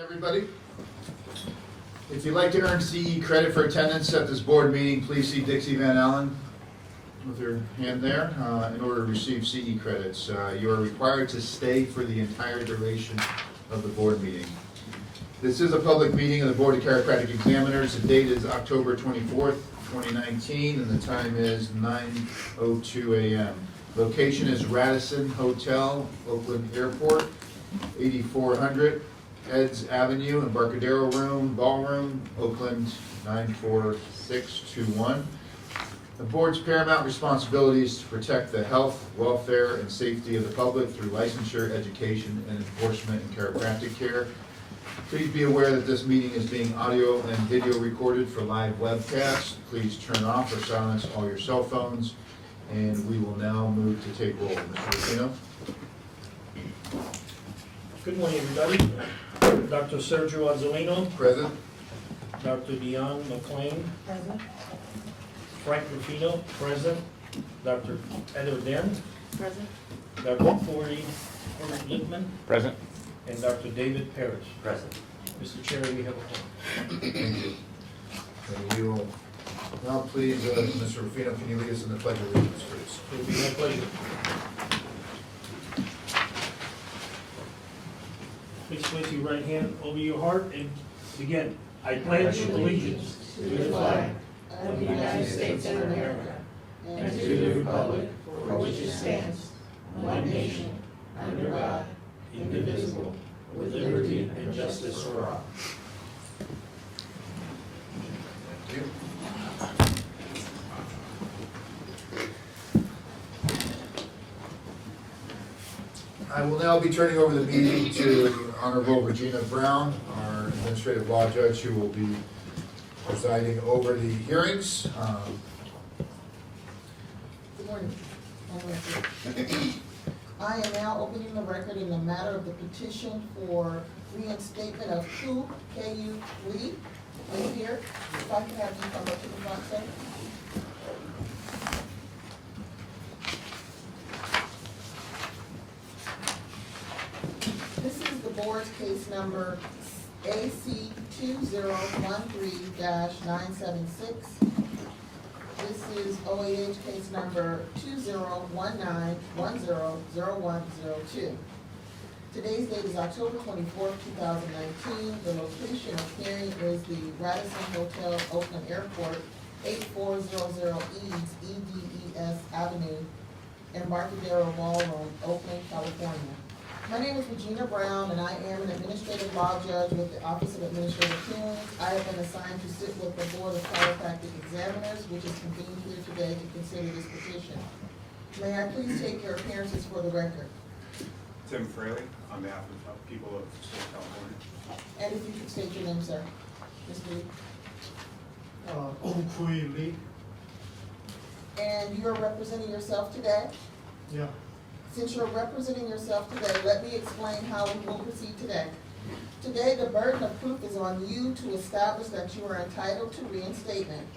Everybody, if you'd like to earn CE credit for attendance at this board meeting, please see Dixie Van Allen with her hand there in order to receive CE credits. You are required to stay for the entire duration of the board meeting. This is a public meeting of the Board of Chiropractic Examiners. The date is October 24th, 2019, and the time is 9:02 a.m. Location is Radisson Hotel, Oakland Airport, 8400 Ed's Avenue, Embarcadero Room, Ballroom, Oakland 94621. The board's paramount responsibility is to protect the health, welfare, and safety of the public through licensure, education, and enforcement in chiropractic care. Please be aware that this meeting is being audio and video recorded for live webcast. Please turn off or silence all your cell phones, and we will now move to take roll. Mr. Rufino? Good morning, everybody. Dr. Sergio Azzolino, Present. Dr. Dion McLean, Present. Frank Rufino, present, Dr. Edo Den, Present. Dr. Corey Littman, Present. and Dr. David Parrish. Present. Mr. Chair, we have a quorum. Thank you. And we will now please, Mr. Rufino, can you lead us in the pledge of allegiance, please? It will be my pleasure. Please place your right hand over your heart and begin. I pledge allegiance To the flag of the United States of America and to the republic for which it stands, one nation, under God, indivisible, with liberty and justice for all. Thank you. I will now be turning over the meeting to Honorable Regina Brown, our administrative law judge, who will be presiding over the hearings. Good morning. I am now opening the record in the matter of the petition for reinstatement of Ku Lee. Are you here? If I can have you come up to the front, sir. This is the board's case number AC 2013-976. This is OAH case number 2019100102. Today's date is October 24th, 2019. The location of hearing is the Radisson Hotel, Oakland Airport, 8400 Edes Avenue, Embarcadero Ballroom, Oakland, California. My name is Regina Brown, and I am an administrative law judge with the Office of Administrative Hearings. I have been assigned to sit with the Board of Chiropractic Examiners, which is convened here today to consider this petition. May I please take your appearances for the record? Tim Fraley, on behalf of people of the state of California. And if you could state your name, sir. Mr. Lee. Kui Lee. And you're representing yourself today? Yeah. Since you're representing yourself today, let me explain how we will proceed today. Today, the burden of proof is on you to establish that you are entitled to reinstatement.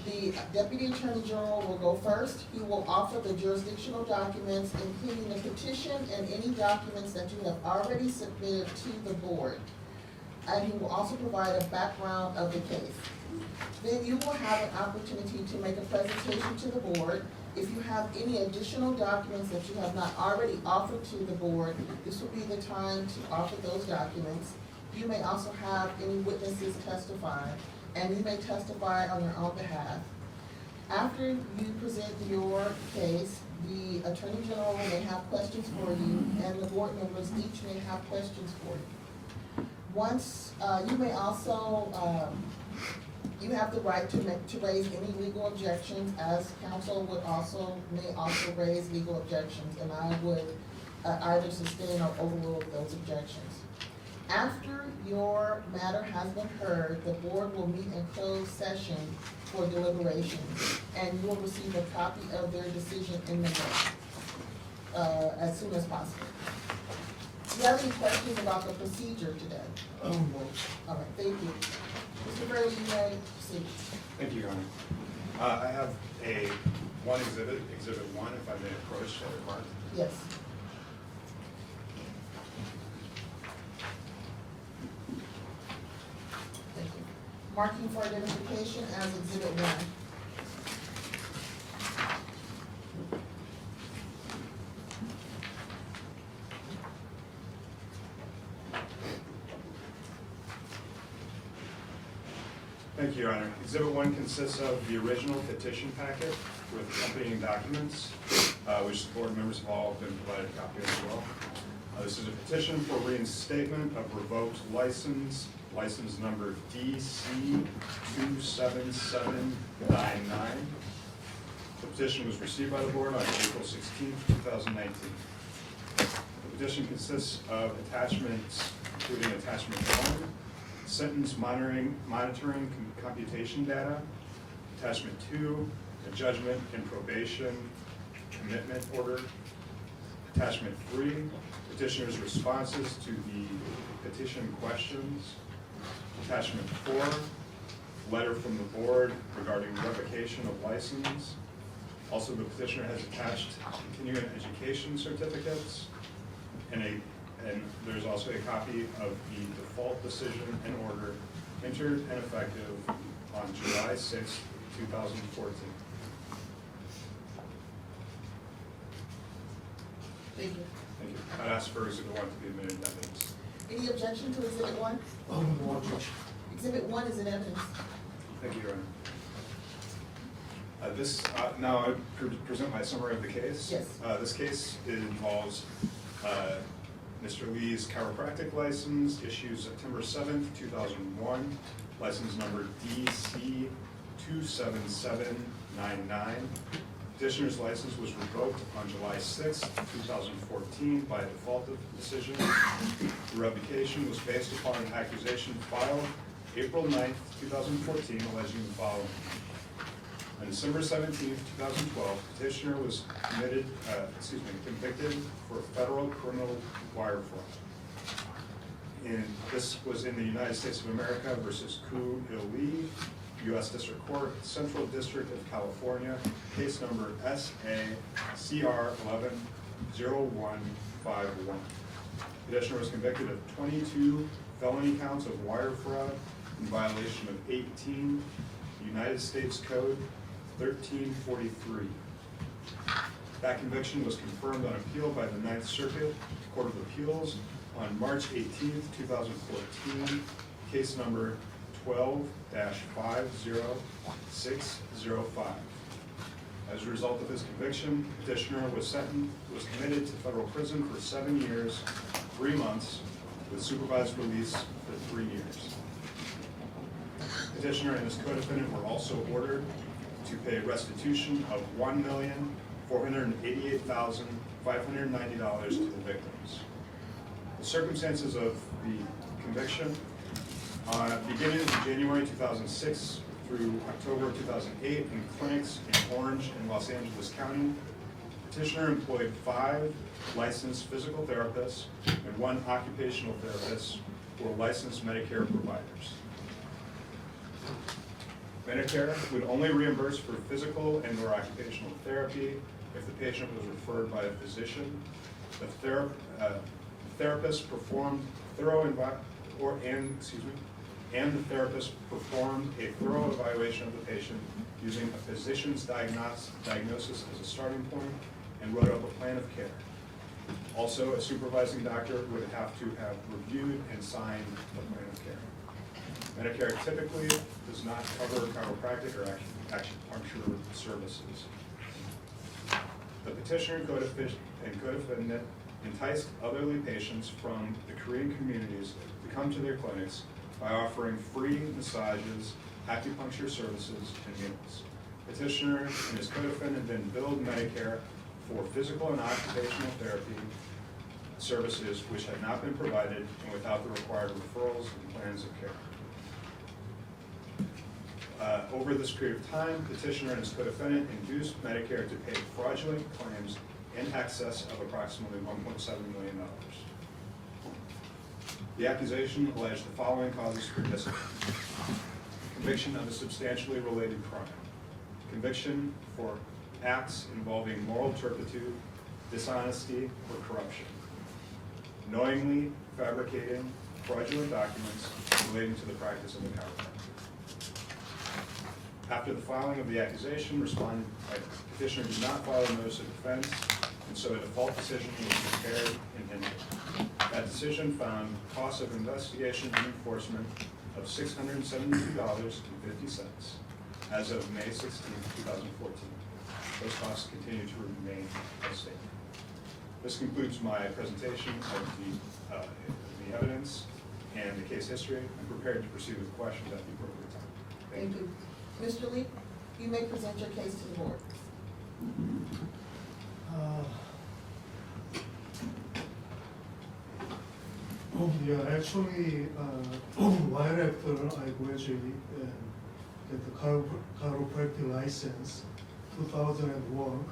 The Deputy Attorney General will go first. He will offer the jurisdictional documents, including the petition and any documents that you have already submitted to the board. And he will also provide a background of the case. Then you will have an opportunity to make a presentation to the board. If you have any additional documents that you have not already offered to the board, this will be the time to offer those documents. You may also have any witnesses testify, and you may testify on your own behalf. After you present your case, the Attorney General may have questions for you, and the board members each may have questions for you. Once, you may also, you have the right to raise any legal objections, as counsel may also raise legal objections, and I would either sustain or overrule those objections. After your matter has been heard, the board will meet in closed session for deliberations, and you will receive a copy of their decision in the mail as soon as possible. Do you have any questions about the procedure today? All right, thank you. Mr. Brady, you may proceed. Thank you, Your Honor. I have one exhibit 1, if I may approach that remark. Yes. marking for identification as Exhibit 1. Thank you, Your Honor. Exhibit 1 consists of the original petition packet with accompanying documents, which the board members have all been provided a copy of as well. This is a petition for reinstatement of revoked license number DC 27799. The petition was received by the board on April 16, 2019. The petition consists of attachments, including attachment 1, sentence monitoring computation data, attachment 2, a judgment and probation commitment order, attachment 3, petitioner's responses to the petition questions, attachment 4, letter from the board regarding revocation of license. Also, the petitioner has attached continuing education certificates, and there's also a copy of the default decision and order entered and effective on July 6, 2014. Thank you. Thank you. I'd ask for Exhibit 1 to be admitted in evidence. Any objection to Exhibit 1? Exhibit 1 is in evidence. Thank you, Your Honor. Now I present my summary of the case. Yes. This case involves Mr. Lee's chiropractic license issued September 7th, 2001, license number DC 27799. Petitioner's license was revoked on July 6th, 2014 by default decision. The revocation was based upon an accusation filed April 9th, 2014, alleging the following. On December 17th, 2012, petitioner was convicted for federal criminal wire fraud. And this was in the United States of America versus Eeo Evaluation, U.S. District Court, Central District of California, case number SACR 110151. Petitioner was convicted of 22 felony counts of wire fraud in violation of 18 United States Code 1343. That conviction was confirmed on appeal by the Ninth Circuit Court of Appeals on March 18th, 2014, case number 12-50605. As a result of his conviction, petitioner was committed to federal prison for 7 years, 3 months, with supervised release for 3 years. Petitioner and his co-defendant were also ordered to pay restitution of $1,488,590 to the victims. The circumstances of the conviction, beginning in January 2006 through October 2008 in clinics in Orange and Los Angeles County, petitioner employed 5 licensed physical therapists and 1 occupational therapist who were licensed Medicare providers. Medicare would only reimburse for physical and or occupational therapy if the patient was referred by a physician. The therapist performed and the therapist performed a thorough evaluation of the patient using a physician's diagnosis as a starting point and wrote up a plan of care. Also, a supervising doctor would have to have reviewed and signed the plan of care. Medicare typically does not cover chiropractic or acupuncture services. The petitioner and co-defendant enticed elderly patients from the Korean communities to come to their clinics by offering free massages, acupuncture services, and meals. Petitioner and his co-defendant then billed Medicare for physical and occupational therapy services which had not been provided and without the required referrals and plans of care. Over this period of time, petitioner and his co-defendant induced Medicare to pay fraudulent claims in excess of approximately $1.7 million. The accusation alleged the following causes for discipline: conviction of a substantially related crime, conviction for acts involving moral turpitude, dishonesty, or corruption, knowingly fabricating fraudulent documents relating to the practice of the chiropractor. After the filing of the accusation, petitioner did not file a notice of defense, and so a default decision was prepared and entered. That decision found costs of investigation and enforcement of $672.50 as of May 16, 2014. Those costs continue to remain as stated. This concludes my presentation of the evidence and the case history. I'm prepared to proceed with questions at the appropriate time. Thank you. Mr. Lee, you may present your case to the board. Actually, right after I graduated and get the chiropractic license, 2001,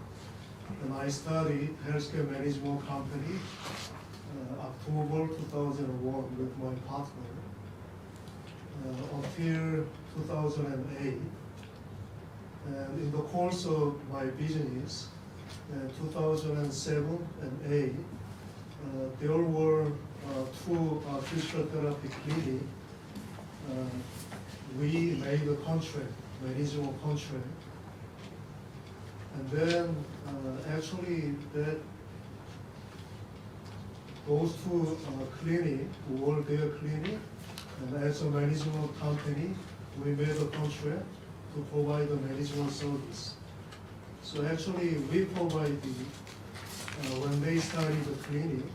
and I studied healthcare management company, October 2001 with my partner, until 2008. And in the course of my business, 2007 and 8, there were two physical therapy clinics. We made a contract, management contract. And then actually those two clinics were their clinic, and as a management company, we made a contract to provide the management service. So actually, we provided, when they started the clinic,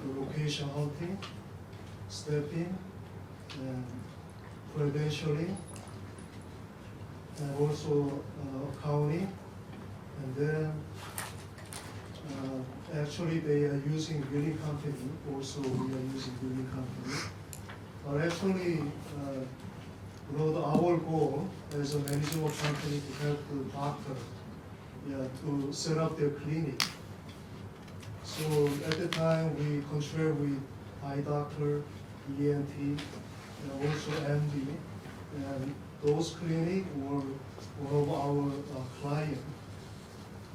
the location hunting, staffing, and credentialing, and also accounting. And then actually they are using billing company, also we are using billing company. But actually, our goal as a management company to help the doctor to set up their clinic. So at the time we contract with eye doctor, ENT, and also MD, and those clinics were one of our clients.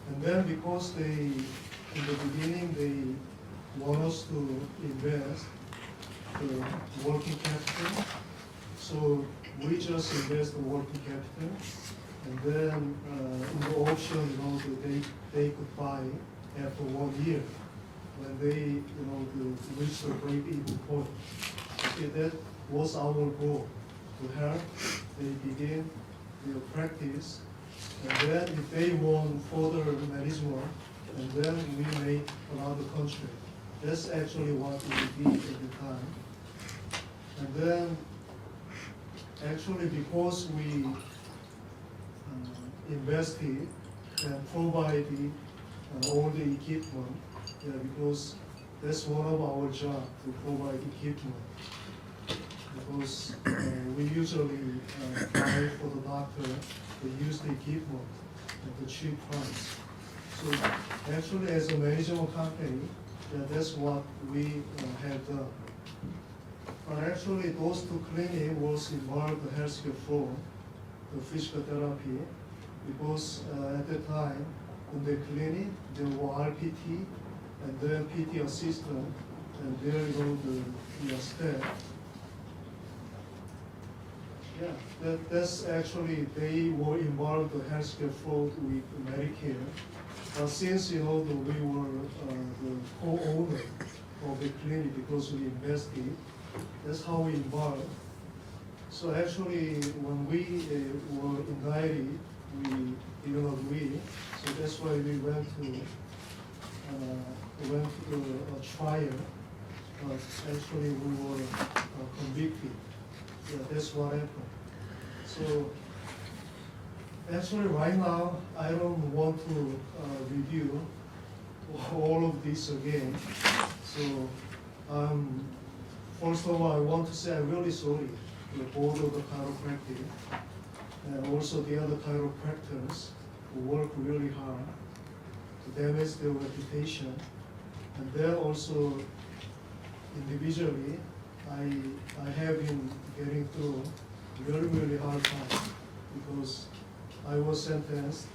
And then because in the beginning, they want us to invest the working capital. So we just invest the working capital. And then in the auction, they could buy after 1 year when they, reach the break-even point. Okay, that was our goal, to help they begin their practice. And then if they want further management, and then we make another contract. That's actually what we did at the time. And then, actually, because we invested and provided all the equipment, because that's one of our job, to provide equipment. Because we usually buy for the doctor, they use the equipment at the cheap price. So actually, as a management company, that's what we have done. But actually, those two clinics was involved the healthcare firm, the physical therapy, because at the time in the clinic there were RPT and then PT assistant, and there the staff. Yeah, that's actually, they were involved the healthcare fraud with Medicare. But since we were the co-owner of the clinic because we invested, that's how we involved. So actually, when we were indicted, we didn't agree. So that's why we went to a trial. But actually, we were convicted. Yeah, that's what happened. So actually, right now, I don't want to review all of this again. So first of all, I want to say I'm really sorry to the board of the chiropractic and also the other chiropractors who work really hard to damage their reputation. And then also individually, I have been getting through really, really hard time because I was sentenced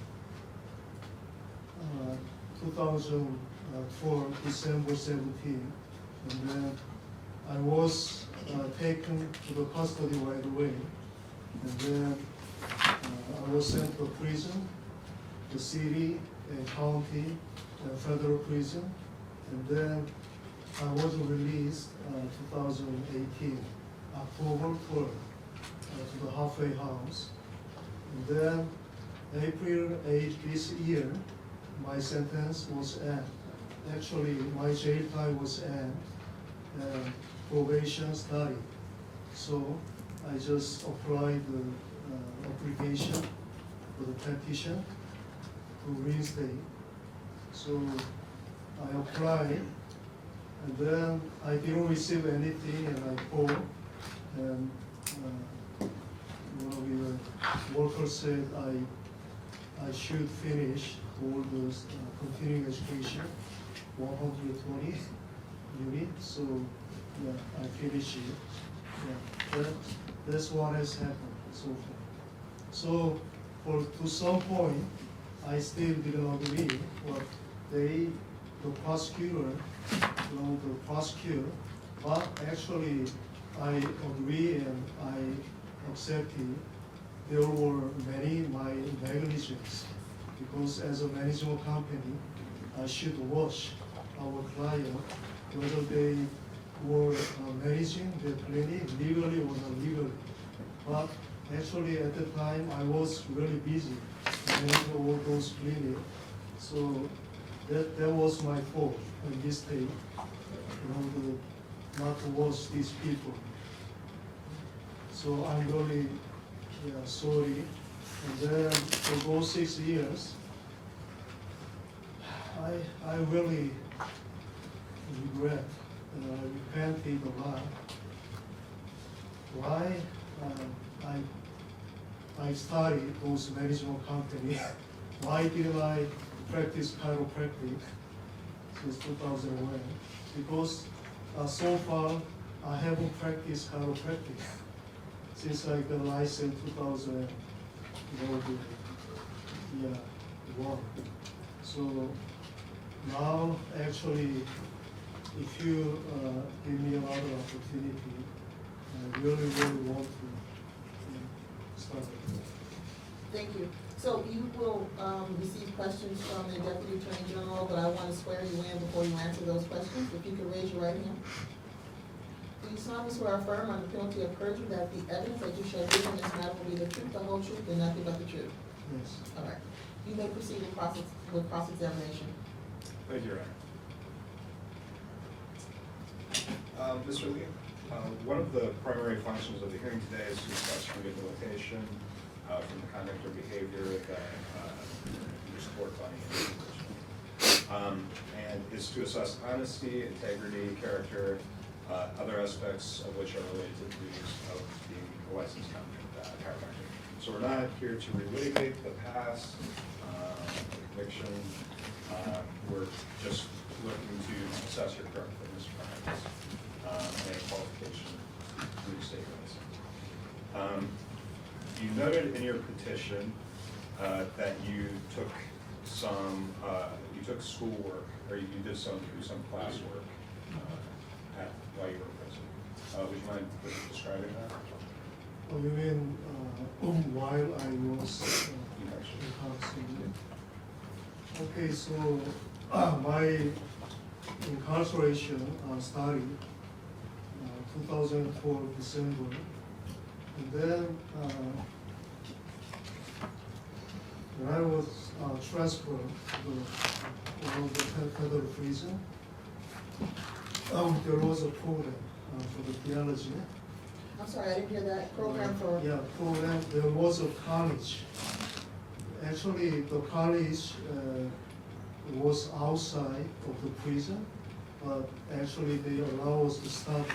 2012, December 17, and then I was taken to the custody right away, and then I was sent to prison, the city and county and federal prison, and then I was released 2018, October 3rd, to the halfway house. And then April 8 this year, my sentence was end. Actually, my jail time was end, and probation started. So I just applied the application for the petition to reinstate. So I applied, and then I didn't receive anything, and I called, and one of the workers said I should finish all those continuing education, 120 units, so yeah, I finished it. Yeah, that's what has happened so far. So to some point, I still didn't agree, but the prosecutor, the prosecutor, but actually I agree and I accepted there were many my negligence, because as a management company, I should watch our client whether they were managing the clinic legally or not legally. But actually at the time I was really busy managing all those clinics, so that was my fault and mistake, not to watch these people. So I'm really sorry. And then for those 6 years, I really regret and I repented a lot. Why I started those management company? Why didn't I practice chiropractic since 2001? Because so far I haven't practiced chiropractic since I got licensed 2001. So now actually, if you give me another opportunity, I really want to start. Thank you. So you will receive questions from the Deputy Attorney General, but I want to swear you in before you answer those questions. If you could raise your right hand. Do you solemnly swear or affirm under penalty of perjury that the evidence that you shall give in this matter will be the truth, the whole truth, and nothing but the truth? Yes. All right. You may proceed with cross-examination. Thank you, Your Honor. Mr. Lee, one of the primary functions of the hearing today is to discuss rehabilitation from the conduct or behavior that you support by and is to assess honesty, integrity, character, other aspects of which are related to the duties of being a licensed chiropractor. So we're not here to relitigate the past, conviction. We're just looking to assess your current fitness for practice and qualification to the state license. You noted in your petition that you took schoolwork, or you did some classwork while you were in prison. Would you mind describing that? Oh, you mean while I was incarcerated? Okay, so my incarceration started 2004 December, and then when I was transferred to the federal prison, there was a program for the theology. I'm sorry, I didn't hear that. Program for? Yeah, program, there was a college. Actually, the college was outside of the prison, but actually they allow us to study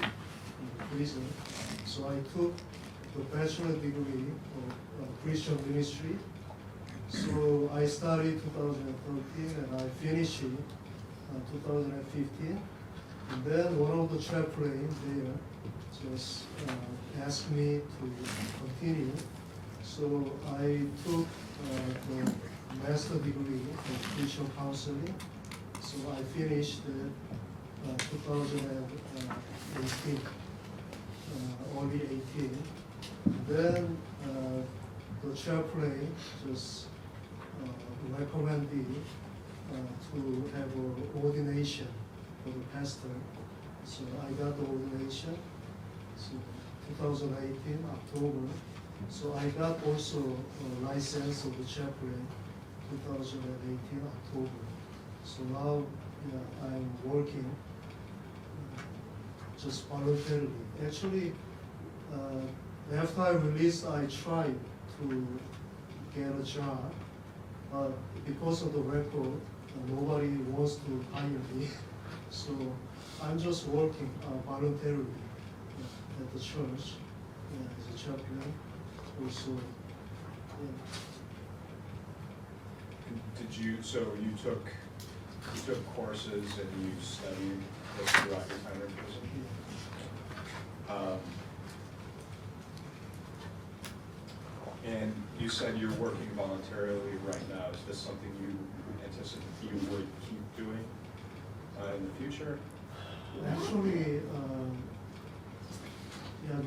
in the prison. So I took the bachelor degree of Christian ministry. So I started 2013 and I finished it 2015. And then one of the chaplains there just asked me to continue. So I took the master degree of Christian counseling. So I finished it 2018, only 18. Then the chaplain just recommended to have an ordination for the pastor. So I got the ordination, so 2018, October. So I got also a license of the chaplain, 2018, October. So now I'm working just voluntarily. Actually, after I released, I tried to get a job, but because of the record, nobody wants to hire me. So I'm just working voluntarily at the church as a chaplain. Also, Did you, so you took courses and you studied this throughout your time in prison? And you said you're working voluntarily right now. Is this something you anticipate you would keep doing in the future? Actually,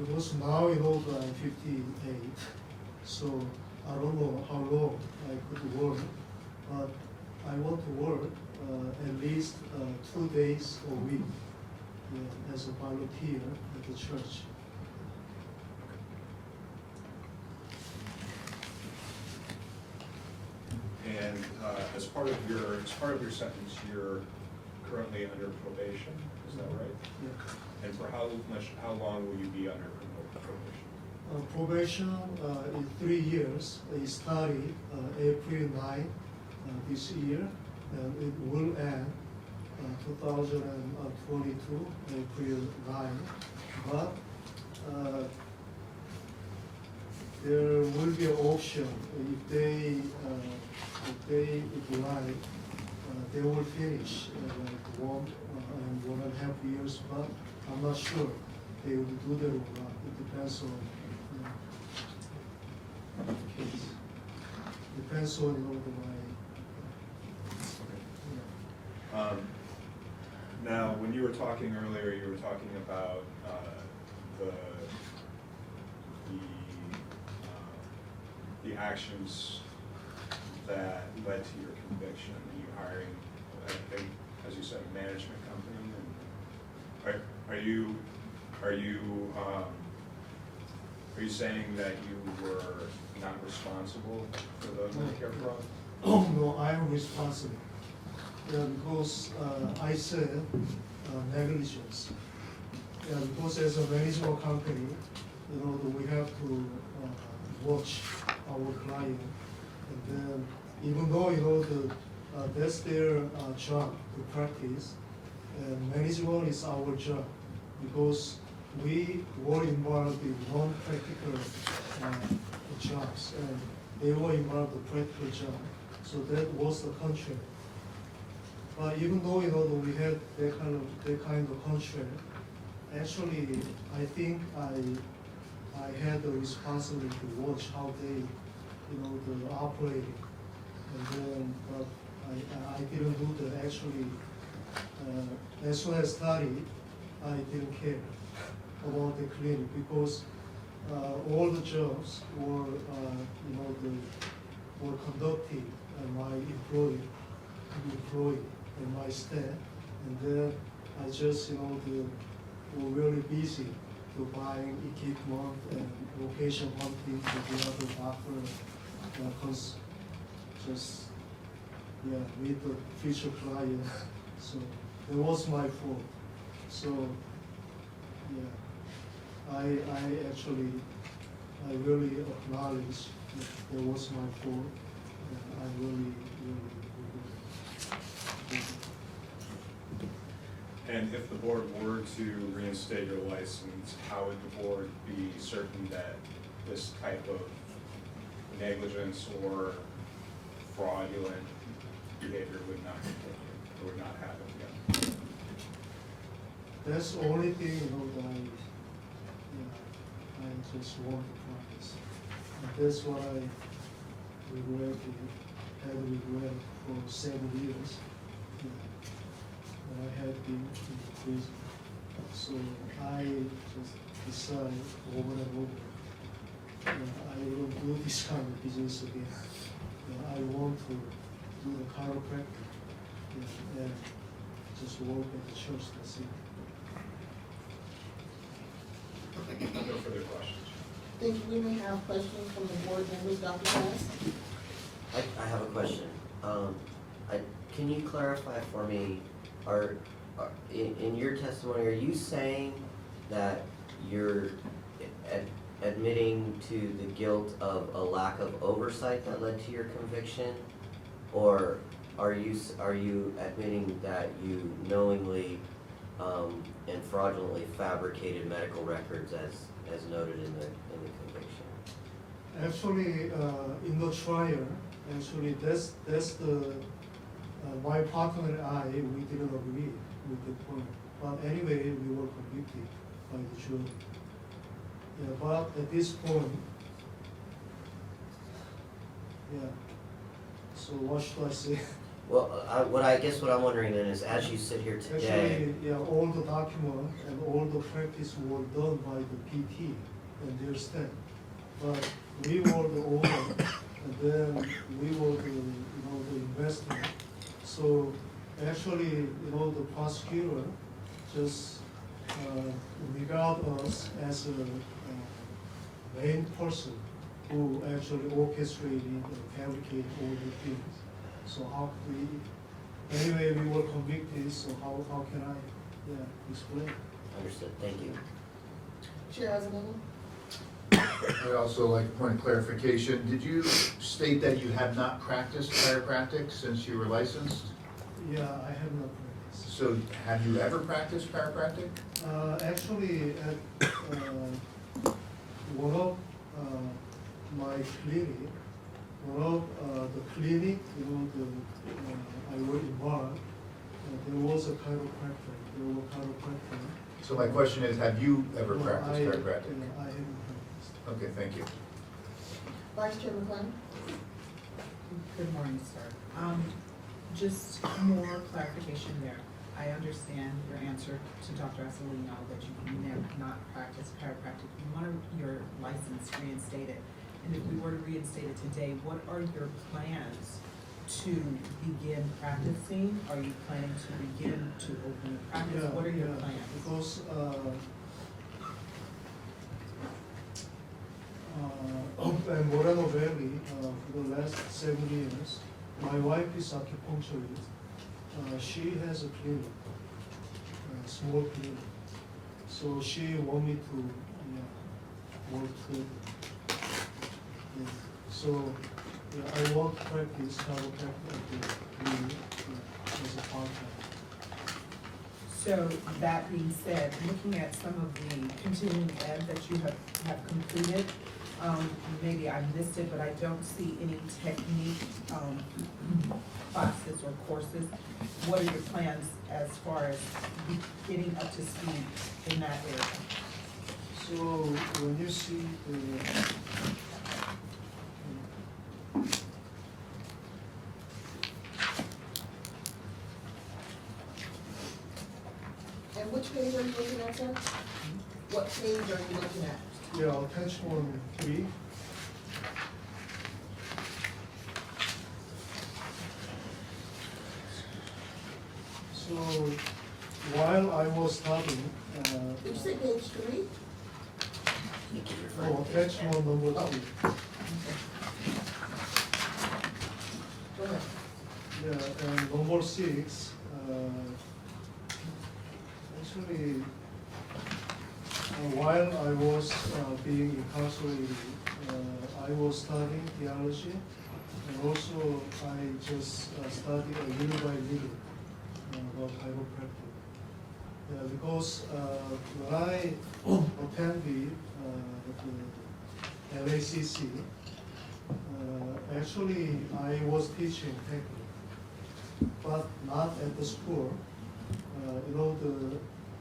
because now I'm 58, so I don't know how long I could work, but I want to work at least 2 days a week as a volunteer at the church. And as part of your sentence, you're currently under probation. Is that right? Yeah. And for how long will you be under probation? Probation is 3 years. It started April 9 this year, and it will end 2022, April 9. But there will be an option if they like, they will finish like 1.5 years, but I'm not sure they will do that or not. It depends on the case. Depends on Now, when you were talking earlier, you were talking about the actions that led to your conviction, you hiring, I think, as you said, a management company. And are you saying that you were not responsible for the Medicare fraud? Oh no, I am responsible. Because I said negligence. Because as a management company, we have to watch our client, and then even though that's their job to practice, and management is our job, because we were involved in non-practical jobs, and they were involved in practical job. So that was the contract. But even though we had that kind of contract, actually I think I had the responsibility to watch how they the operating, and then but I didn't do that. Actually, as soon as I studied, I didn't care about the clinic, because all the jobs were were conducted by my employee and my staff, and then I just were really busy to buying equipment and location hunting to the other doctor, just meet the future client. So it was my fault. So I really acknowledge that it was my fault. And I really And if the board were to reinstate your license, how would the board be certain that this type of negligence or fraudulent behavior would not continue, or would not happen again? That's the only thing that I just want to practice. And that's what I had regret for 7 years. I had been in prison. So I just decided over and over I will do this kind of business again. I want to do the chiropractic and just work at the church, that's it. No further questions. Think we may have questions from the board members, Dr. Pass? I have a question. Can you clarify for me, in your testimony, are you saying that you're admitting to the guilt of a lack of oversight that led to your conviction? Or are you admitting that you knowingly and fraudulently fabricated medical records as noted in the conviction? Actually, in the trial, actually, that's the, my partner and I, we didn't agree with the point. But anyway, we were convicted by the jury. Yeah, but at this point, yeah, so what should I say? Well, I guess what I'm wondering then is, as you sit here today, Actually, yeah, all the document and all the practice were done by the PT and their staff. But we were the owner, and then we were the, the investor. So actually, the prosecutor just regard us as a main person who actually orchestrated and fabricated all the things. So how could we, anyway, we were convicted, so how can I, explain? understood, thank you. Chair Azzabello? I'd also like a point of clarification. Did you state that you have not practiced chiropractic since you were licensed? Yeah, I have not practiced. So have you ever practiced chiropractic? Actually, at one of my clinic, the clinic, I were involved, there was a chiropractor, there were chiropractor. So my question is, have you ever No, practiced chiropractic? I haven't practiced. Okay, thank you. Vice Chair McClung? Good morning, sir. Just more clarification there. I understand your answer to Dr. Assolino that you never not practiced chiropractic. You want your license reinstated. And if we were to reinstate it today, what are your plans to begin practicing? Are you planning to begin to open a practice? Yeah, What are your yeah, plans? Because in Moreno Valley, for the last 7 years, my wife is acupuncturist. She has a clinic, a small clinic. So she want me to work with. Yeah. So I want to practice chiropractic at the clinic as a part-time. So that being said, looking at some of the continuing ed that you have completed, maybe I missed it, but I don't see any technique classes or courses. What are your plans as far as getting up to speed in that area? So when you see the And which page are you looking at, sir? What page are you looking at? attachment 3. So while I was studying, Did you say page 3? attachment number 3. Go ahead. Yeah, and number 6, actually, while I was being incarcerated, I was studying theology, and also I just studied a little by little about chiropractic. Yeah, because when I attended the LACC, actually I was teaching technique, but not at the school.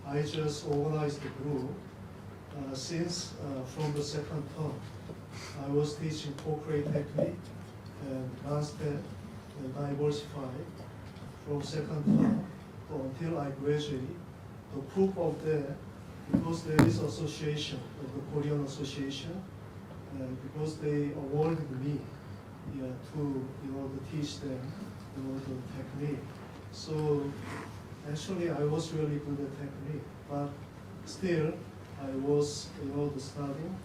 I just organized the group. Since from the second term, I was teaching corporate technique and non-step and diversified from second term until I graduated. The proof of that, because there is association, of the Korean Association, and because they awarded me, yeah, to to teach them the technique. So actually, I was really good at technique, but still, I was studying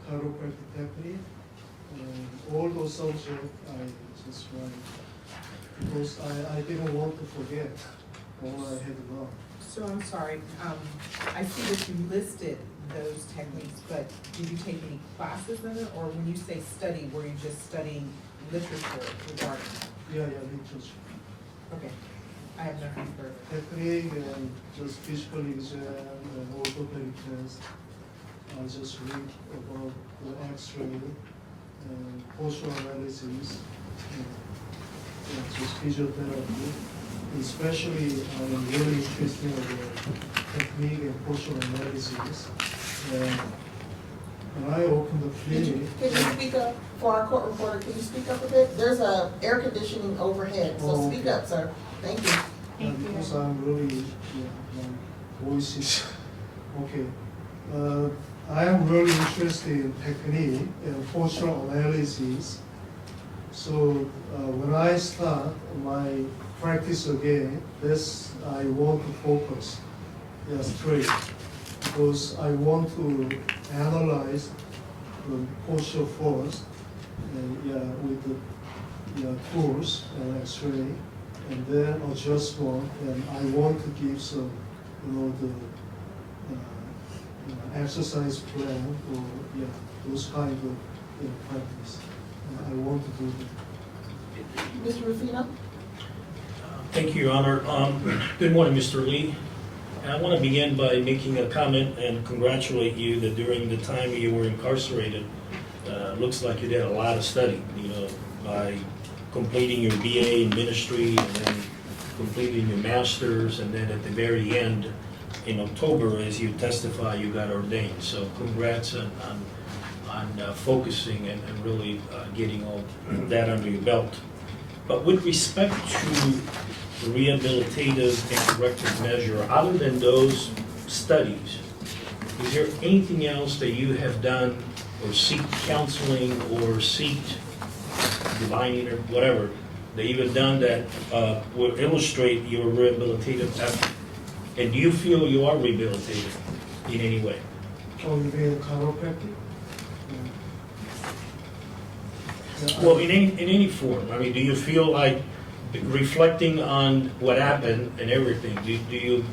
chiropractic technique, and all those subjects I just write because I didn't want to forget all I had learned. So I'm sorry, I see that you listed those techniques, but did you take any classes in it, or when you say study, were you just studying literature regarding? Yeah, literature. Okay, I have nothing further. Technique and just physical exam and orthopedic test. I just read about the X-ray and postural analysis, and just physiotherapy. Especially, I'm really interested in the technique and postural analysis. And when I opened the clinic, Can you speak up for our court reporter? Can you speak up a bit? There's a air conditioning overhead, so Oh, speak okay. up, sir. Thank you. because I'm really, my voice is okay. I am really interested in technique and postural analysis. So when I start my practice again, this I want to focus straight because I want to analyze the posture first, and with the tools and X-ray, and then adjustment. And I want to give some, the exercise plan or those kind of practice. I want to do that. Mr. Rufino? Thank you, Your Honor. Good morning, Mr. Lee. And I want to begin by making a comment and congratulate you that during the time you were incarcerated, looks like you did a lot of study, by completing your BA in ministry and then completing your master's, and then at the very end, in October, as you testify, you got ordained. So congrats on focusing and really getting all that under your belt. But with respect to rehabilitative and corrective measure, other than those studies, is there anything else that you have done or seek counseling or seek divining or whatever that you have done that will illustrate your rehabilitative effort? And do you feel you are rehabilitated in any way? Oh, you mean chiropractic? Well, in any form. I mean, do you feel like reflecting on what happened and everything, do you,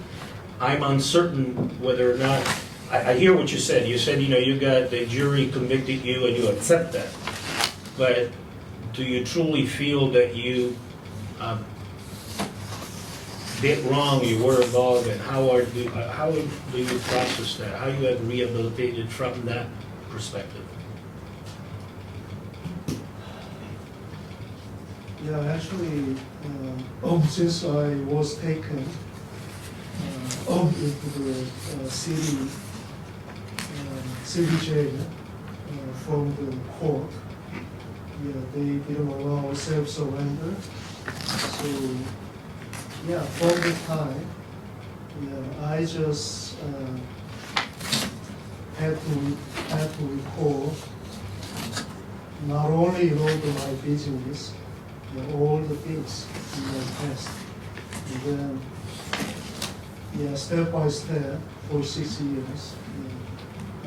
I'm uncertain whether or not, I hear what you said. You said, you got, the jury convicted you and you accept that. But do you truly feel that you did wrong, you were involved, and how do you process that? How you have rehabilitated from that perspective? Yeah, actually, since I was taken into the city jail from the court, they didn't allow self-surrender. So, from the time, I just had to recall not only my business, all the things in my past. And then, step by step, for 6 years,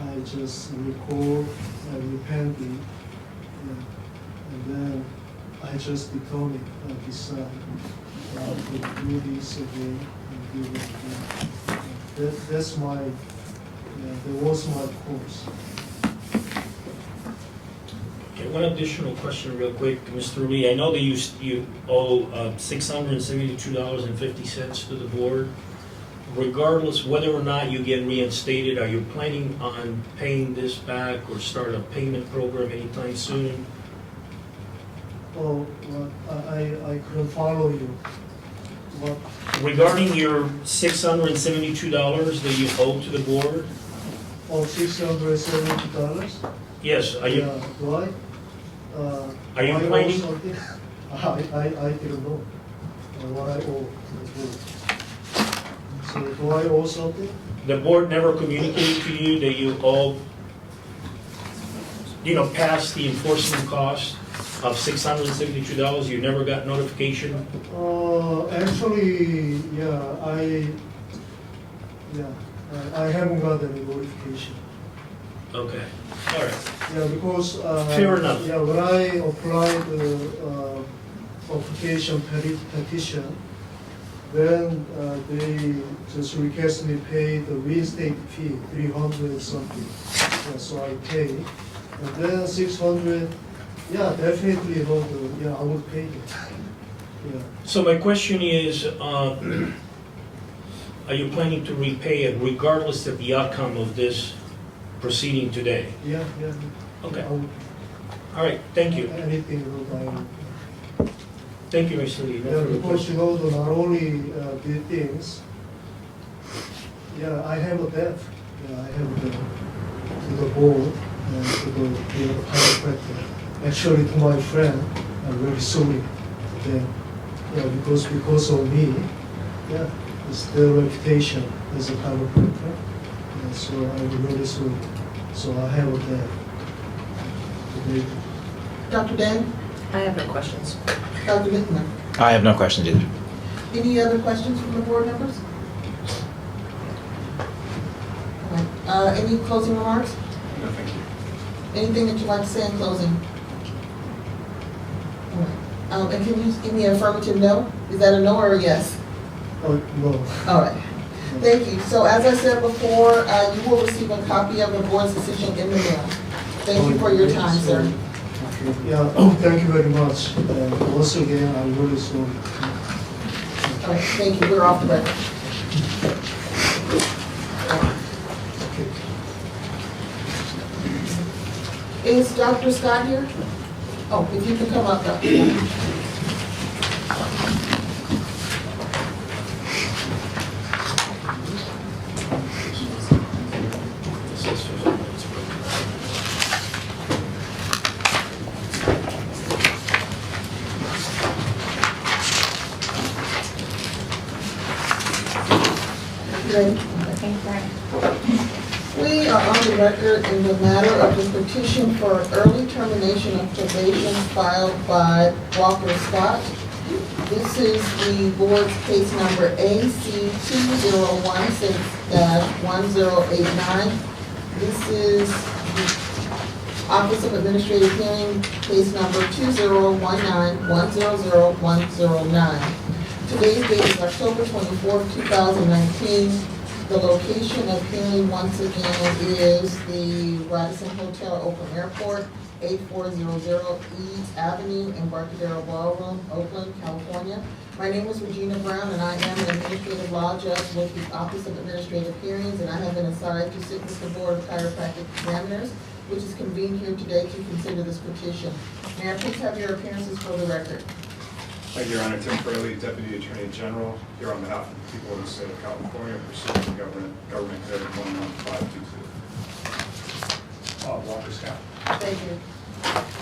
I just recall, I repented, and then I just determined, I decided to do this again and do it again. That's my, that was my course. Okay, one additional question real quick, Mr. Lee. I know that you owe $672.50 to the board. Regardless whether or not you get reinstated, are you planning on paying this back or start a payment program anytime soon? Oh, I couldn't follow you. What? Regarding your $672 that you owe to the board? Oh, $670? Yes, are you? Do I? Are you do I owe planning- something? I didn't know what I owe to the board. So do I owe something? The board never communicated to you that you owe past the enforcement cost of $672, you never got notification? Actually, I haven't got any notification. Okay, all right. Yeah, because. Fair enough. Yeah, when I applied the application petition, then they just request me pay the reinstate fee, 300 something. Yeah, so I pay. And then 600, yeah, definitely, I would pay it. Yeah. So my question is, are you planning to repay it regardless of the outcome of this proceeding today? Yeah. Okay, I would- all right, thank you. Anything, I would. Thank you, Mr. Lee. No Yeah, further because questions. not only did things, I have a debt. I have a debt to the board and to the chiropractor. Actually, to my friend, I'm very sorry. Then, because of me, it's their reputation as a chiropractor. And so I'm really sorry. So I have a debt. Today. Dr. Dan? I have no questions. Dr. Littman? I have no questions either. Any other questions from the board members? All right. Any closing remarks? No, thank you. Anything that you'd like to say in closing? All right. And can you give me an affirmative no? Is that a no or a yes? Oh, no. All right. Thank you. So as I said before, you will receive a copy of the board's decision in the mail. Thank you for your time, sir. Yeah, thank you very much. Once again, I'm really sorry. All right, thank you. We're off the record. Is Dr. Scott here? Oh, if you can come up, Dr. Ready? We are on the record in the matter of the petition for early termination of probation filed by Walker Scott. This is the board's case number AC 2016-1089. This is the Office of Administrative Hearing, case number 2019-100109. Today's date is October 24th, 2019. The location of hearing, once again, is the Radisson Hotel Oakland Airport, 8400 Eads Avenue, Embarcadero Ballroom, Oakland, California. My name is Regina Brown, and I am an administrative law judge with the Office of Administrative Hearings, and I have been assigned to sit with the Board of Chiropractic Examiners, which is convened here today to consider this petition. May I please have your appearances for the record? Thank you, Your Honor. Tim Furley, Deputy Attorney General, here on behalf of the people of the state of California, pursuant to Government Code 11522. Walker Scott. Thank you.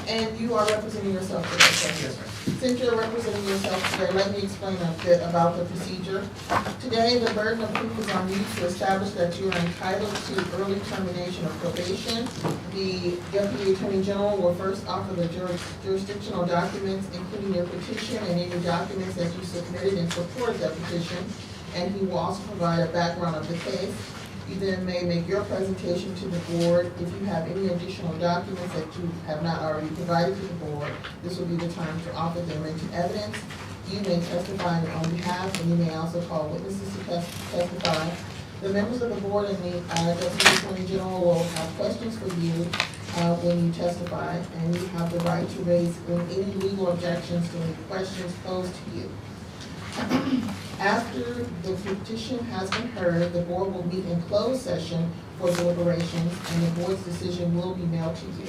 And you are representing yourself today, correct? Yes, ma'am. Since you're representing yourself today, let me explain a bit about the procedure. Today, the burden of proof is on you to establish that you are entitled to early termination of probation. The Deputy Attorney General will first offer the jurisdictional documents, including your petition and any documents that you submitted in support of that petition, and he will also provide a background of the case. You then may make your presentation to the board. If you have any additional documents that you have not already provided to the board, this will be the time to offer them into evidence. You may testify on your own behalf, and you may also call witnesses to testify. The members of the board and the Deputy Attorney General will have questions for you when you testify, and you have the right to raise any legal objections to any questions posed to you. After the petition has been heard, the board will meet in closed session for deliberations, and the board's decision will be mailed to you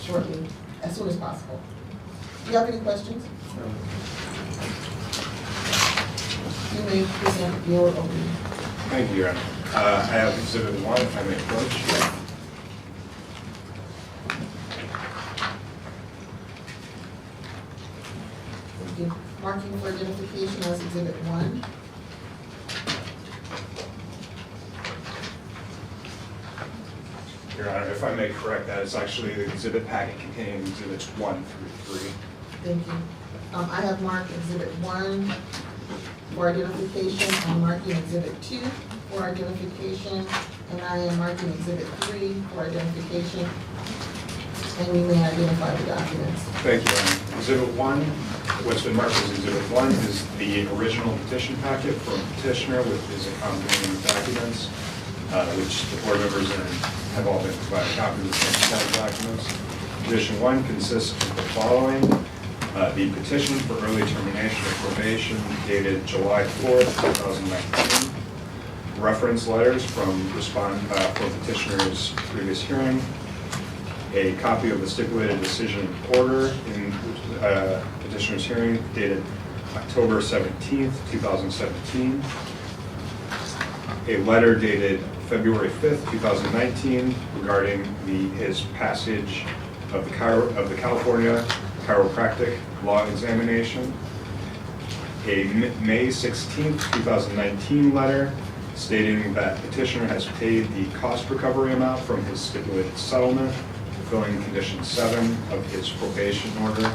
shortly, as soon as possible. Do you have any questions? You may present your opening. Thank you, Your Honor. I have Exhibit 1, if I may approach. Thank you. Marking for identification as Exhibit 1. Your Honor, if I may correct that, it's actually the exhibit packet containing exhibits 1 through 3. Thank you. I have marked exhibit 1 for identification, I'm marking exhibit 2 for identification, and I am marking exhibit 3 for identification. And you may identify the documents. Thank you, Your Honor. Exhibit 1, what's been marked as exhibit 1 is the original petition packet from petitioner with his accompanying documents, which the board members have all been provided copies of the same set of documents. Petition 1 consists of the following. The petition for early termination of probation dated July 4th, 2019. Reference letters from petitioner's previous hearing. A copy of the stipulated decision order in petitioner's hearing dated October 17th, 2017. A letter dated February 5th, 2019 regarding his passage of the California Chiropractic law examination. A May 16th, 2019 letter stating that petitioner has paid the cost recovery amount from his stipulated settlement, fulfilling condition 7 of his probation order.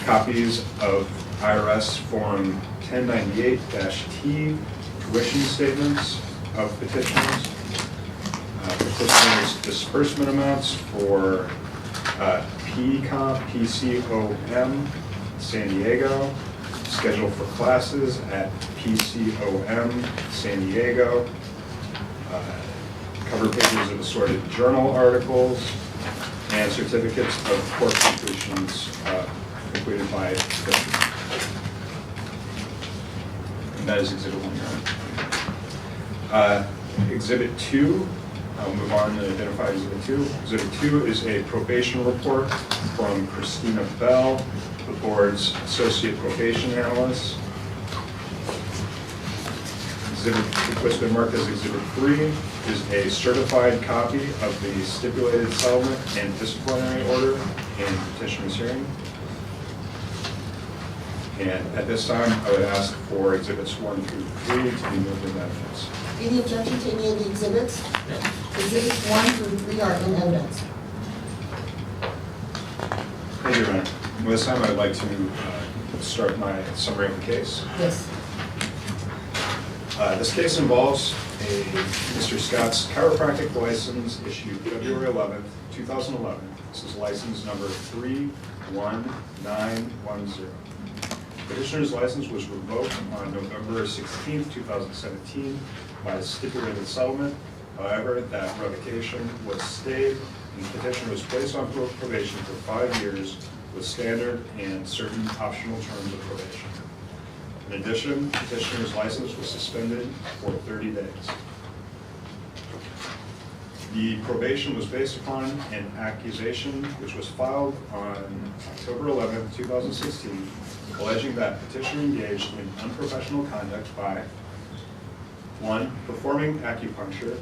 Copies of IRS Form 1098-T tuition statements of petitioners. Petitioners' disbursement amounts for PCOM San Diego, schedule for classes at PCOM San Diego, cover pages of assorted journal articles, and certificates of course completions completed by petitioners. And that is Exhibit 1, Your Honor. Exhibit 2, I'll move on and identify Exhibit 2. Exhibit 2 is a probation report from Christina Bell, the board's associate probation analyst. Exhibit, what's been marked as Exhibit 3 is a certified copy of the stipulated settlement and disciplinary order in petitioner's hearing. And at this time, I would ask for Exhibits 1 through 3 to be moved in evidence. Any objection to any of the exhibits? Exhibits 1 through 3 are in evidence. Thank you, Your Honor. This time, I'd like to start my summary of the case. Yes. This case involves Mr. Scott's chiropractic license issued February 11th, 2011. This is license number 31910. Petitioner's license was revoked on November 16th, 2017 by a stipulated settlement. However, that revocation was stayed and the petitioner was placed on probation for 5 years with standard and certain optional terms of probation. In addition, petitioner's license was suspended for 30 days. The probation was based upon an accusation which was filed on October 11th, 2016, alleging that petitioner engaged in unprofessional conduct by 1. Performing acupuncture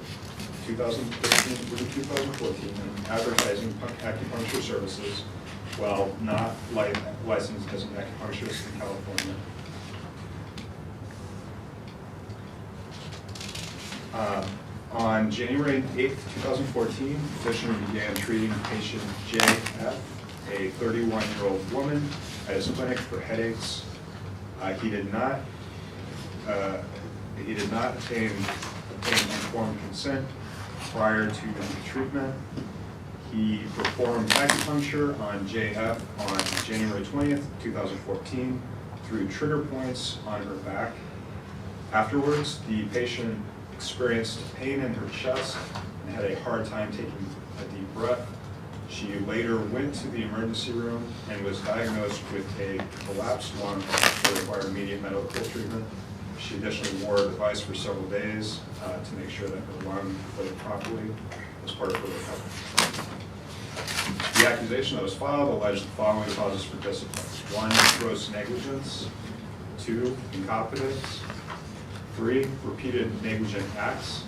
2015 through 2014 and advertising acupuncture services while not licensed as an acupuncturist in California. On January 8th, 2014, petitioner began treating patient JF, a 31-year-old woman, at his clinic for headaches. He did not obtain informed consent prior to the treatment. He performed acupuncture on JF on January 20th, 2014 through trigger points on her back. Afterwards, the patient experienced pain in her chest and had a hard time taking a deep breath. She later went to the emergency room and was diagnosed with a collapsed lung that required immediate medical treatment. She additionally wore a device for several days to make sure that her lung floated properly as part of her recovery. The accusation that was filed alleged the following causes for discipline. 1, gross negligence. 2, incompetence. 3, repeated negligent acts.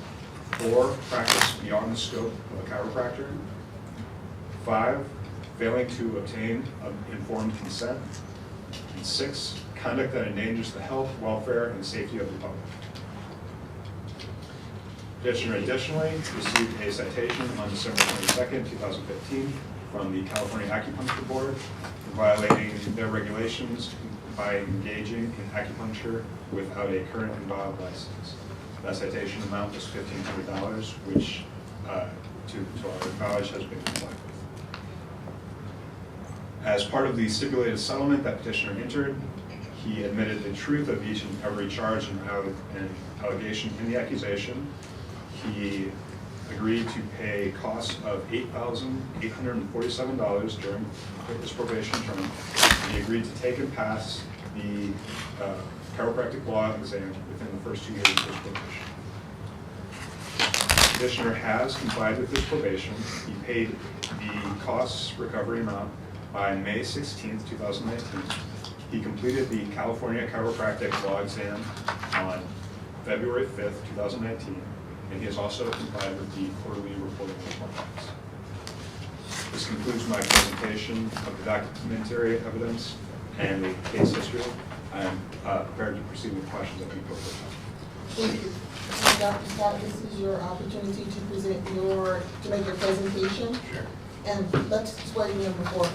4, practice beyond the scope of a chiropractor. 5, failing to obtain informed consent. And 6, conduct that endangers the health, welfare, and safety of the public. Petitioner additionally received a citation on December 22nd, 2015 from the California Acupuncture Board for violating their regulations by engaging in acupuncture without a current and valid license. That citation amount was $1,500, which to our knowledge has been complied with. As part of the stipulated settlement that petitioner entered, he admitted the truth of each and every charge and allegation in the accusation. He agreed to pay costs of $8,847 during his probation term. He agreed to take and pass the chiropractic law exam within the first 2 years of his probation. Petitioner has complied with his probation. He paid the costs recovery amount by May 16th, 2019. He completed the California Chiropractic law exam on February 5th, 2019, and he has also complied with the quarterly reporting requirements. This concludes my presentation of the documentary evidence and the case history. I am prepared to proceed with questions that we put forward. Thank you. Dr. Scott, this is your opportunity to make your presentation. Sure. And let's swear you in before.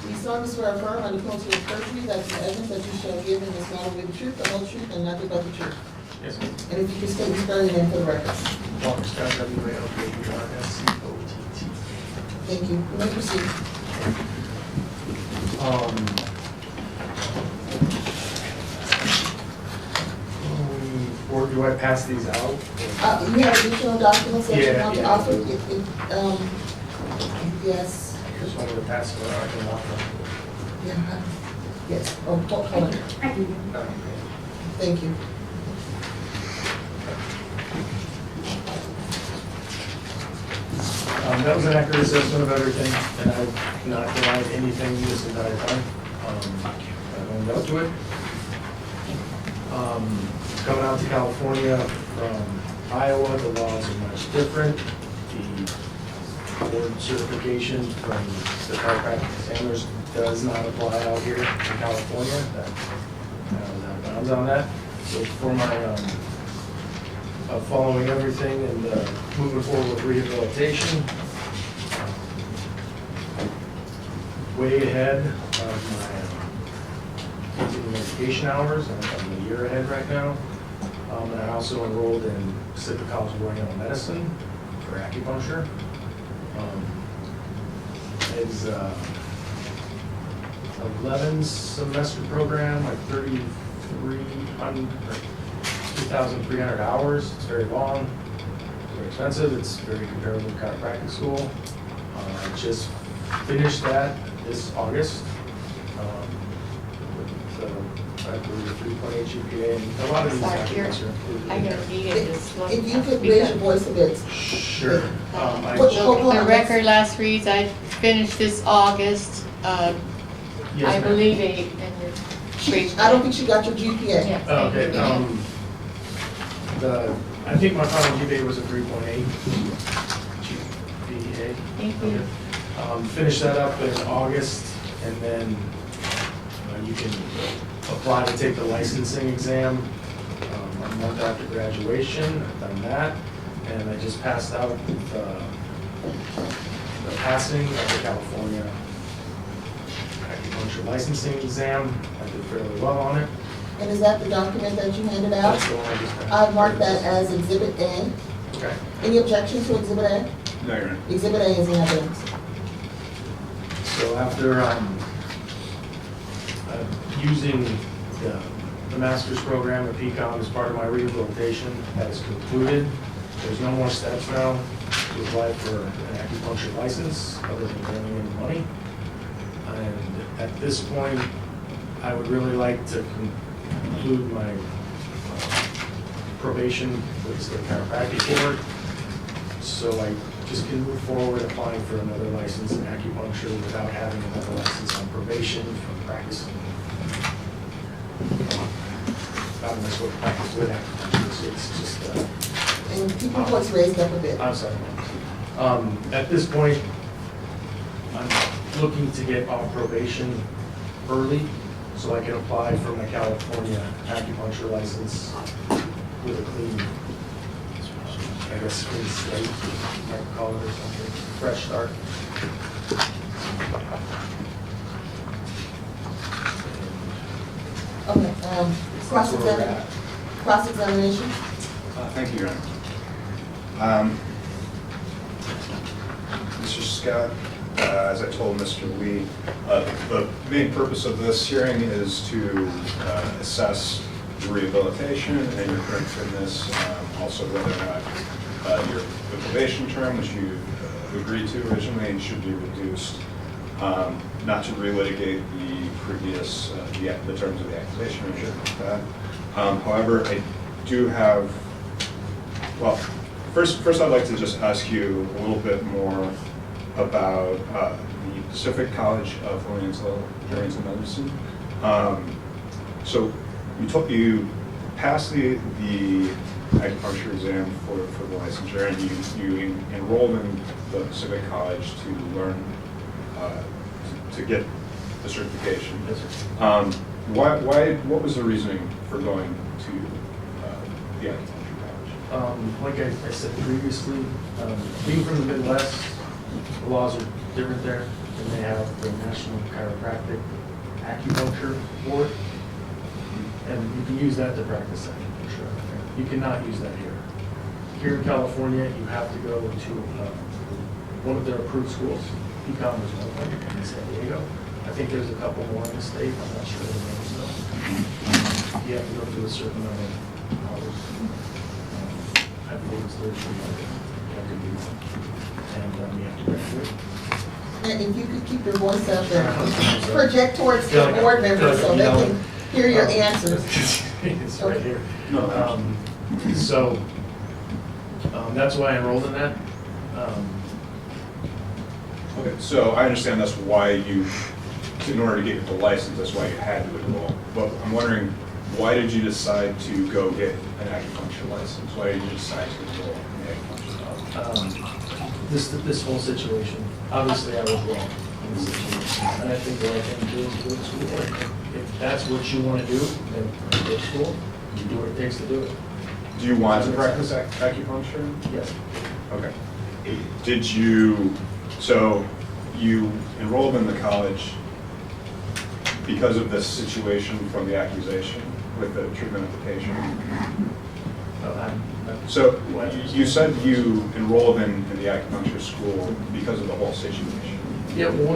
We solemnly swear or affirm under penalty of perjury that the evidence that you shall give in this matter will be the truth, the whole truth, and nothing but the truth. Yes, ma'am. And if you could state your spelling name for the record. Walker Scott, W-A-L-K-E-R-S-C-O-T-T. Thank you. You may proceed. Or do I pass these out? You have additional documents that you Yeah, want to yeah. offer? Yes. I just wanted to pass it out. I can walk them. Yeah. Yes. Oh, hold on. Thank you. That was an accurate assessment of everything, and I've not denied anything this entire time. I've owned up to it. Coming out to California from Iowa, the laws are much different. The board certification from the chiropractic examiners does not apply out here in California. That was out of bounds on that. So for my following everything and moving forward with rehabilitation, way ahead of my continuing education hours. I'm a year ahead right now. And I also enrolled in Pacific College of Oriental Medicine for acupuncture. It's 11 semester program, like 2,300 hours. It's very long, very expensive. It's very comparable to chiropractic school. I just finished that this August. I believe a 3.8 GPA, and a lot of these documents are included I in gotta there. read it this one. If you could raise your voice a bit. Sure. The record last reads, I finished this August, Yes, I ma'am. believe in I don't think she got your GPA. Yes. Okay, I think my final GPA was a 3.8 GPA. Thank you. Okay. Finished that up in August, and then you can apply to take the licensing exam a month after graduation. I've done that, and I just passed out the passing of the California acupuncture licensing exam. I did fairly well on it. And is that the document that you handed out? That's the one I just passed. I've marked that as Exhibit A. Okay. Any objection to Exhibit A? No, Your Honor. Exhibit A is in evidence. So after using the master's program at PCOM as part of my rehabilitation, that is concluded. There's no more steps now to apply for an acupuncture license other than bringing in money. And at this point, I would really like to conclude my probation with the State Chiropractic Board, so I just can move forward applying for another license in acupuncture without having another license on probation from practicing. Not unless we're practice with acupuncture, so it's just, And keep your voice raised up a bit. I'm sorry. At this point, I'm looking to get off probation early so I can apply for my California acupuncture license with a clean I guess, clean slate, you might call it, or something, fresh start. Okay, That's where we're at. cross-examination? Thank you, Your Honor. Mr. Scott, as I told Mr. Lee, the main purpose of this hearing is to assess your rehabilitation and your current fitness, also whether or not your probation term, which you agreed to originally, should be reduced, not to relitigate the previous, the terms of the accusation or anything like that. However, I do have, well, first I'd like to just ask you a little bit more about the Pacific College of Oriental Medicine. So you passed the acupuncture exam for the licensure, and you enrolled in the Pacific College to learn to get the certification. Yes, sir. What was the reasoning for going to the acupuncture college? Like I said previously, being from the Midwest, the laws are different there, and they have the National Chiropractic Acupuncture Board, and you can use that to practice acupuncture. You cannot use that here. Here in California, you have to go to one of their approved schools. Econ is one of them in San Diego. I think there's a couple more in the state, I'm not sure the names though. You have to go through a certain amount of hours. I believe it's 33 hours. You have to do one. And you have to graduate. And if you could keep your voice up and project towards the Yeah, board members so they yeah. can hear your answers. It's right here. No, So, that's why I enrolled in that. Okay, so I understand that's why you, in order to get the license, that's why you had to enroll. But I'm wondering, why did you decide to go get an acupuncture license? Why did you decide to enroll in the acupuncture college? This whole situation, obviously I was wrong in this situation. And I think the right thing to do is go to school. If that's what you want to do, then go to school. You do what it takes to do it. Do you want to practice acupuncture? Yes. Okay. So you enrolled in the college because of this situation from the accusation with the treatment of the patient? So you said you enrolled in the acupuncture school because of the whole situation? Yeah, well,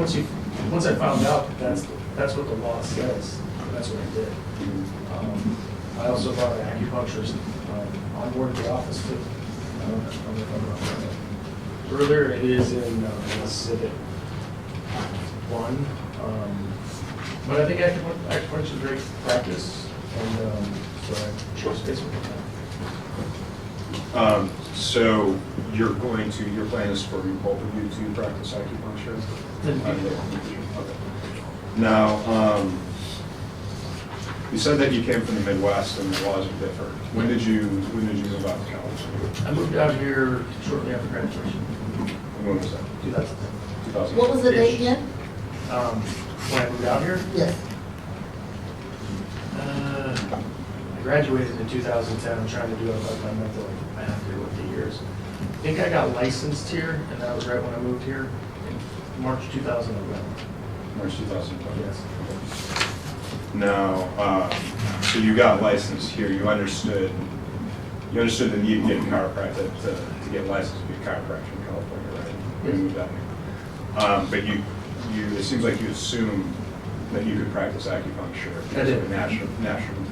once I found out that that's what the law says, that's what I did. I also brought an acupuncturist on board the office too. I don't know if I'm wrong. Earlier, it is in Civic 1. But I think acupuncture is great practice, and so I chose space with that. So your plan is for both of you to practice acupuncture? Okay. Now, you said that you came from the Midwest and the laws are different. When did you move out to college? I moved out here shortly after graduation, When was that? 2010. 2000? What was the date again? When I moved out here, Yes. I graduated in 2010. I'm trying to do it like my mental math here with the years. I think I got licensed here, and that was right when I moved here in March 2011. March 2012? Yes. Now, so you got licensed here, you understood the need to get chiropractic, to get licensed to be a chiropractor in California, right? When you moved out here. But it seems like you assumed that you could practice acupuncture I as did. a national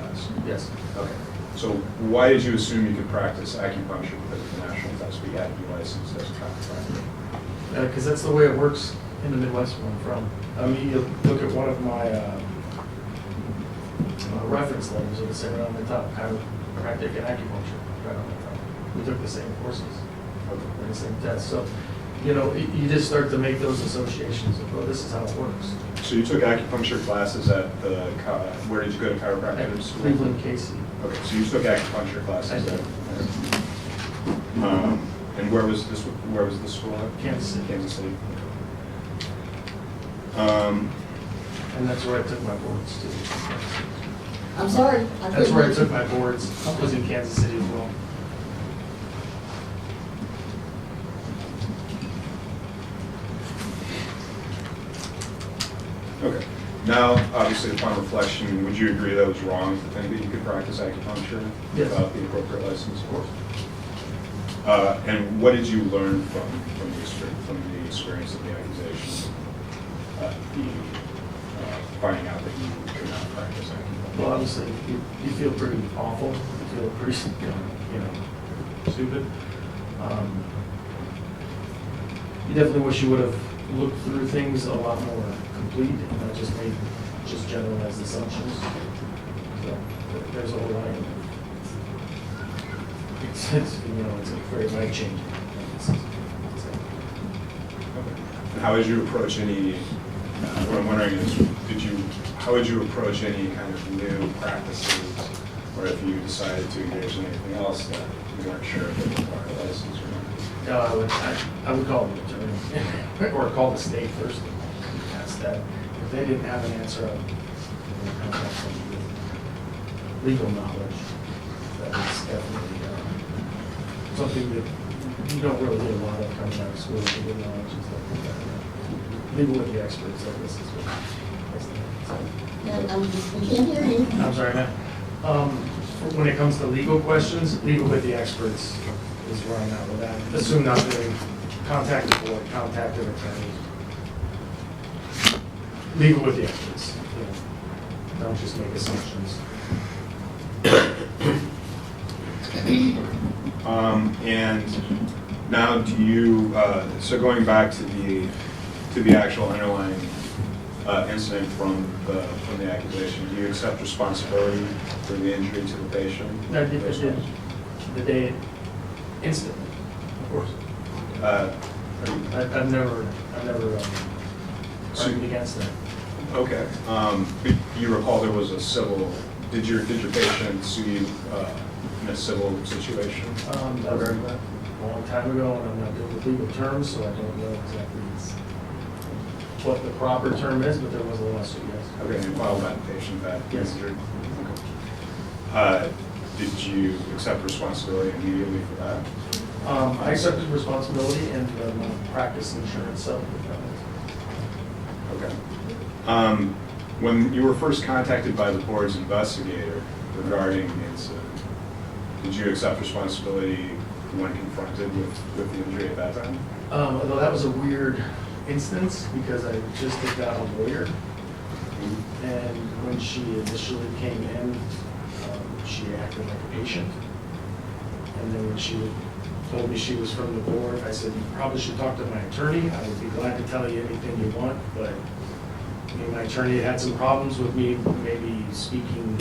test. Yes. Okay. So why did you assume you could practice acupuncture because of the national test, but you had to be licensed as a chiropractor? Because that's the way it works in the Midwest where I'm from. I mean, you look at one of my reference letters, it'll say right on the top, chiropractic and acupuncture, right on the top. We took the same courses, and the same tests. So, you just start to make those associations of, well, this is how it works. So you took acupuncture classes at where did you go to chiropractic At school? Cleveland, Casey. Okay, so you took acupuncture classes I did. there. And where was the school at? Kansas City. Kansas City. And that's where I took my boards too. I'm sorry. I That's couldn't where I hear took you. my boards, was in Kansas City as well. Okay. Now, obviously, upon reflection, would you agree that it was wrong to think that you could practice acupuncture Yes. without the appropriate license? Of course. And what did you learn from the experience of the accusation? Finding out that you could not practice acupuncture? Well, obviously, you feel pretty awful, you feel pretty, stupid. You definitely wish you would have looked through things a lot more complete and not just made just generalized assumptions. So, there's a whole lot of, it's a very life-changing. And how would you approach any, what I'm wondering is, how would you approach any kind of new practices, or if you decided to engage in anything else that you weren't sure if it required a license or not? I would call the attorney, or call the state first, and ask that. If they didn't have an answer, I would contact somebody with legal knowledge. That is definitely something that you don't really get a lot of coming out of school, legal knowledge and stuff like that. Legal with the experts, I guess is what. And we can't hear you. I'm sorry, ma'am. When it comes to legal questions, legal with the experts is where I'm at with that. Assume not to contact the board, contact an attorney. Legal with the experts. Don't just make assumptions. And now do you, so going back to the actual underlying incident from the accusation, do you accept responsibility for the injury to the patient? I did the day incident, of course. I've never argued against that. Okay. But you recall there was a civil, did your patient sue you in a civil situation? That was a long time ago, and I'm not good with legal terms, so I don't know exactly what the proper term is, but there was a lawsuit, yes. Okay, you filed that patient that Yes. injured? Okay. Did you accept responsibility immediately for that? I accepted responsibility and practice insurance settlement. Okay. When you were first contacted by the board's investigator regarding the incident, did you accept responsibility when confronted with the injury at that time? Although that was a weird instance because I just had got a lawyer, and when she initially came in, she acted like a patient. And then when she told me she was from the board, I said, you probably should talk to my attorney. I would be glad to tell you anything you want, but my attorney had some problems with me maybe speaking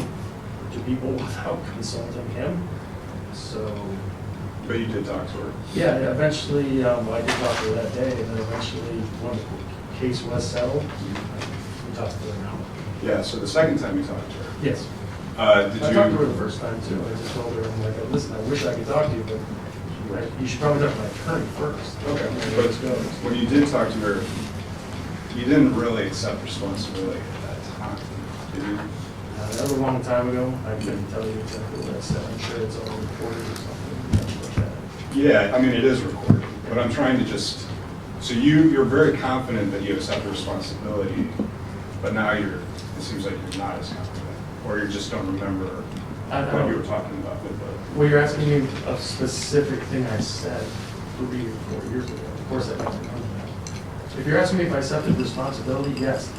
to people without consulting him. So. But you did talk to her? Yeah, eventually, I did talk to her that day, and then eventually, when the case was settled, we talked to her now. Yeah, so the second time you talked to her? Yes. Did I you? talked to her the first time too. I just told her, I'm like, listen, I wish I could talk to you, but you should probably talk to my attorney first. Okay, And then but let's go. when you did talk to her, you didn't really accept responsibility at that time, did you? That was a long time ago. I couldn't tell you exactly what I said. I'm sure it's all recorded or something like that. Yeah, I mean, it is recorded, but I'm trying to just, so you're very confident that you accept responsibility, but now it seems like you're not as confident, or you just don't remember what you were talking about with the. Well, you're asking me a specific thing I said 3 or 4 years ago. Of course, I don't remember that. If you're asking me if I accepted responsibility, yes.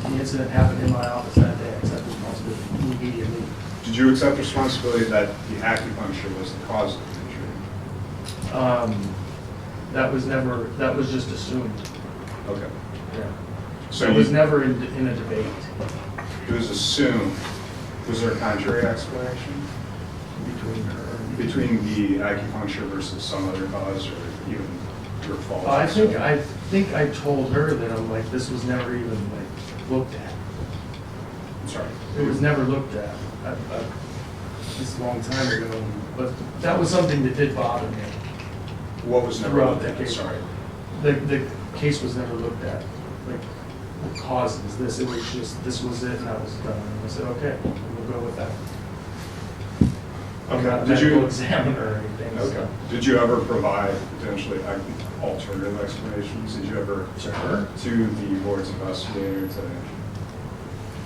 The incident happened in my office that day. I accepted responsibility immediately. Did you accept responsibility that the acupuncture was the cause of the injury? That was just assumed. Okay. Yeah. So It was you- never in a debate. It was assumed. Was there a contrary explanation Between her. between the acupuncture versus some other cause, or even your fault? I think I told her that I'm like, this was never even like looked at. I'm sorry. It was never looked at. This is a long time ago, but that was something that did bother me. What was never Throughout looked the at? case. Sorry. The case was never looked at, like, the cause is this, it was just, this was it, and that was done, and I said, okay, we'll go with that. I'm not a Did you- medical examiner or anything, Okay. so. Did you ever provide potentially alternative explanations? Did you ever, To her? to the board's investigator,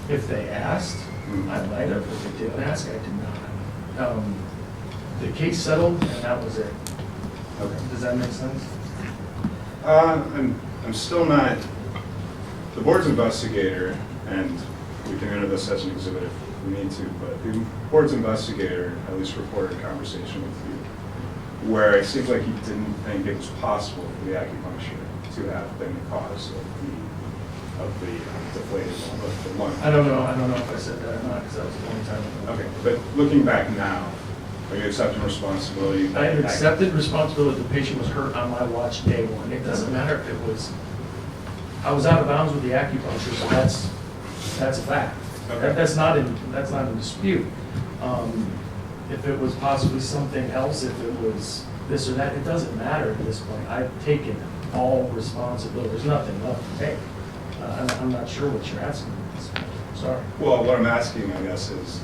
If they asked, Hmm. I might have. If they didn't ask, I did not. The case settled, and that was it. Okay. Does that make sense? I'm still not, the board's investigator, and we can enter this as an exhibit if we need to, but the board's investigator at least reported a conversation with you where it seems like he didn't think it was possible for the acupuncture to have been the cause of the deflated lung. I don't know if I said that or not, because that was a long time ago. Okay, but looking back now, are you accepting responsibility? I have accepted responsibility. The patient was hurt on my watch day one. It doesn't matter if it was, I was out of bounds with the acupuncture, so that's a fact. Okay. That's not in dispute. If it was possibly something else, if it was this or that, it doesn't matter at this point. I've taken all responsibility. There's nothing left to take. I'm not sure what you're asking me. Sorry. Well, what I'm asking, I guess, is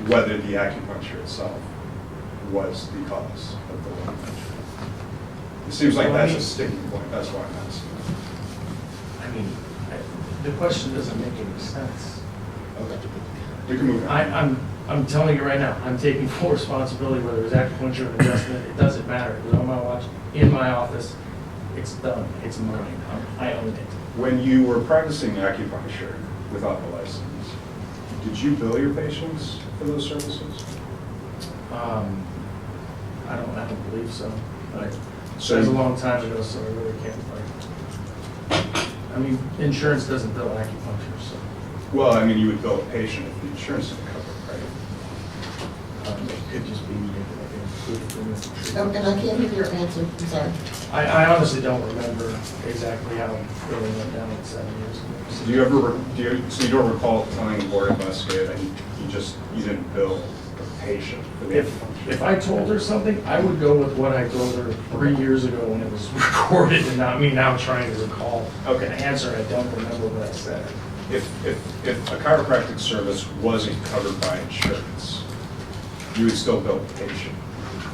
whether the acupuncture itself was the cause of the lung injury. It seems like that's a sticking point, that's why I'm asking. I mean, the question doesn't make any sense. Okay. We can move on. I'm telling you right now, I'm taking full responsibility, whether it's acupuncture or adjustment, it doesn't matter. It was on my watch, in my office, it's done, it's mine, I own it. When you were practicing acupuncture without the license, did you bill your patients for those services? I don't believe so. But So- it was a long time ago, so I really can't like. I mean, insurance doesn't bill acupuncture, so. Well, I mean, you would bill a patient if the insurance didn't cover it, right? It could just be like included in And I can't hear your answer, I'm sorry. I honestly don't remember exactly how it really went down like 7 years ago. So so you don't recall telling the board investigator that you didn't bill a patient for the acupuncture? If I told her something, I would go with what I told her 3 years ago when it was recorded, and not me now trying to recall Okay. an answer. I don't remember what I said. If a chiropractic service wasn't covered by insurance, you would still bill the patient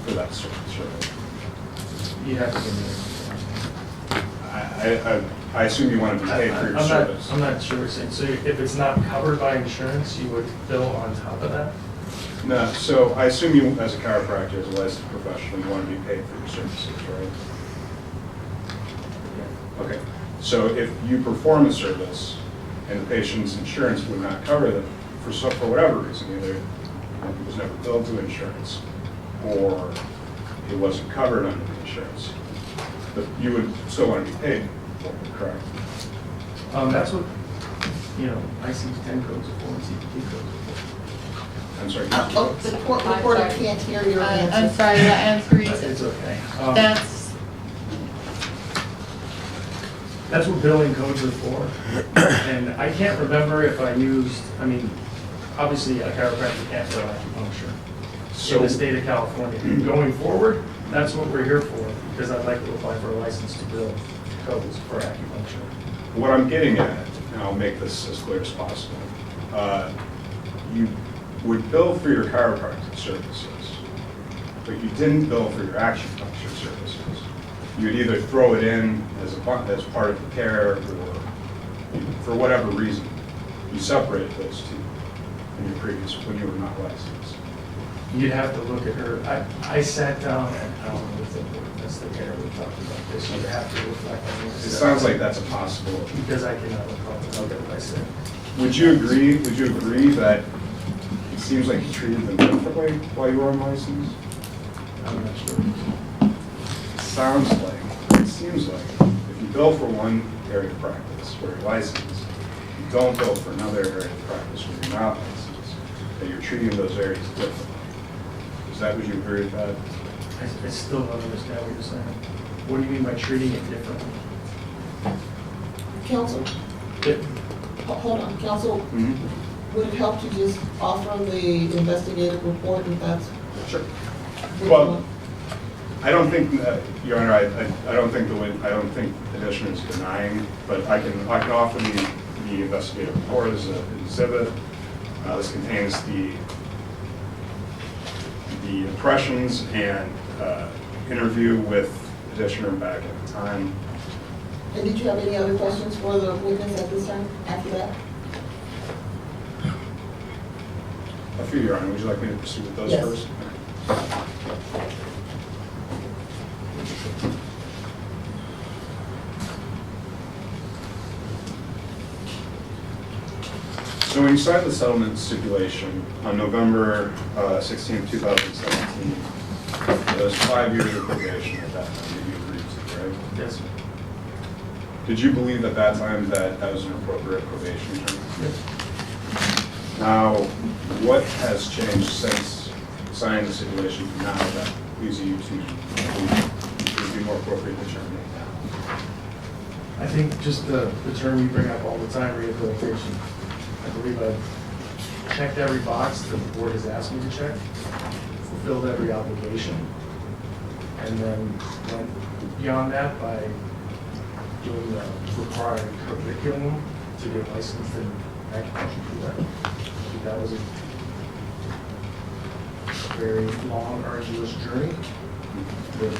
for that service, right? You have to give me. I assume you want to be paid for your service. I'm not sure what you're saying. So if it's not covered by insurance, you would bill on top of that? No, so I assume you, as a chiropractor, as a licensed professional, you want to be paid for your services, right? Yeah. Okay, so if you perform a service and the patient's insurance would not cover them for whatever reason, either it was never billed to insurance or it wasn't covered under the insurance, but you would still want to be paid for it, correct? That's what, ICD-10 codes are for, and CPT codes are I'm sorry. Oh, the reporter can't hear your I'm answer. sorry, that answer for. is, It's okay. That's what billing codes are for. And I can't remember if I used, obviously a chiropractor can't bill acupuncture in the state of California. Going forward, that's what we're here for, because I'd like to apply for a license to bill codes for acupuncture. What I'm getting at, and I'll make this as clear as possible, you would bill for your chiropractic services, but you didn't bill for your acupuncture services. You would either throw it in as part of the care, or for whatever reason, you separated those two in your previous, when you were not licensed. You'd have to look at her, I sat down and that's the care we talked about this, you'd have to reflect on this. It sounds like that's a possibility. Because I cannot recall what I said. Would you agree that it seems like you treated them differently while you were unlicensed? I'm not sure. It seems like, if you bill for one area of practice where you're licensed, you don't bill for another area of practice where you're not licensed, that you're treating those areas differently. Would you agree with that? I still don't understand what you're saying. What do you mean by treating it differently? Counsel, hold on, counsel, would it help to just offer the investigative report if that's? Sure. Well, I don't think, Your Honor, I don't think the petitioner is denying, but I can offer the investigative report as an exhibit. This contains the impressions and interview with petitioner back at the time. And did you have any other questions for the witness at this time, after that? A few, Your Honor. Would you like me to proceed with those Yes. first? So when you signed the settlement stipulation on November 16, 2017, there was 5 years of probation at that time that you agreed to, right? Yes. Did you believe at that time that that was an appropriate probation term? Now, what has changed since signing the stipulation to now that leads you to believe it would be more appropriate to terminate now? I think just the term you bring up all the time, rehabilitation. I believe I've checked every box that the board has asked me to check, fulfilled every obligation, and then went beyond that by doing the required curriculum to get licensed in acupuncture for that. I think that was a very long, arduous journey with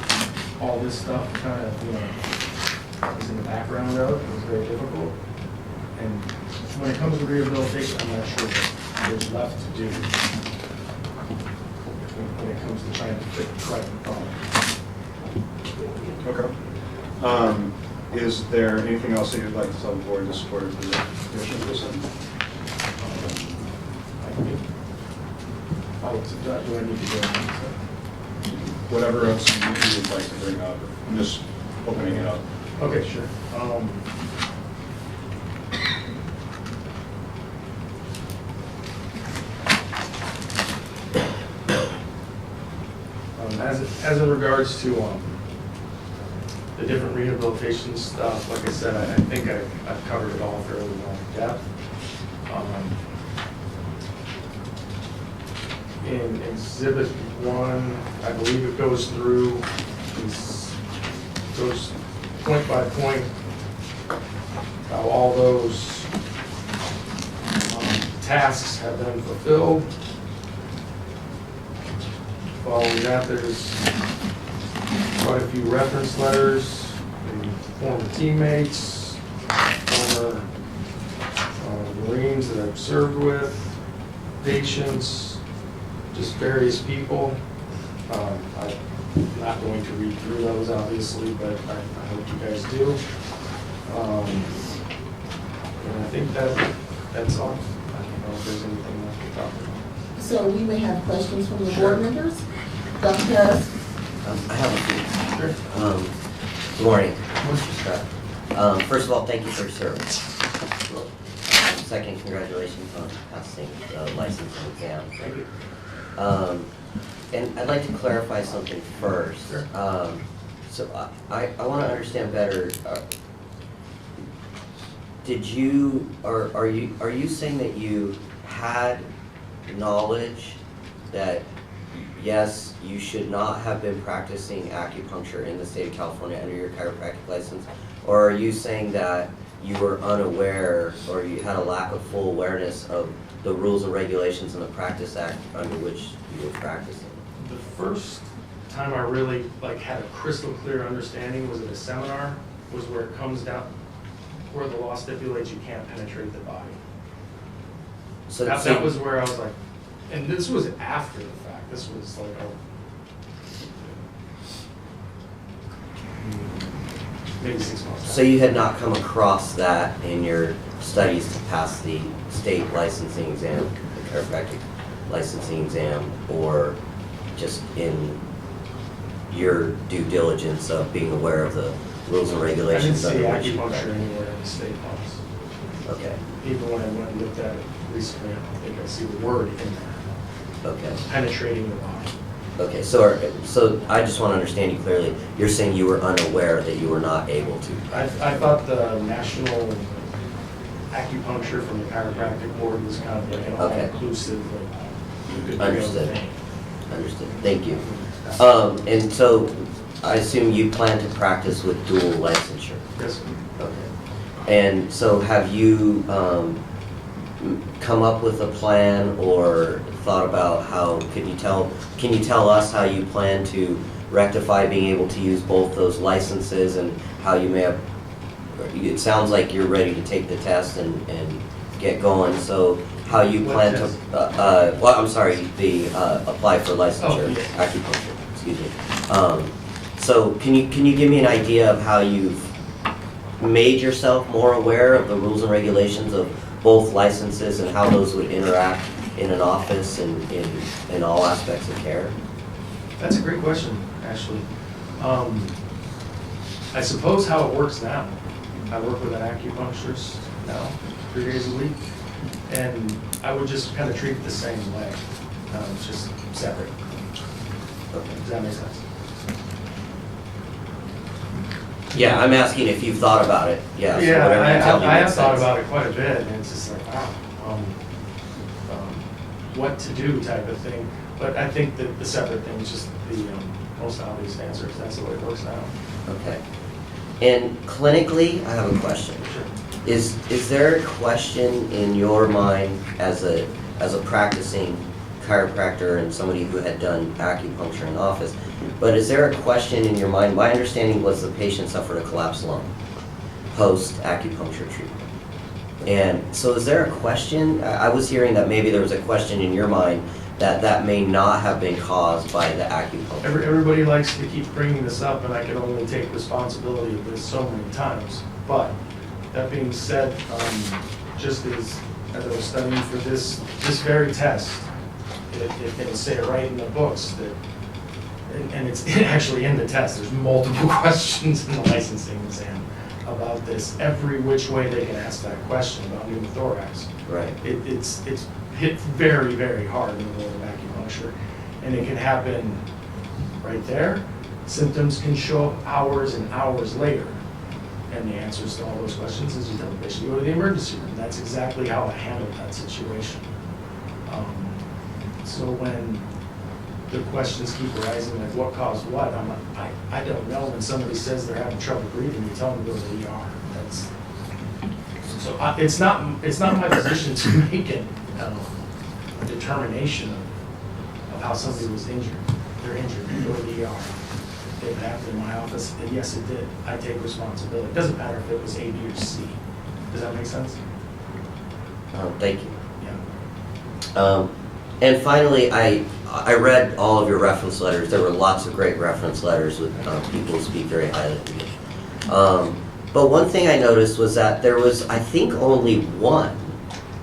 all this stuff kind of, was in the background of. It was very difficult. And when it comes to rehabilitation, I'm not sure that there's left to do when it comes to trying to correct the problem. Okay. Is there anything else that you'd like to tell the board in support of the petition for this? Do I need to go on? Whatever else you would like to bring up, I'm just opening it up. Okay, sure. As in regards to the different rehabilitation stuff, like I said, I think I've covered it all fairly well in depth. In Exhibit 1, I believe it goes through, goes point by point, how all those tasks have been fulfilled. Following that, there's quite a few reference letters, former teammates, former Marines that I've served with, patients, just various people. I'm not going to read through those, obviously, but I hope you guys do. And I think that's all. I don't know if there's anything else to talk about. So we may have questions from the board members. Dr. Harris? I have a few. Sure. Good morning. Mr. Scott. First of all, thank you for your service. Second, congratulations on passing the licensing exam. Thank you. And I'd like to clarify something first. Sure. So I want to understand better. Are you saying that you had knowledge that yes, you should not have been practicing acupuncture in the state of California under your chiropractic license? Or are you saying that you were unaware or you had a lack of full awareness of the rules and regulations and the Practice Act under which you were practicing? The first time I really had a crystal clear understanding was at a seminar, was where it comes down, where the law stipulates you can't penetrate the body. So That was where I was like, and this was after the fact, this was like maybe 6 months. So you had not come across that in your studies to pass the state licensing exam, the chiropractic licensing exam, or just in your due diligence of being aware of the rules and regulations I didn't under see which you acupuncture practice? anywhere in the state laws. Okay, Even when I went and looked at it recently, I don't think I see the word in there, okay. penetrating the body. Okay, so I just want to understand you clearly. You're saying you were unaware that you were not able to. I thought the national acupuncture from the chiropractic board was kind of like an Okay. all-inclusive. Understood. Understood, thank you. And so I assume you plan to practice with dual licensure? Yes, Okay. And so have you come up with a plan or thought about how, can you tell us how you plan to rectify being able to use both those licenses and how you may have, it sounds like you're ready to take the test and get going, so how you What plan to, test? well, I'm sorry, the, apply for licensure, Oh, yeah. acupuncture, excuse me. So can you give me an idea of how you've made yourself more aware of the rules and regulations of both licenses and how those would interact in an office and in all aspects of care? That's a great question, actually. I suppose how it works now. I work with an acupuncturist now, 3 days a week, and I would just kind of treat it the same way, just separate. Does that make sense? Yeah, I'm asking if you've thought about it, yeah, so Yeah, whatever you tell me I have makes thought sense. about it quite a bit, and it's just like, wow, what to do type of thing. But I think that the separate thing is just the most obvious answer, if that's the way it works now. Okay. And clinically, I have a question. Sure. Is there a question in your mind as a practicing chiropractor and somebody who had done acupuncture in office, but is there a question in your mind? My understanding was the patient suffered a collapsed lung post acupuncture treatment. And so is there a question? I was hearing that maybe there was a question in your mind that may not have been caused by the acupuncture. Everybody likes to keep bringing this up, and I can only take responsibility of this so many times. But that being said, just as I was studying for this very test, it say it right in the books that, and it's actually in the test. There's multiple questions in the licensing exam about this. Every which way they can ask that question about pneumothorax. Right. It's hit very, very hard in the world of acupuncture, and it can happen right there. Symptoms can show up hours and hours later, and the answers to all those questions is you tell the patient to go to the emergency room. That's exactly how I handled that situation. So when the questions keep arising, like what caused what, I'm like, I don't know. When somebody says they're having trouble breathing, you tell them to go to the ER. That's so it's not my position to make it a determination of how somebody was injured. They're injured, go to the ER. If it happened in my office, and yes, it did. I take responsibility. It doesn't matter if it was A, B, or C. Does that make sense? Thank you. Yeah. And finally, I read all of your reference letters. There were lots of great reference letters with people who speak very highly of you. But one thing I noticed was that there was, I think, only one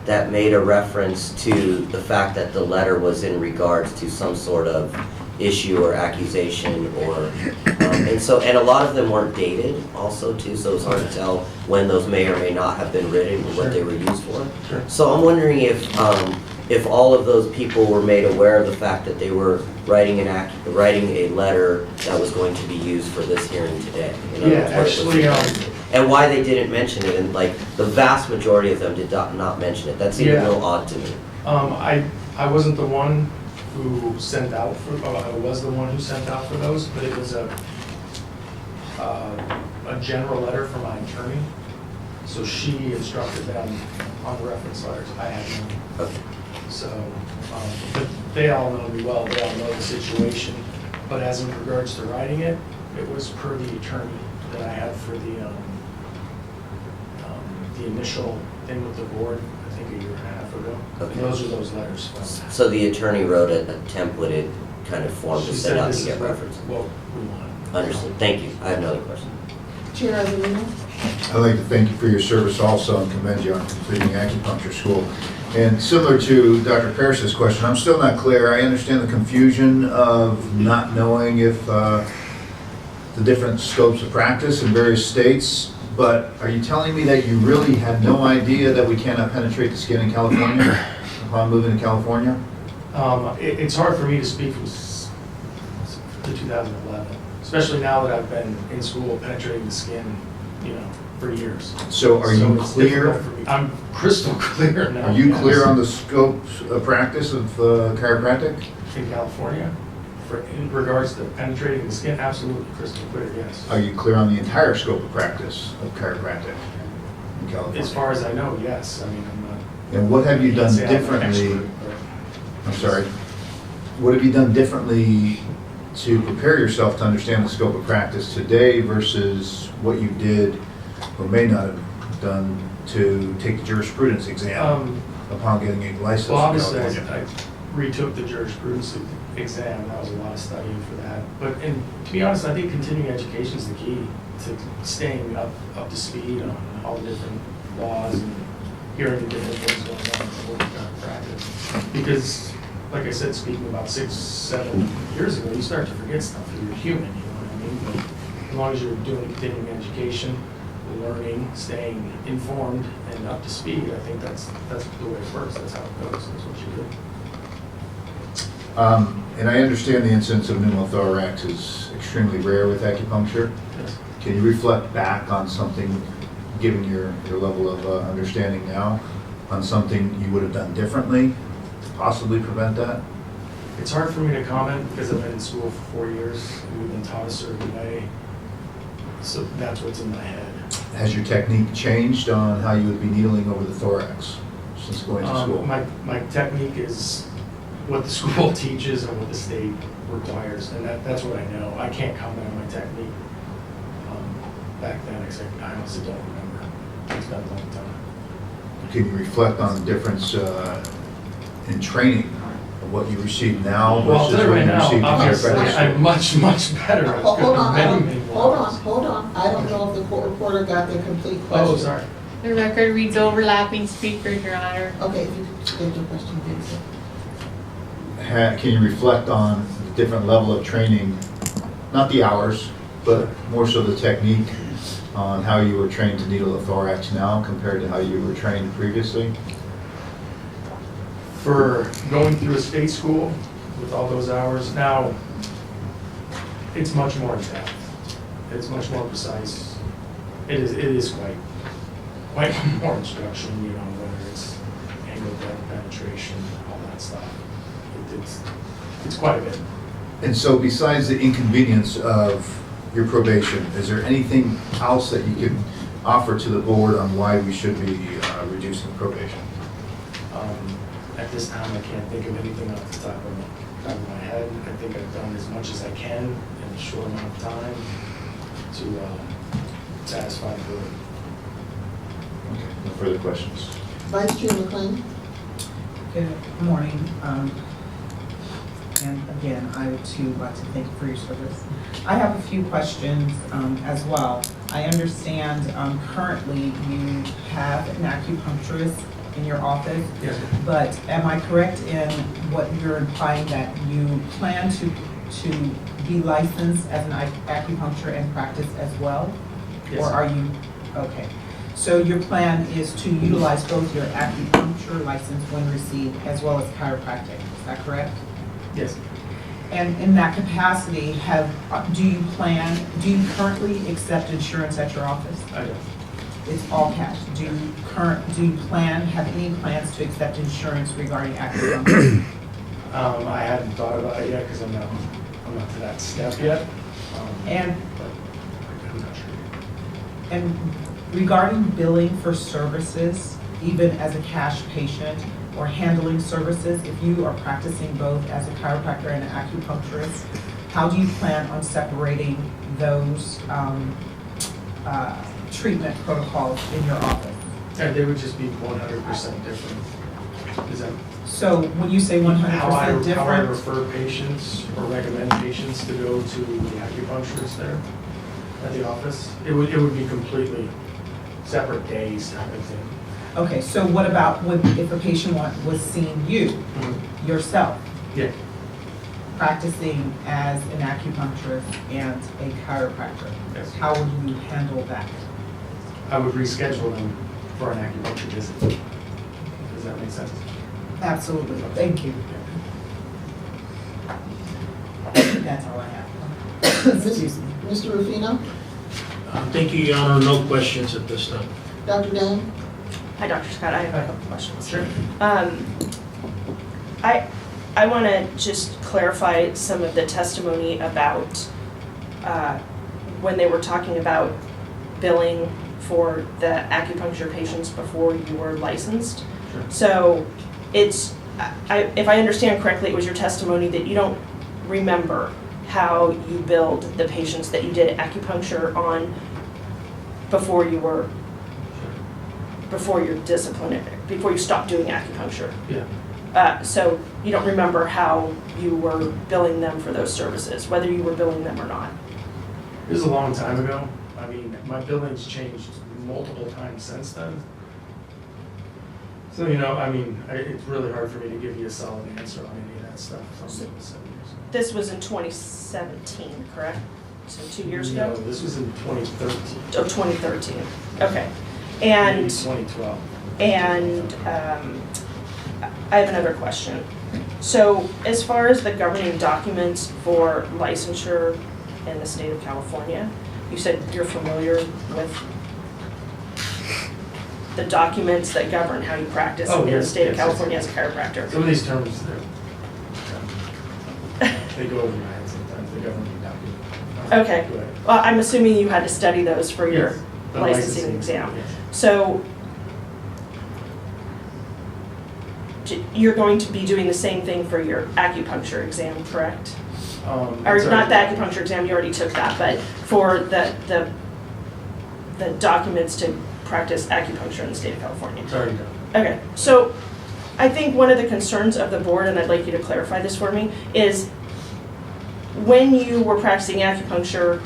that made a reference to the fact that the letter was in regards to some sort of issue or accusation or, and a lot of them weren't dated also too, so it's hard to tell when those may or may not have been written or what they were used for. Sure. So I'm wondering if all of those people were made aware of the fact that they were writing a letter that was going to be used for this hearing today. In other Yeah, words, what it was actually, and why they didn't mention it, and like the vast majority of them did not mention it. That seemed a Yeah. little odd to me. I wasn't the one who sent out for, I was the one who sent out for those, but it was a general letter from my attorney. So she instructed them on the reference letters. I had none. Okay. So, but they all know me well, they all know the situation. But as in regards to writing it, it was per the attorney that I had for the initial thing with the board, I think a year and a half ago. Okay. And those are those letters. So the attorney wrote a templated kind of form to She send said out this to is get what references. we want. Understood. Thank you. I have another question. Chair Azarino? I'd like to thank you for your service also and commend you on completing acupuncture school. And similar to Dr. Parrish's question, I'm still not clear. I understand the confusion of not knowing if the different scopes of practice in various states, but are you telling me that you really had no idea that we cannot penetrate the skin in California upon moving to California? It's hard for me to speak from the 2011, especially now that I've been in school penetrating the skin, for years. So are you it's clear? difficult for me. I'm crystal clear now. Are you yes. clear on the scopes of practice of chiropractic? In California, in regards to penetrating the skin, absolutely crystal clear, yes. Are you clear on the entire scope of practice of chiropractic in California? As far as I know, yes. I mean, I'm not. And what have you I done can't say I'm an differently? expert, but- I'm sorry. What have you done differently to prepare yourself to understand the scope of practice today versus what you did or may not have done to take the jurisprudence exam upon getting a license Well, in obviously, California? I retook the jurisprudence exam, that was a lot of studying for that. But, and to be honest, I think continuing education is the key to staying up to speed on all the different laws and hearing the different things going on and working on practice. Because, like I said, speaking about 6, 7 years ago, you start to forget stuff, you're human, you know what I mean? But as long as you're doing continuing education, learning, staying informed and up to speed, I think that's the way it works, that's how it goes, that's what you do. And I understand the incidence of pneumothorax is extremely rare with acupuncture. Yes. Can you reflect back on something, given your level of understanding now, on something you would have done differently to possibly prevent that? It's hard for me to comment because I've been in school for 4 years, and we've been taught a certain way, so that's what's in my head. Has your technique changed on how you would be needling over the thorax since going to school? My technique is what the school teaches and what the state requires, and that's what I know. I can't comment on my technique back then, except I honestly don't remember. It's been a long time. Can you reflect on the difference in training of what you receive now Well, I'll versus tell you what right you now, received in obviously, chiropractic I'm school? much better. It's Hold been on, many hold years. on, hold on. I don't know if the court reporter got the complete question. Oh, sorry. The record reads overlapping speakers, Your Honor. Okay, if you could state your question, please. Can you reflect on the different level of training, not the hours, but more so the technique on how you were trained to needle the thorax now compared to how you were trained previously? For going through a state school with all those hours, now it's much more in-depth. It's much more precise. It is quite more instruction, you know, whether it's angle depth, penetration, all that stuff. It's quite a bit. And so besides the inconvenience of your probation, is there anything else that you could offer to the board on why we should be reducing probation? At this time, I can't think of anything off the top of my head. I think I've done as much as I can in a short amount of time to satisfy the board. Okay, no further questions. Vice Chair McLean? Good morning. And again, I would too like to thank you for your service. I have a few questions as well. I understand currently you have an acupuncturist in your office, Yes, sir. but am I correct in what you're implying that you plan to be licensed as an acupuncture and practice as well? Yes, Or sir. are you, okay. So your plan is to utilize both your acupuncture license when received as well as chiropractic, is that correct? Yes. And in that capacity, do you currently accept insurance at your office? I do. It's all cash. Do you have any plans to accept insurance regarding acupuncture? I hadn't thought about it yet because I'm not to that step yet. And, But I'm not sure. and regarding billing for services, even as a cash patient or handling services, if you are practicing both as a chiropractor and an acupuncturist, how do you plan on separating those treatment protocols in your office? And they would just be 100% different. Is that So when you say 100% how I different, refer patients or recommend patients to go to the acupuncturist there at the office? It would be completely separate days type of thing. okay, so what about if a patient was seeing you yourself, Yeah. practicing as an acupuncturist and a chiropractor? Yes. How would you handle that? I would reschedule them for an acupuncture visit. Does that make sense? Absolutely, thank you. That's all I have. Excuse me. Mr. Rufino? Thank you, Your Honor. No questions at this time. Dr. Dang? Hi, Dr. Scott. I have a couple questions. Sure. I want to just clarify some of the testimony about when they were talking about billing for the acupuncture patients before you were licensed. Sure. So it's, if I understand correctly, it was your testimony that you don't remember how you billed the patients that you did acupuncture on before you were before your disciplinary, before you stopped doing acupuncture. Yeah. So you don't remember how you were billing them for those services, whether you were billing them or not? It was a long time ago. I mean, my billing's changed multiple times since then. So, I mean, it's really hard for me to give you a solid answer on any of that stuff from 7 years ago. This was in 2017, correct? So 2 years ago? No, this was in 2013. Oh, 2013, okay. Maybe And 2012. I have another question. So as far as the governing documents for licensure in the state of California, you said you're familiar with the documents that govern how you practice Oh, in the yes, state of yes, California yes. as a chiropractor? Some of these terms, they go over my head sometimes, they govern me document. Okay. Go ahead. Well, I'm assuming you had to study those for your Yes, the licensing exam. yes. So you're going to be doing the same thing for your acupuncture exam, correct? Or it's not the already- acupuncture exam, you already took that, but for the documents to practice acupuncture in the state of California. It's already done. Okay, so I think one of the concerns of the board, and I'd like you to clarify this for me, is when you were practicing acupuncture,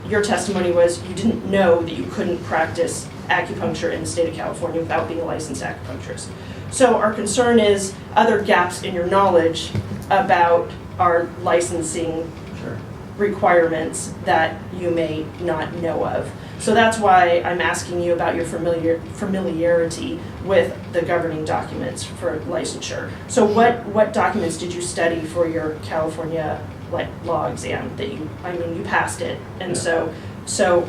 your testimony was you didn't know that you couldn't practice acupuncture in the state of California without being a licensed acupuncturist. So our concern is other gaps in your knowledge about our licensing Sure. requirements that you may not know of. So that's why I'm asking you about your familiarity with the governing documents for licensure. So what documents did you study for your California law exam that you passed it, and Yeah. so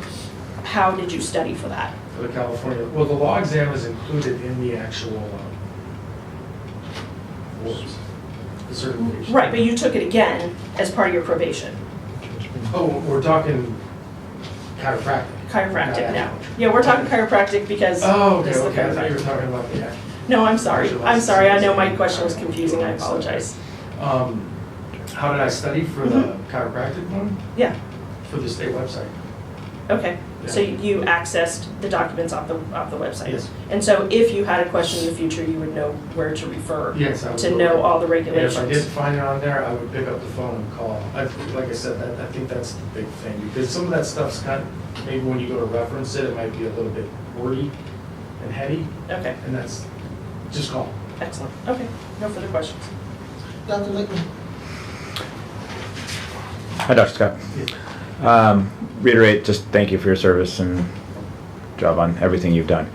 how did you study for that? For the California, well, the law exam is included in the actual boards, the certification. Right, but you took it again as part of your probation. Oh, we're talking chiropractic. Chiropractic now. Yeah, we're talking chiropractic because Oh, okay, this is the okay, I thought you were chiropractic. talking about the, No, I'm sorry. I'm sorry. I know my question was confusing. I apologize. How did I study for the chiropractic one? Yeah, For the state website. okay. So Yeah. you accessed the documents off the website? Yes. And so if you had a question in the future, you would know where to refer Yes, I would. to know all the And if regulations? I did find it on there, I would pick up the phone and call. Like I said, I think that's the big thing, because some of that stuff's kind of, maybe when you go to reference it, it might be a little bit wordy and heady, Okay, and that's, just call. excellent. Okay, no further questions. Dr. Lickman? Hi, Dr. Scott. Reiterate, just thank you for your service and job on everything you've done.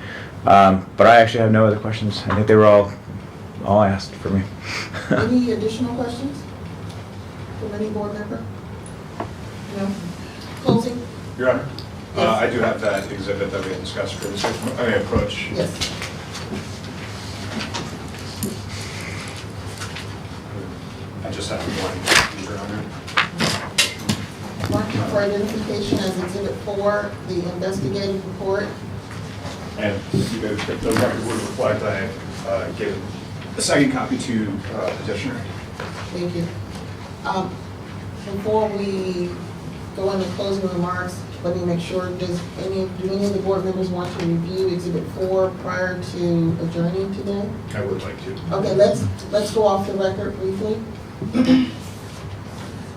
But I actually have no other questions. I think they were all asked for me. Any additional questions from any board member? No? Closing? Your Honor, Yes. I do have that exhibit that we had discussed previously, approach. Yes. I just have one, Your Honor. Mark for identification as Exhibit 4, the investigative report. And the record would reflect I gave a second copy to petitioner. Thank you. Before we go into closing remarks, let me make sure, do any of the board members want to review Exhibit 4 prior to adjourning today? I would like to. Okay, let's go off the record briefly.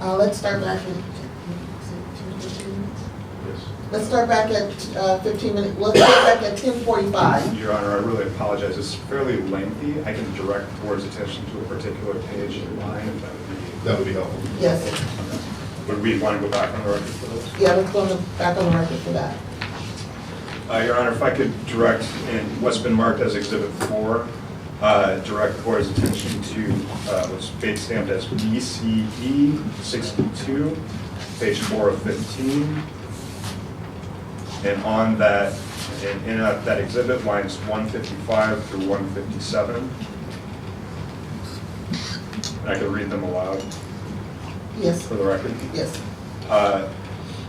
Let's start back at, let's start back at 15 minutes, let's start back at 10:45. Your Honor, I really apologize. It's fairly lengthy. I can direct the board's attention to a particular page in line if that would be helpful. Yes, Would we want to go back on the record for this? yeah, let's go back on the record for that. Your Honor, if I could direct in what's been marked as Exhibit 4, direct the board's attention to what's date stamped as BCE 62, page 4 of 15. And on that, in that exhibit, lines 155 through 157. And I can read them aloud Yes, for the record. yes.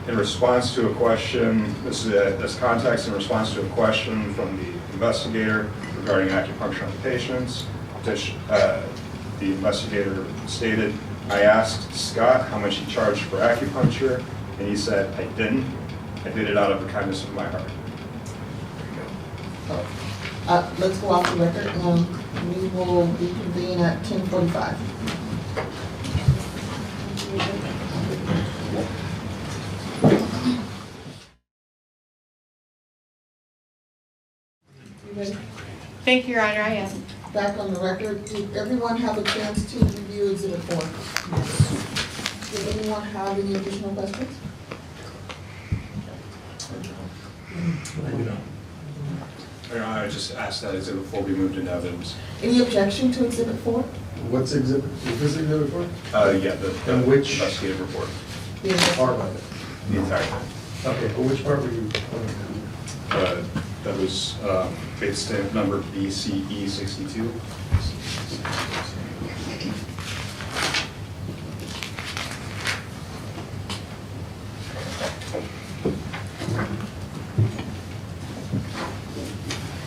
In response to a question, this context in response to a question from the investigator regarding acupuncture on patients, the investigator stated, I asked Scott how much he charged for acupuncture, and he said, I didn't. I did it out of the kindness of my heart. There you go. Let's go off the record. We will reconvene at 10:45. You ready? Thank you, Your Honor, I am. Back on the record, did everyone have a chance to review Exhibit 4? Did anyone have any additional questions? Your Honor, I just asked that Exhibit 4 be moved into evidence. Any objection to Exhibit 4? What's exhibit, is this exhibit for? Yeah, the And which- investigative report, Part of it. the entire thing. Okay, but which part were you? That was base stamp number BCE 62.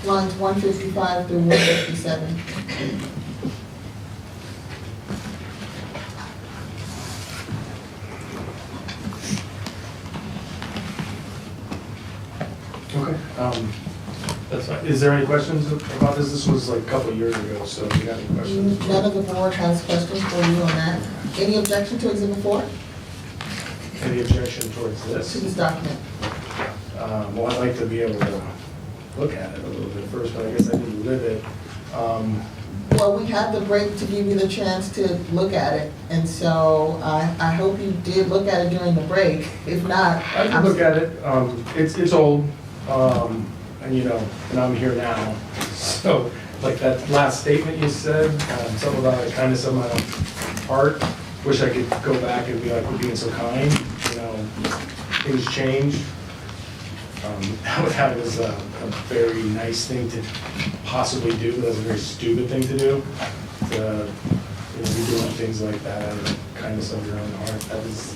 Lines 155 through 157. Okay. That's fine. Is there any questions about this? This was like a couple of years ago, so if you got any questions? None of the board has questions for you on that. Any objection to Exhibit 4? Any objection towards To this? this document? Well, I'd like to be able to look at it a little bit first, but I guess I didn't live it. Well, we had the break to give you the chance to look at it, and so I hope you did look at it during the break. If not, I can look at it. It's old, and you know, and I'm here now. So, like that last statement you said, something about it kindness of my heart. Wish I could go back and be like, we're being so kind. You know, things change. That was a very nice thing to possibly do. That was a very stupid thing to do. To, you know, be doing things like that out of kindness of your own heart. That is.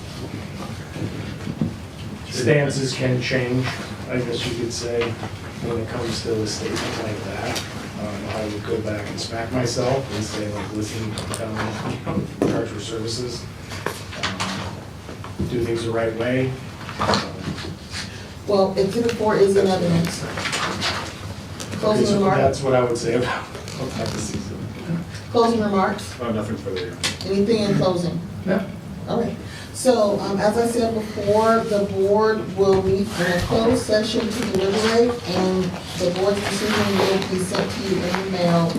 Stances can change, I guess you could say, when it comes to a statement like that. I would go back and smack myself and say, like, listen, charge for services, do things the right way. well, Exhibit 4 is in evidence. Okay, Closing so remarks? that's what I would say about this season. Closing remarks? Nothing further. Anything in closing? Yeah. All right. So, as I said before, the board will meet in a closed session to deliberate, and the board's decision will be sent to you in the mail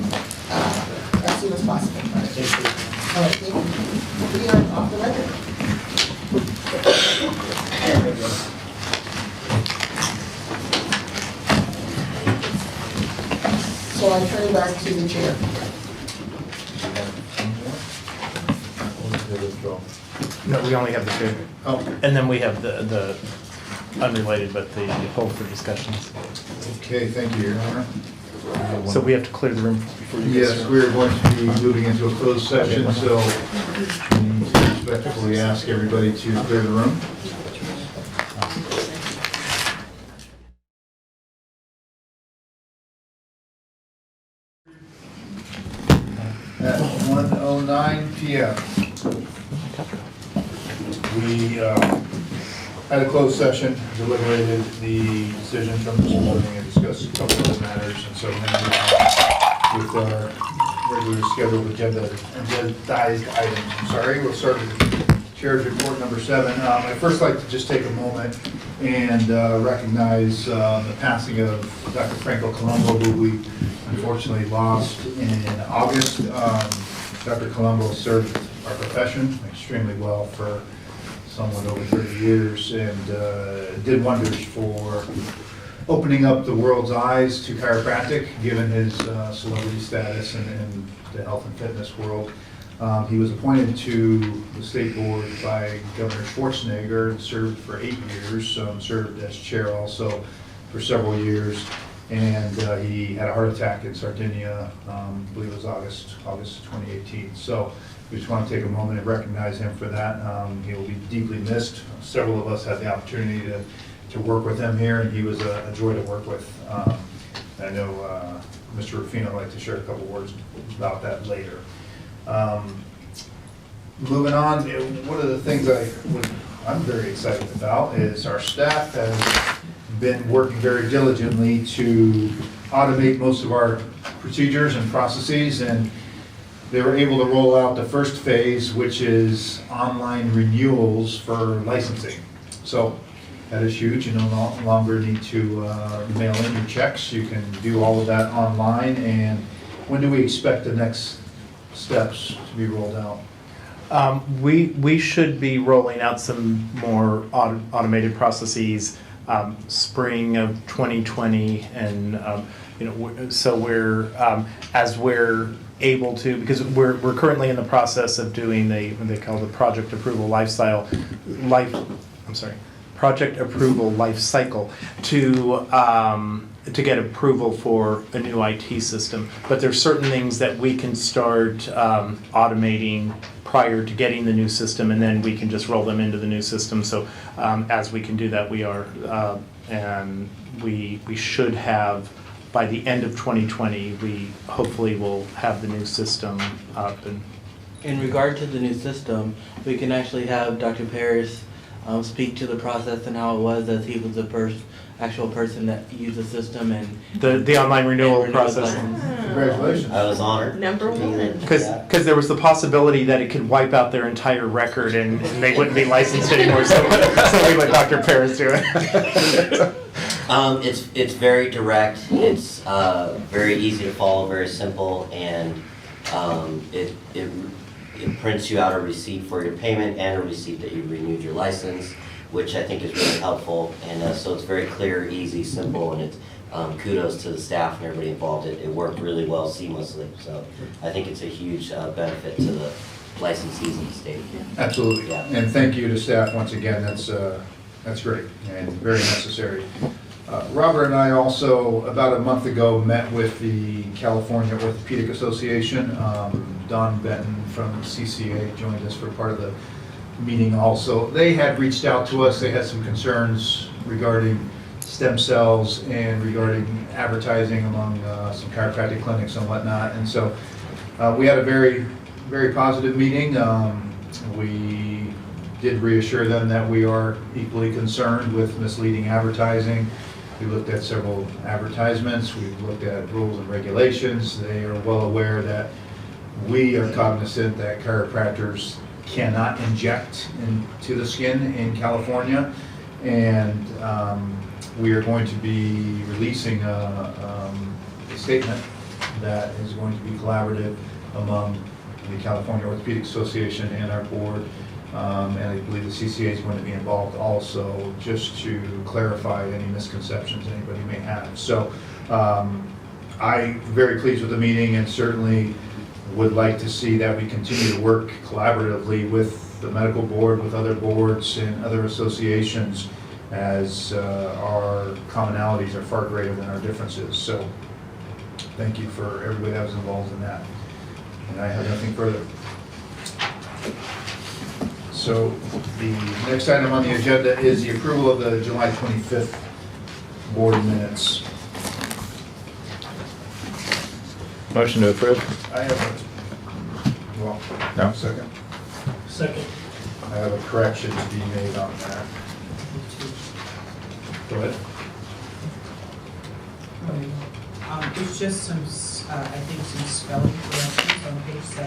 as soon as possible. All right, thank you. We are off the record. So I turn it back to the chair. No, we only have the two. Oh, And then we have the unrelated, but the hold for discussions. okay, thank you, Your Honor. So we have to clear the room before you guys. Yes, we're going to be moving into a closed session, so we need to respectfully ask everybody to clear the room. At 1:09 PM. We had a closed session, deliberated the decision from this morning and discussed a couple of matters, and so we're going to move on with our regular scheduled agendized items. I'm sorry, we'll start with Chair's Report number 7. I'd first like to just take a moment and recognize the passing of Dr. Franco Colombo, who we unfortunately lost in August. Dr. Colombo served our profession extremely well for somewhat over 30 years and did wonders for opening up the world's eyes to chiropractic, given his celebrity status in the health and fitness world. He was appointed to the state board by Governor Schwarzenegger and served for 8 years, served as chair also for several years. And he had a heart attack in Sardinia, I believe it was August 2018. So we just want to take a moment and recognize him for that. He will be deeply missed. Several of us had the opportunity to work with him here, and he was a joy to work with. I know Mr. Rufino would like to share a couple words about that later. Moving on, one of the things I'm very excited about is our staff has been working very diligently to automate most of our procedures and processes, and they were able to roll out the first phase, which is online renewals for licensing. So that is huge. You no longer need to mail in your checks. You can do all of that online. And when do we expect the next steps to be rolled out? We should be rolling out some more automated processes spring of 2020, and so we're as we're able to, because we're currently in the process of doing what they call the project approval project approval life cycle to get approval for a new IT system. But there's certain things that we can start automating prior to getting the new system, and then we can just roll them into the new system. So as we can do that, we are, and we should have, by the end of 2020, we hopefully will have the new system up. And in regard to the new system, we can actually have Dr. Paris speak to the process and how it was, as he was the actual person that used the system and the online renewal process. Congratulations. I was honored. Number one. Because there was the possibility that it could wipe out their entire record and they wouldn't be licensed anymore. So we let Dr. Paris do it. It's very direct. It's very easy to follow, very simple, and it prints you out a receipt for your payment and a receipt that you renewed your license, which I think is really helpful. And so it's very clear, easy, simple, and it's kudos to the staff and everybody involved. It worked really well seamlessly. So I think it's a huge benefit to the licensees in the state. Absolutely. Yeah. And thank you to staff once again. That's great and very necessary. Robert and I also, about a month ago, met with the California Orthopedic Association. Don Benton from CCA joined us for part of the meeting also. They had reached out to us. They had some concerns regarding stem cells and regarding advertising among some chiropractic clinics and whatnot. And so we had a very, very positive meeting. We did reassure them that we are equally concerned with misleading advertising. We looked at several advertisements. We've looked at rules and regulations. They are well aware that we are cognizant that chiropractors cannot inject into the skin in California, and we are going to be releasing a statement that is going to be collaborative among the California Orthopedic Association and our board, and I believe the CCA is going to be involved also, just to clarify any misconceptions anybody may have. So I'm very pleased with the meeting, and certainly would like to see that we continue to work collaboratively with the medical board, with other boards and other associations, as our commonalities are far greater than our differences. So thank you for everybody that was involved in that. And I have nothing further. So the next item on the agenda is the approval of the July 25th board minutes. Motion to approve? I have well, No. second. Second. I have a correction to be made on that. Go ahead. There's just some, I think, some spelling corrections on page 7.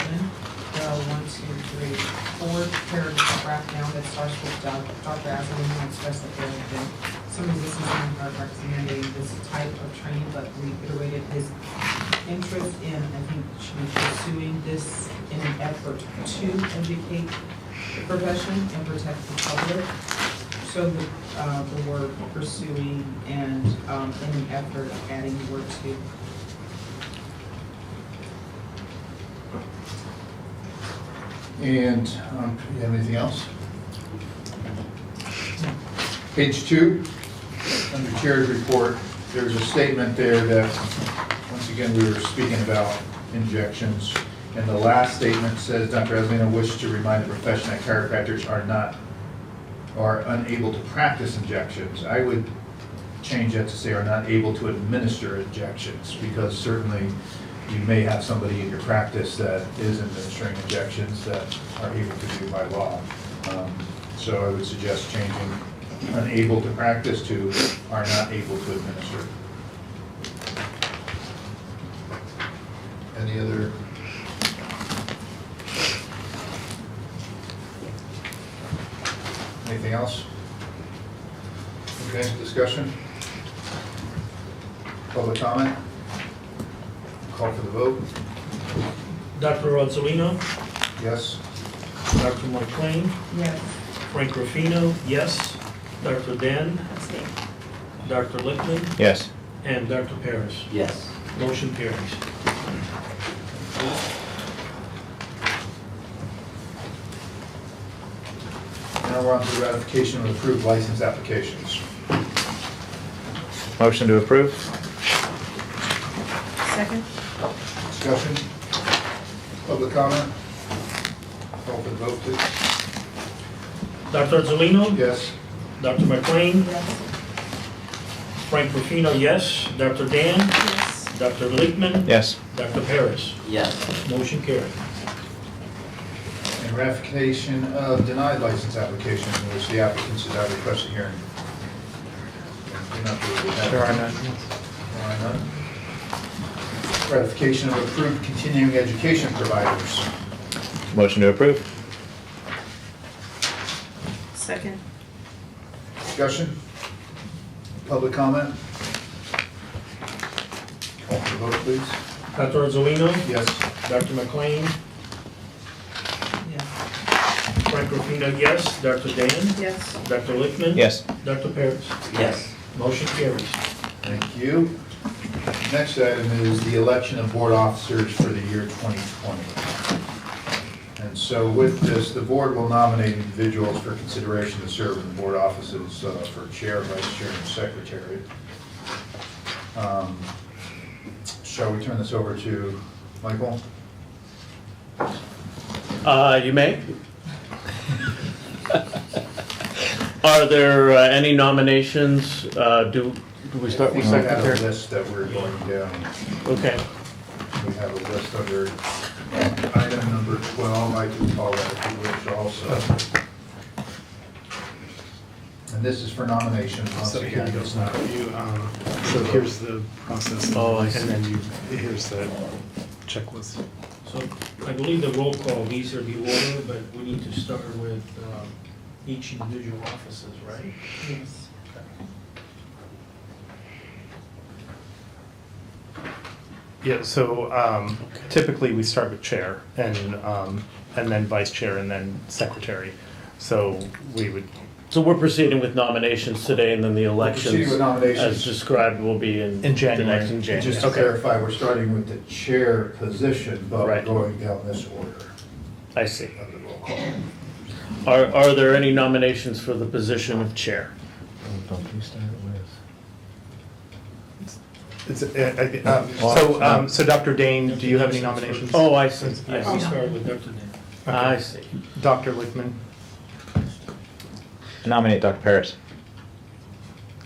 There are 1, 2, 3, 4 paragraph down that starts with Dr. Aslan, who expressed that there have been some resistance on chiropractors mandating this type of training, but reiterated his interest in, I think, should be pursuing this in an effort to educate the profession and protect the public. So the word pursuing and in an effort, adding the word to. And you have anything else? Page 2, under chair's report, there's a statement there that, once again, we were speaking about injections. And the last statement says, Dr. Aslina wished to remind the profession that chiropractors are unable to practice injections. I would change that to say are not able to administer injections, because certainly you may have somebody in your practice that is administering injections that are able to do by law. So I would suggest changing unable to practice to are not able to administer. Any other? Anything else? Okay, discussion? Public comment? Call for the vote? Dr. Rozzolino, Yes? Dr. McLean, Yes. Frank Ruffino, yes. Dr. Dan, Abstain. Dr. Lichtman, Yes. and Dr. Paris. Yes. Motion carries. Now we're on to ratification of approved license applications. Motion to approve? Second? Discussion? Public comment? Call for the vote, please. Dr. Rozzolino, Yes? Dr. McLean, Yes. Frank Ruffino, yes. Dr. Dan, Yes. Dr. Lichtman, Yes. Dr. Paris. Yes. Motion carried. And ratification of denied license applications in which the applicants did not request a hearing. Do not believe we have- There are none. There are none. Ratification of approved continuing education providers. Motion to approve? Second? Discussion? Public comment? Call for the vote, please. Dr. Rozzolino, Yes? Dr. McLean, Yes. Frank Ruffino, yes. Dr. Dan, Yes. Dr. Lichtman. Yes. Dr. Paris. Yes. Motion carries. Thank you. Next item is the election of board officers for the year 2020. And so with this, the board will nominate individuals for consideration to serve in the board offices for chair, vice chair, and secretary. Shall we turn this over to Michael? You may. Are there any nominations? Do we start with We have a secretary? list that we're going down. Okay. We have a list under item number 12. I can call that if you wish also. And this is for nominations once So again. here It's not. so here's the process. Oh, I And see. then here's the checklist. So I believe the roll call, these are the order, but we need to start with each individual offices, right? Yes. Yeah, so typically we start with chair and then vice chair and then secretary. So we would, So we're proceeding with nominations today, and then the proceeding elections, with nominations. as described, will be in In January. the next in January. Just to Okay. clarify, we're starting with the chair position, but we're Right. going down this order I see. of the roll call. Are there any nominations for the position of chair? Don't you start with? so Dr. Dane, do you have any nominations? Oh, I see. Yeah, I we see. start with Dr. Dan. I see. Dr. Lichtman, Nominate Dr. Paris.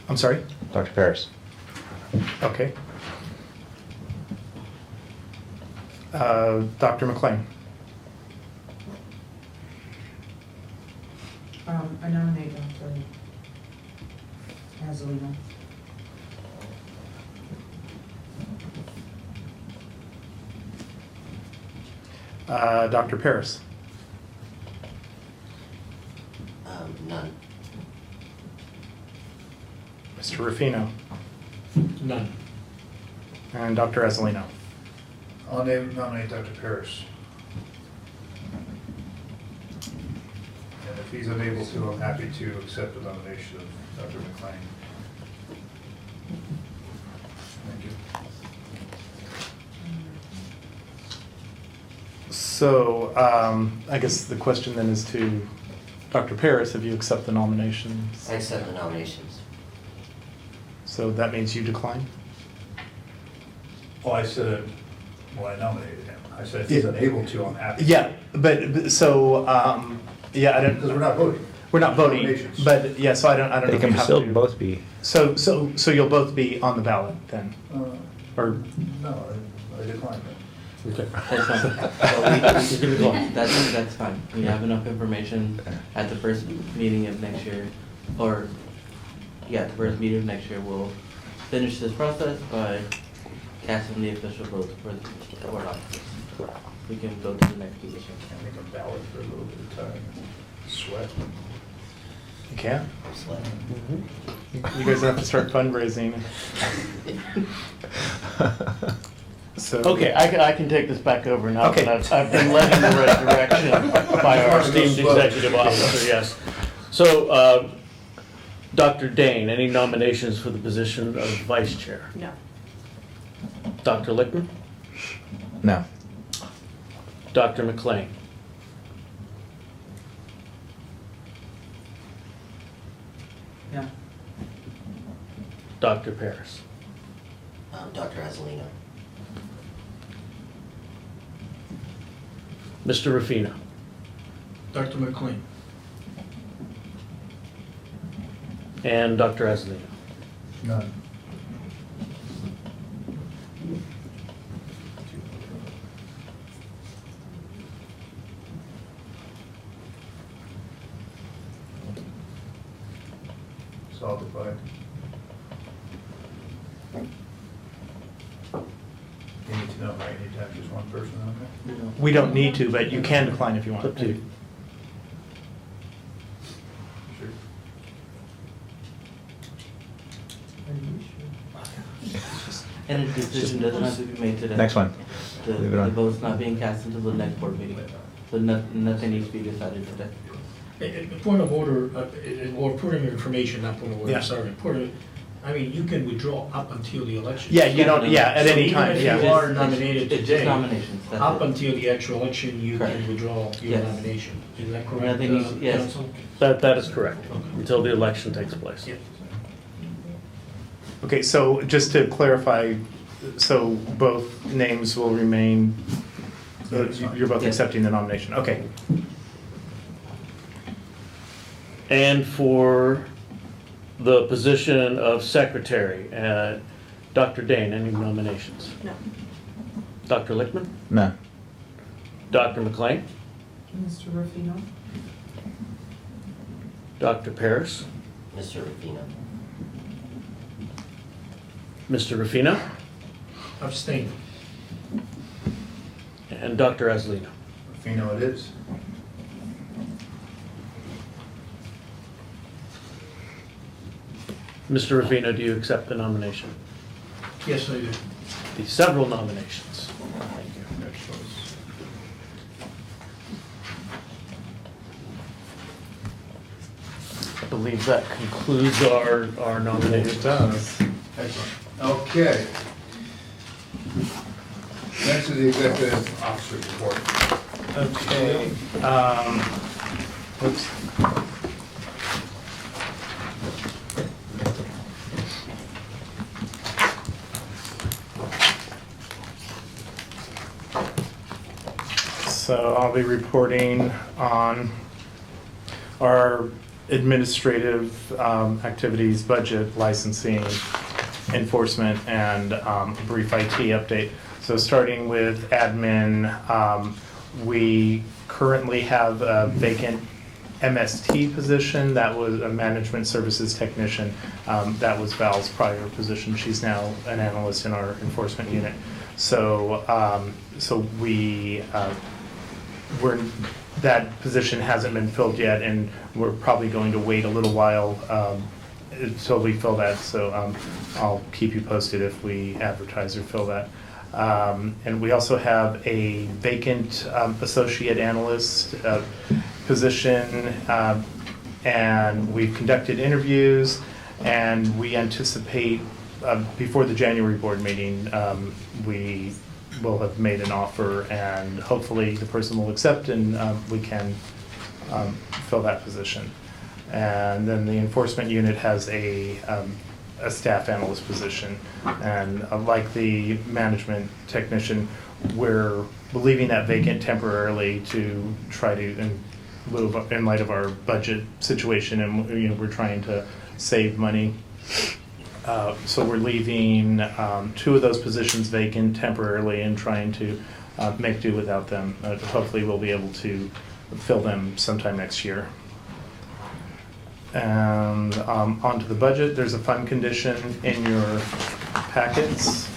I'm sorry? Dr. Paris. Okay. Dr. McLean, I nominate Dr. Azulino. Dr. Paris, None. Mr. Ruffino, None. and Dr. Azulino. I'll nominate Dr. Paris. And if he's unable to, I'm happy to accept the nomination of Dr. McLean. Thank you. So I guess the question then is to Dr. Paris, if you accept the nominations. I accept the nominations. So that means you decline? Well, I said, well, I nominated him. I said if he's unable to, I'm happy. Yeah, but so, yeah, I don't. Because we're not voting. We're not voting, Nominations. but yeah, so I don't know They if we can have still to. both be. So you'll both be on the ballot then, or? No, I declined it. Okay. That's fine. Well, that's fine. We have enough information at the first meeting of next year, or, yeah, the first meeting of next year, we'll finish this process by casting the official votes for the board officers. We can go to the next position. Can I make a ballot for a little bit of time? Sweat. You can. You guys have to start fundraising. So. Okay, I can take this back over now, Okay. but I've been led in the right direction by our esteemed executive officer, yes. So, Dr. Dane, any nominations for the position of vice chair? No. Dr. Lichtman? No. Dr. McLean? Yeah. Dr. Paris? Dr. Azzolino. Mr. Ruffino? Dr. McLean. And Dr. Azzolino? None. Solidfied. You need to know, right? You need to have just one person on there? We don't need to, but you can decline if you want. Up to you. Sure. And a decision doesn't have to be made today. Next one. Leave it The on. vote's not being cast until the next board meeting. So nothing needs to be decided today. Point of order, or point of information, not point of order, Yeah. sorry. I mean, you can withdraw up until the election. Yeah, you don't, yeah, at any time, So even yeah. if you are nominated It's just today, nominations, that's up it. until the actual election, you can Correct. withdraw your Yes. nomination. Is that correct, Nothing needs- yes. counsel? That is correct, until the election takes place. Yeah. Okay, so just to clarify, so both names will remain, you're both Yes. accepting the nomination, okay. And for the position of secretary, Dr. Dane, any nominations? No. Dr. Lichtman? No. Dr. McLean? Mr. Ruffino? Dr. Paris? Mr. Rufino. Mr. Ruffino? Abstain. And Dr. Azzolino? Fino it is. Mr. Ruffino, do you accept the nomination? Yes, I do. The several nominations. Thank you. Good choice. I believe that concludes our nominations. Excellent. Okay. Next is the executive officer report. Okay, oops. So I'll be reporting on our administrative activities, budget, licensing, enforcement, and brief IT update. So starting with admin, we currently have a vacant MST position. That was a management services technician. That was Val's prior position. She's now an analyst in our enforcement unit. So, that position hasn't been filled yet, and we're probably going to wait a little while until we fill that. So I'll keep you posted if we advertise or fill that. And we also have a vacant associate analyst position, and we've conducted interviews, and we anticipate before the January board meeting, we will have made an offer, and hopefully the person will accept, and we can fill that position. And then the enforcement unit has a staff analyst position, and like the management technician, we're leaving that vacant temporarily to try to, in light of our budget situation, and we're trying to save money. So we're leaving 2 of those positions vacant temporarily and trying to make do without them. Hopefully we'll be able to fill them sometime next year. And onto the budget, there's a fund condition in your packets.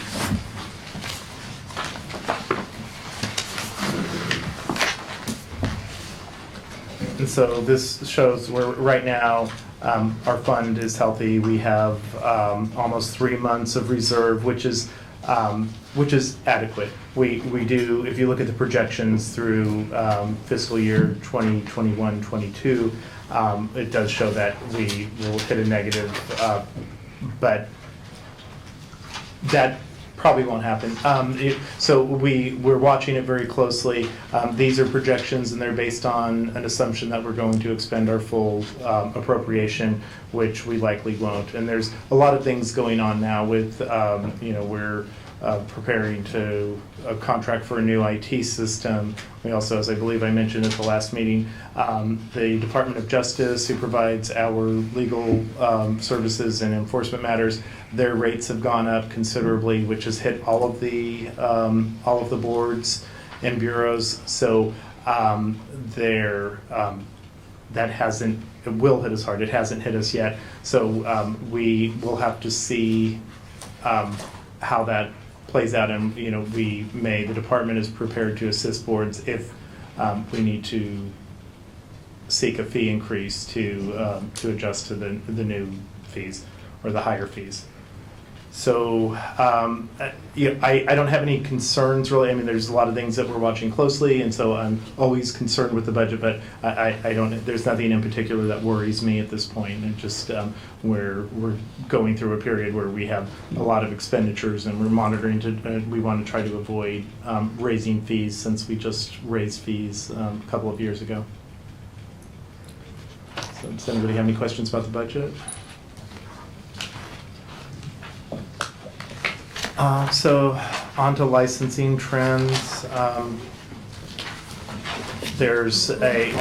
And so this shows where right now our fund is healthy. We have almost 3 months of reserve, which is adequate. We do, if you look at the projections through fiscal year 2021-22, it does show that we will hit a negative, but that probably won't happen. So we're watching it very closely. These are projections, and they're based on an assumption that we're going to expend our full appropriation, which we likely won't. And there's a lot of things going on now with, we're preparing to contract for a new IT system. We also, as I believe I mentioned at the last meeting, the Department of Justice, who provides our legal services and enforcement matters, their rates have gone up considerably, which has hit all of the boards and bureaus. So it will hit us hard. It hasn't hit us yet. So we will have to see how that plays out, and the department is prepared to assist boards if we need to seek a fee increase to adjust to the new fees or the higher fees. So I don't have any concerns really. I mean, there's a lot of things that we're watching closely, and so I'm always concerned with the budget, but I don't. There's nothing in particular that worries me at this point. And just we're going through a period where we have a lot of expenditures, and we're monitoring we want to try to avoid raising fees, since we just raised fees a couple of years ago. So does anybody have any questions about the budget? So on to licensing trends. There's a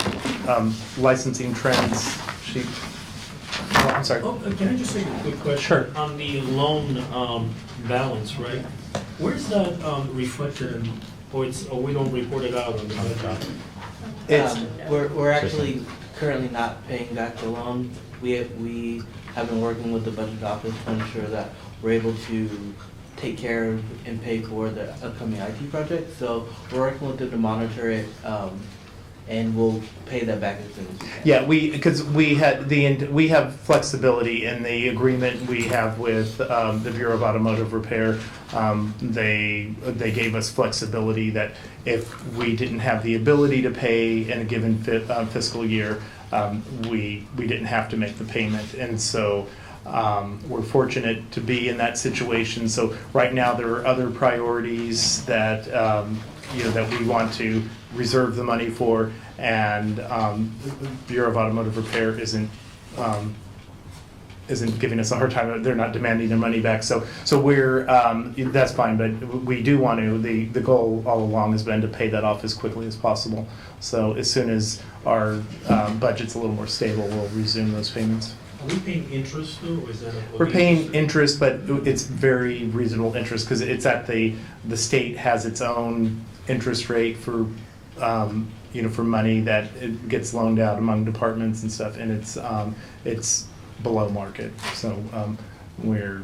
licensing trends sheet. Oh, I'm sorry. Can I just ask a quick question? Sure. On the loan balance, right? Where's that reflected in, or we don't report it out on the budget? We're actually currently not paying back the loan. We have been working with the budget office to ensure that we're able to take care of and pay for the upcoming IT project. So we're working with them to monitor it, and we'll pay that back as soon as we can. Yeah, because we have flexibility in the agreement we have with the Bureau of Automotive Repair. They gave us flexibility that if we didn't have the ability to pay in a given fiscal year, we didn't have to make the payment, and so. We're fortunate to be in that situation. So right now there are other priorities that that we want to reserve the money for, and Bureau of Automotive Repair isn't giving us a hard time. They're not demanding their money back. So we're that's fine. But we do want to. The goal all along has been to pay that off as quickly as possible. So as soon as our budget's a little more stable, we'll resume those payments. Are we paying interest though, or is that? We're paying interest, but it's very reasonable interest, because it's at the state has its own interest rate for, for money that it gets loaned out among departments and stuff, and it's below market. So we're.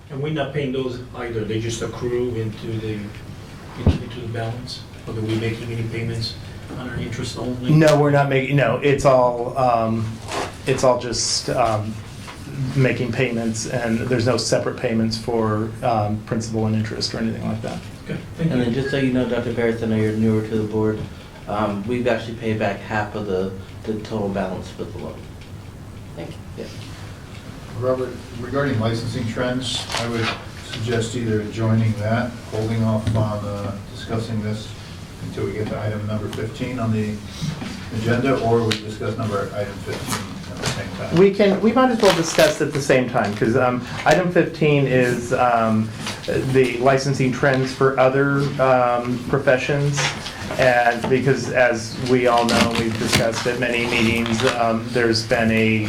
And we're not paying those either. They just accrue into the balance, or are we making any payments on our interest only? No, we're not making. No, it's all just making payments, and there's no separate payments for principal and interest or anything like that. Okay, thank you. And then just so you know, Dr. Paris, I know you're newer to the board, we've actually paid back half of the total balance for the loan. Thank you. Yeah. Robert, regarding licensing trends, I would suggest either joining that, holding off on discussing this until we get to item number 15 on the agenda, or we discuss item 15 at the same time. We might as well discuss at the same time, because item 15 is the licensing trends for other professions. And because, as we all know, we've discussed at many meetings, there's been a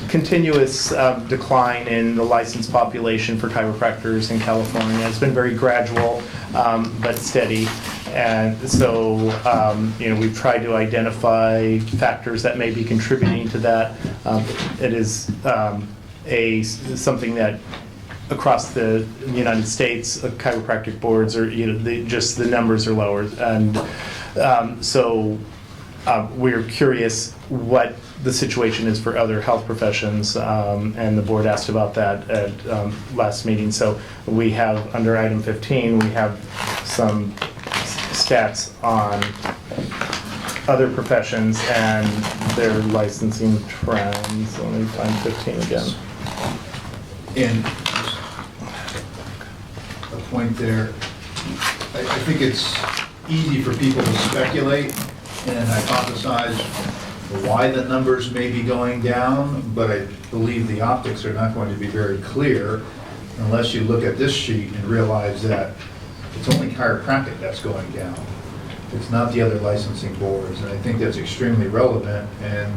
continuous decline in the licensed population for chiropractors in California. It's been very gradual, but steady. And so, we've tried to identify factors that may be contributing to that. It is something that across the United States, chiropractic boards are, just the numbers are lower. And so we're curious what the situation is for other health professions, and the board asked about that at last meeting. So we have, under item 15, we have some stats on other professions and their licensing trends. Let me find 15 again. And a point there, I think it's easy for people to speculate and hypothesize why the numbers may be going down, but I believe the optics are not going to be very clear unless you look at this sheet and realize that it's only chiropractic that's going down. It's not the other licensing boards, and I think that's extremely relevant, and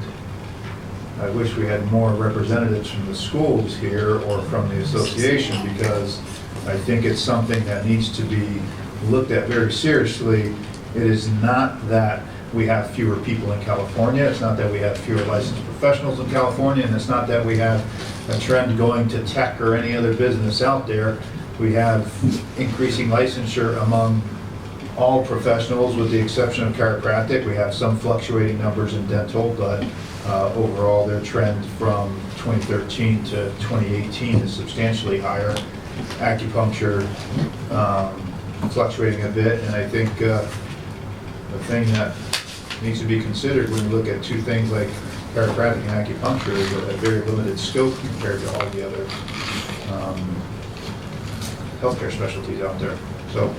I wish we had more representatives from the schools here or from the association, because I think it's something that needs to be looked at very seriously. It is not that we have fewer people in California, it's not that we have fewer licensed professionals in California, and it's not that we have a trend going to tech or any other business out there. We have increasing licensure among all professionals with the exception of chiropractic. We have some fluctuating numbers in dental, but overall their trend from 2013 to 2018 is substantially higher. Acupuncture fluctuating a bit, and I think the thing that needs to be considered when you look at two things like chiropractic and acupuncture is a very limited scope compared to all the other healthcare specialties out there. So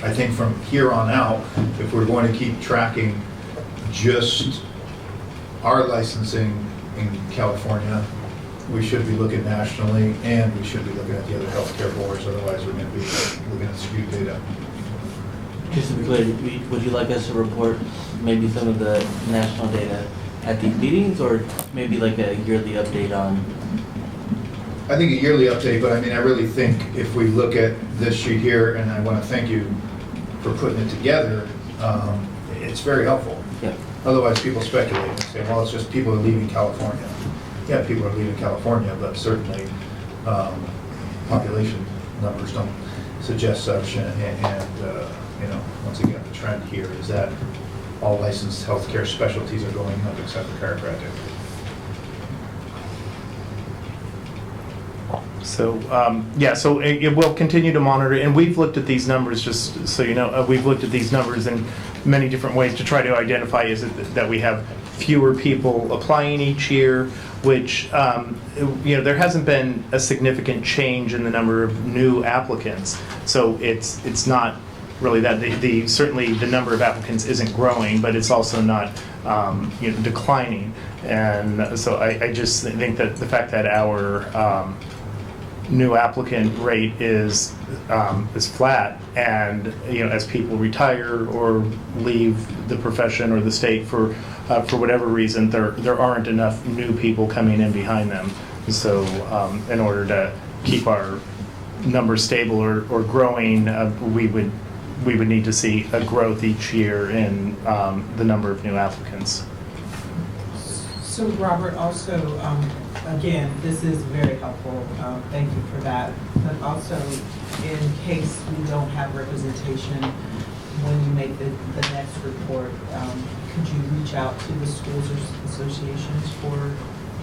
I think from here on out, if we're going to keep tracking just our licensing in California, we should be looking nationally, and we should be looking at the other healthcare boards, otherwise we're going to be looking at skewed data. Just to be clear, would you like us to report maybe some of the national data at these meetings, or maybe like a yearly update on? I think a yearly update, but I mean, I really think if we look at this sheet here, and I want to thank you for putting it together, it's very helpful. Yep. Otherwise, people speculate and say, well, it's just people are leaving California. Yeah, people are leaving California, but certainly population numbers don't suggest such. And you know, once again, the trend here is that all licensed healthcare specialties are going up except for chiropractic. So, yeah, so we'll continue to monitor, and we've looked at these numbers, just so you know, we've looked at these numbers in many different ways to try to identify, is it that we have fewer people applying each year, which, you know, there hasn't been a significant change in the number of new applicants. So it's not really that, certainly the number of applicants isn't growing, but it's also not, you know, declining. And so I just think that the fact that our new applicant rate is flat, and you know, as people retire or leave the profession or the state for whatever reason, there aren't enough new people coming in behind them. So in order to keep our numbers stable or growing, we would need to see a growth each year in the number of new applicants. So Robert, also, again, this is very helpful, thank you for that. But also, in case we don't have representation, when you make the next report, could you reach out to the schools or associations for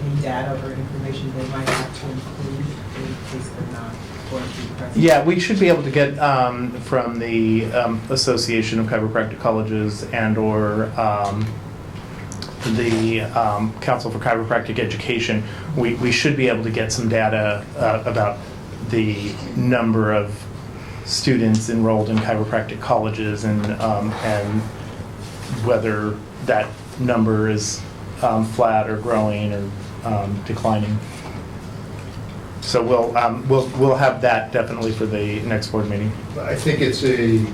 any data or information they might have to include in case they're not going to be present? Yeah, we should be able to get from the Association of Chiropractic Colleges and/or the Council for Chiropractic Education, we should be able to get some data about the number of students enrolled in chiropractic colleges and whether that number is flat or growing or declining. So we'll have that definitely for the next board meeting. I think it's the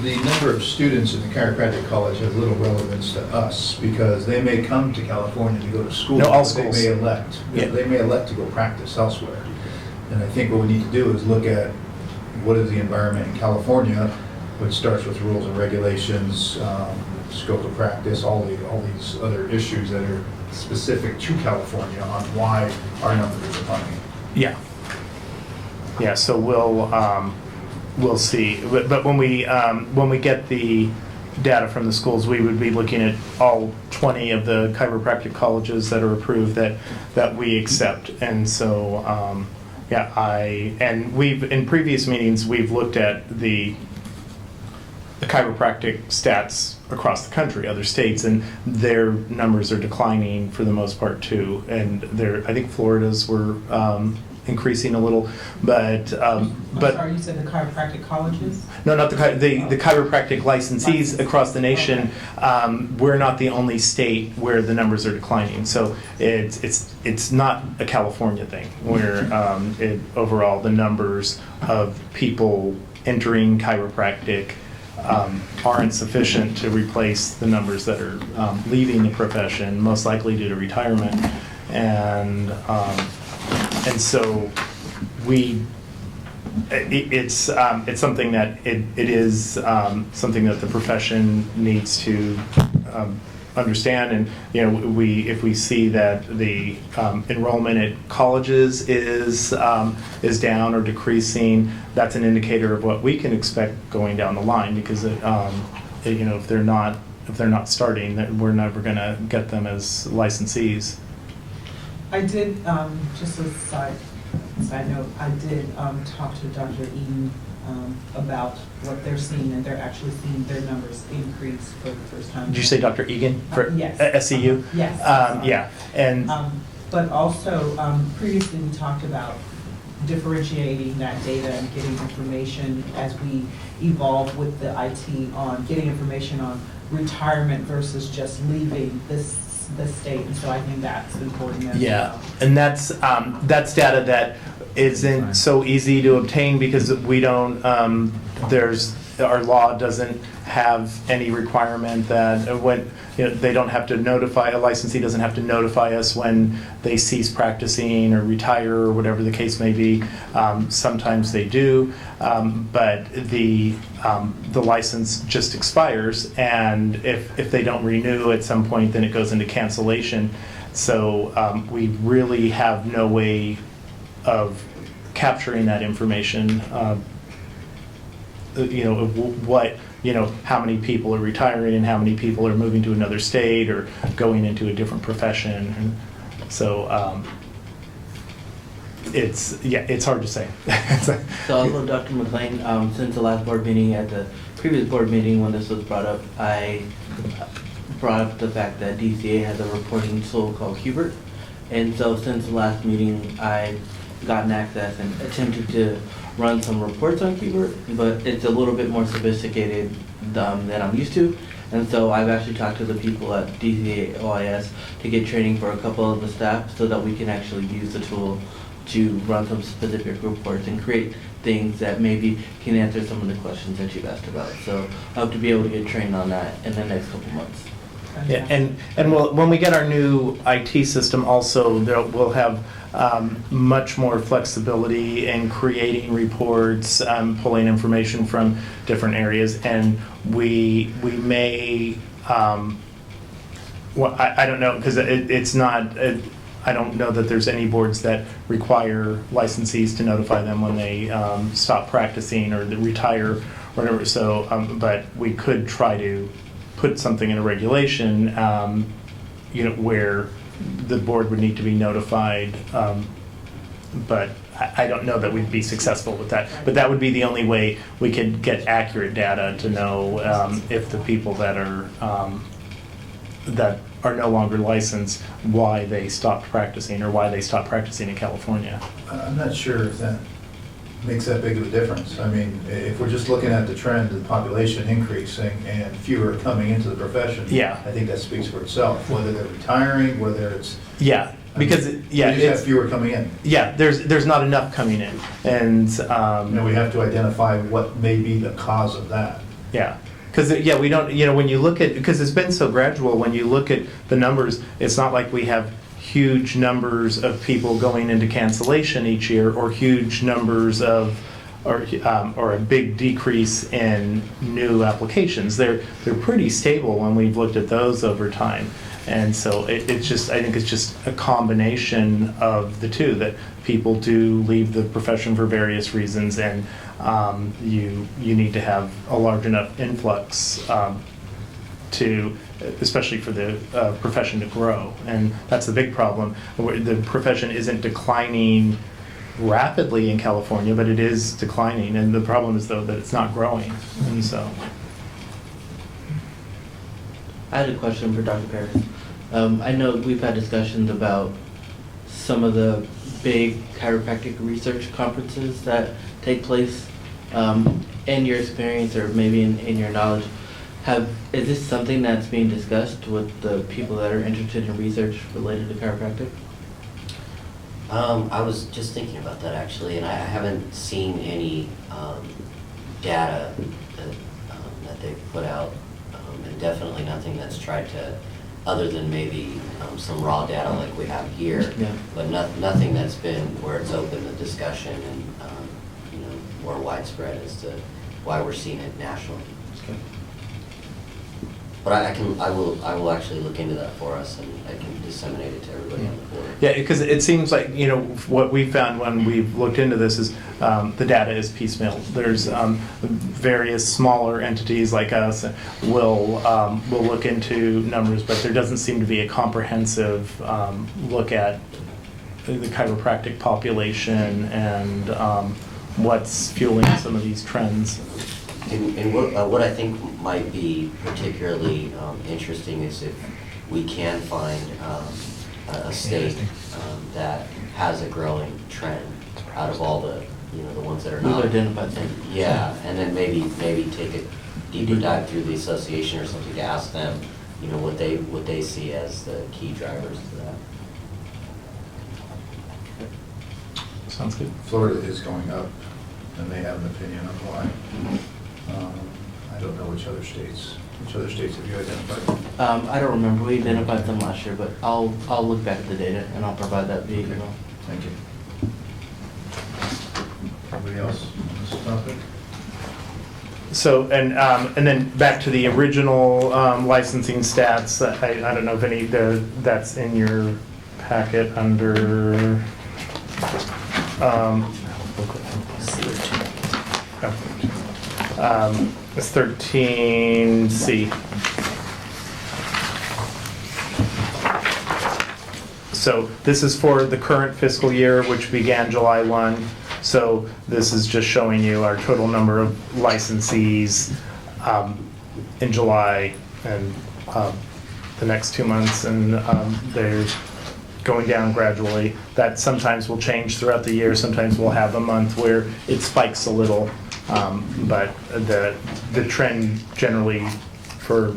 number of students in the chiropractic college has little relevance to us, because they may come to California to go to school. No, all but schools. They may elect. Yeah. They may elect to go practice elsewhere. And I think what we need to do is look at what is the environment in California, which starts with rules and regulations, scope of practice, all these other issues that are specific to California on why our numbers are funny. Yeah. Yeah. So we'll see. But when we get the data from the schools, we would be looking at all 20 of the chiropractic colleges that are approved that we accept. And so, and we've, in previous meetings, we've looked at the chiropractic stats across the country, other states, and their numbers are declining for the most part too. And I think Florida's were increasing a little, but Sorry, you said the chiropractic colleges? no, not the chiropractic licensees across the nation. We're not the only state where the numbers are declining. So it's not a California thing where overall the numbers of people entering chiropractic aren't sufficient to replace the numbers that are leaving the profession, most likely due to retirement, and so it's something that it is something that the profession needs to understand. And if we see that the enrollment at colleges is down or decreasing, that's an indicator of what we can expect going down the line, because if they're not starting, that we're never going to get them as licensees. I did, just a side note, I did talk to Dr. Eaton about what they're seeing, and they're actually seeing their numbers increase for the first time. Did you say Dr. Egan for yes. SCU? Yes. Yeah, and but also previously we talked about differentiating that data and getting information as we evolve with the IT on getting information on retirement versus just leaving the state, and so I think that's important as well. And that's data that isn't so easy to obtain, because we don't our law doesn't have any requirement that when they don't have to notify, a licensee doesn't have to notify us when they cease practicing or retire or whatever the case may be. Sometimes they do, but the license just expires, and if they don't renew at some point, then it goes into cancellation. So we really have no way of capturing that information, of what, how many people are retiring and how many people are moving to another state or going into a different profession. And so it's hard to say. So also, Dr. McLean, since the last board meeting, at the previous board meeting when this was brought up, I brought up the fact that DCA has a reporting tool called Hubert. And so since the last meeting, I've gotten access and attempted to run some reports on Hubert, but it's a little bit more sophisticated than I'm used to. And so I've actually talked to the people at DCA OIS to get training for a couple of the staff so that we can actually use the tool to run some specific reports and create things that maybe can answer some of the questions that you've asked about. So I hope to be able to get trained on that in the next couple months. Yeah, and when we get our new IT system also, we'll have much more flexibility in creating reports, pulling information from different areas, and we may, I don't know, because it's not, I don't know that there's any boards that require licensees to notify them when they stop practicing or they retire or whatever. So, but we could try to put something in a regulation, where the board would need to be notified, but I don't know that we'd be successful with that. But that would be the only way we could get accurate data to know if the people that are no longer licensed, why they stopped practicing or why they stopped practicing in California. I'm not sure if that makes that big of a difference. I mean, if we're just looking at the trend of the population increasing and fewer coming into the profession, Yeah. I think that speaks for itself, whether they're retiring, whether it's... Yeah, because we just have fewer coming in. Yeah, there's not enough coming in, and we have to identify what may be the cause of that. Yeah, because we don't, when you look at, because it's been so gradual, when you look at the numbers, it's not like we have huge numbers of people going into cancellation each year, or huge numbers of, or a big decrease in new applications. They're pretty stable when we've looked at those over time. And so it's just, I think it's just a combination of the two, that people do leave the profession for various reasons, and you need to have a large enough influx to, especially for the profession to grow. And that's the big problem. The profession isn't declining rapidly in California, but it is declining. And the problem is, though, that it's not growing. And so. I had a question for Dr. Paris. I know we've had discussions about some of the big chiropractic research conferences that take place. In your experience, or maybe in your knowledge, is this something that's being discussed with the people that are interested in research related to chiropractic? I was just thinking about that actually, and I haven't seen any data that they've put out, and definitely nothing that's tried to, other than maybe some raw data like we have here, Yeah. but nothing that's been where it's opened the discussion and more widespread as to why we're seeing it nationally. Okay. But I will actually look into that for us, and I can disseminate it to everybody on the board. Yeah, because it seems like, what we found when we've looked into this is the data is piecemeal. There's various smaller entities like us will look into numbers, but there doesn't seem to be a comprehensive look at the chiropractic population and what's fueling some of these trends. And what I think might be particularly interesting is if we can find a state that has a growing trend out of all the ones that are not. We've identified them. Yeah, and then maybe take a deeper dive through the association or something to ask them, what they see as the key drivers to that. Sounds good. Florida is going up, and they have an opinion on why. I don't know which other states have you identified? I don't remember. We identified them last year, but I'll look back at the data and I'll provide that via email. Thank you. Anybody else on this topic? So, and then back to the original licensing stats, I don't know if any, that's in your packet under, it's 13C. So this is for the current fiscal year, which began July 1. So this is just showing you our total number of licensees in July and the next 2 months, and they're going down gradually. That sometimes will change throughout the year. Sometimes we'll have a month where it spikes a little, but the trend generally for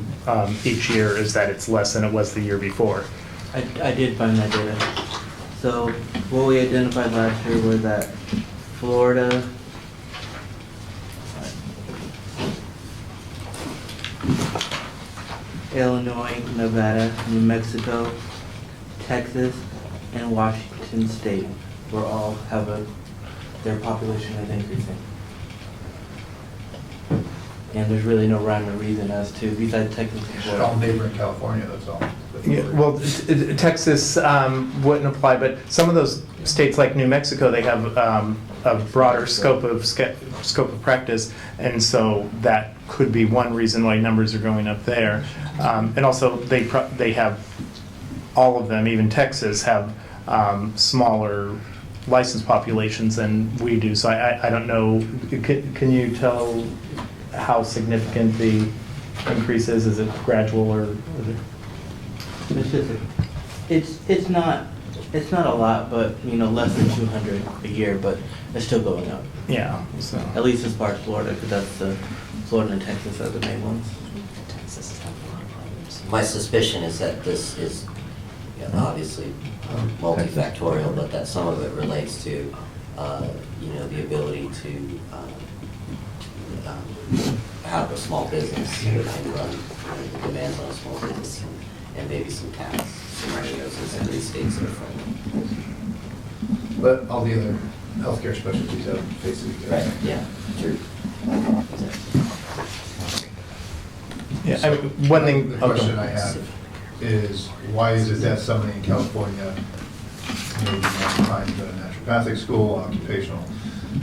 each year is that it's less than it was the year before. I did find that data. So what we identified last year was that Florida, Illinois, Nevada, New Mexico, Texas, and Washington State were all have their population is increasing. And there's really no rhyme or reason as to, besides Texas and Florida. All neighboring California, that's all. Yeah, well, Texas wouldn't apply, but some of those states like New Mexico, they have a broader scope of practice, and so that could be one reason why numbers are going up there. And also, they have, all of them, even Texas, have smaller license populations than we do. So I don't know, can you tell how significant the increase is? Is it gradual or? It's not a lot, but less than 200 a year, but it's still going up. Yeah. So. At least as far as Florida, because that's the Florida and Texas are the main ones. My suspicion is that this is obviously multifactorial, but that some of it relates to the ability to have a small business and run the demands on a small business, and maybe some tax ratios in some of these states that are friendly. But all the other healthcare specialties have faced it. Right, yeah, sure. Yeah, I mean, one thing. The question I have is, why is it that somebody in California maybe not trying to go to naturopathic school, occupational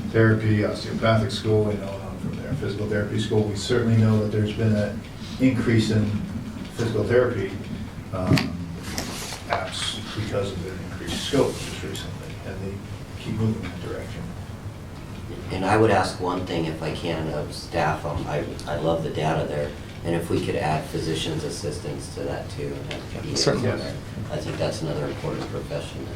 therapy, osteopathic school, on from there, physical therapy school? We certainly know that there's been an increase in physical therapy apps because of their increased scope just recently, and they keep moving in that direction. And I would ask one thing if I can of staff, I love the data there, and if we could add physician's assistants to that too. And have PAs Certainly. in there. I think that's another important profession.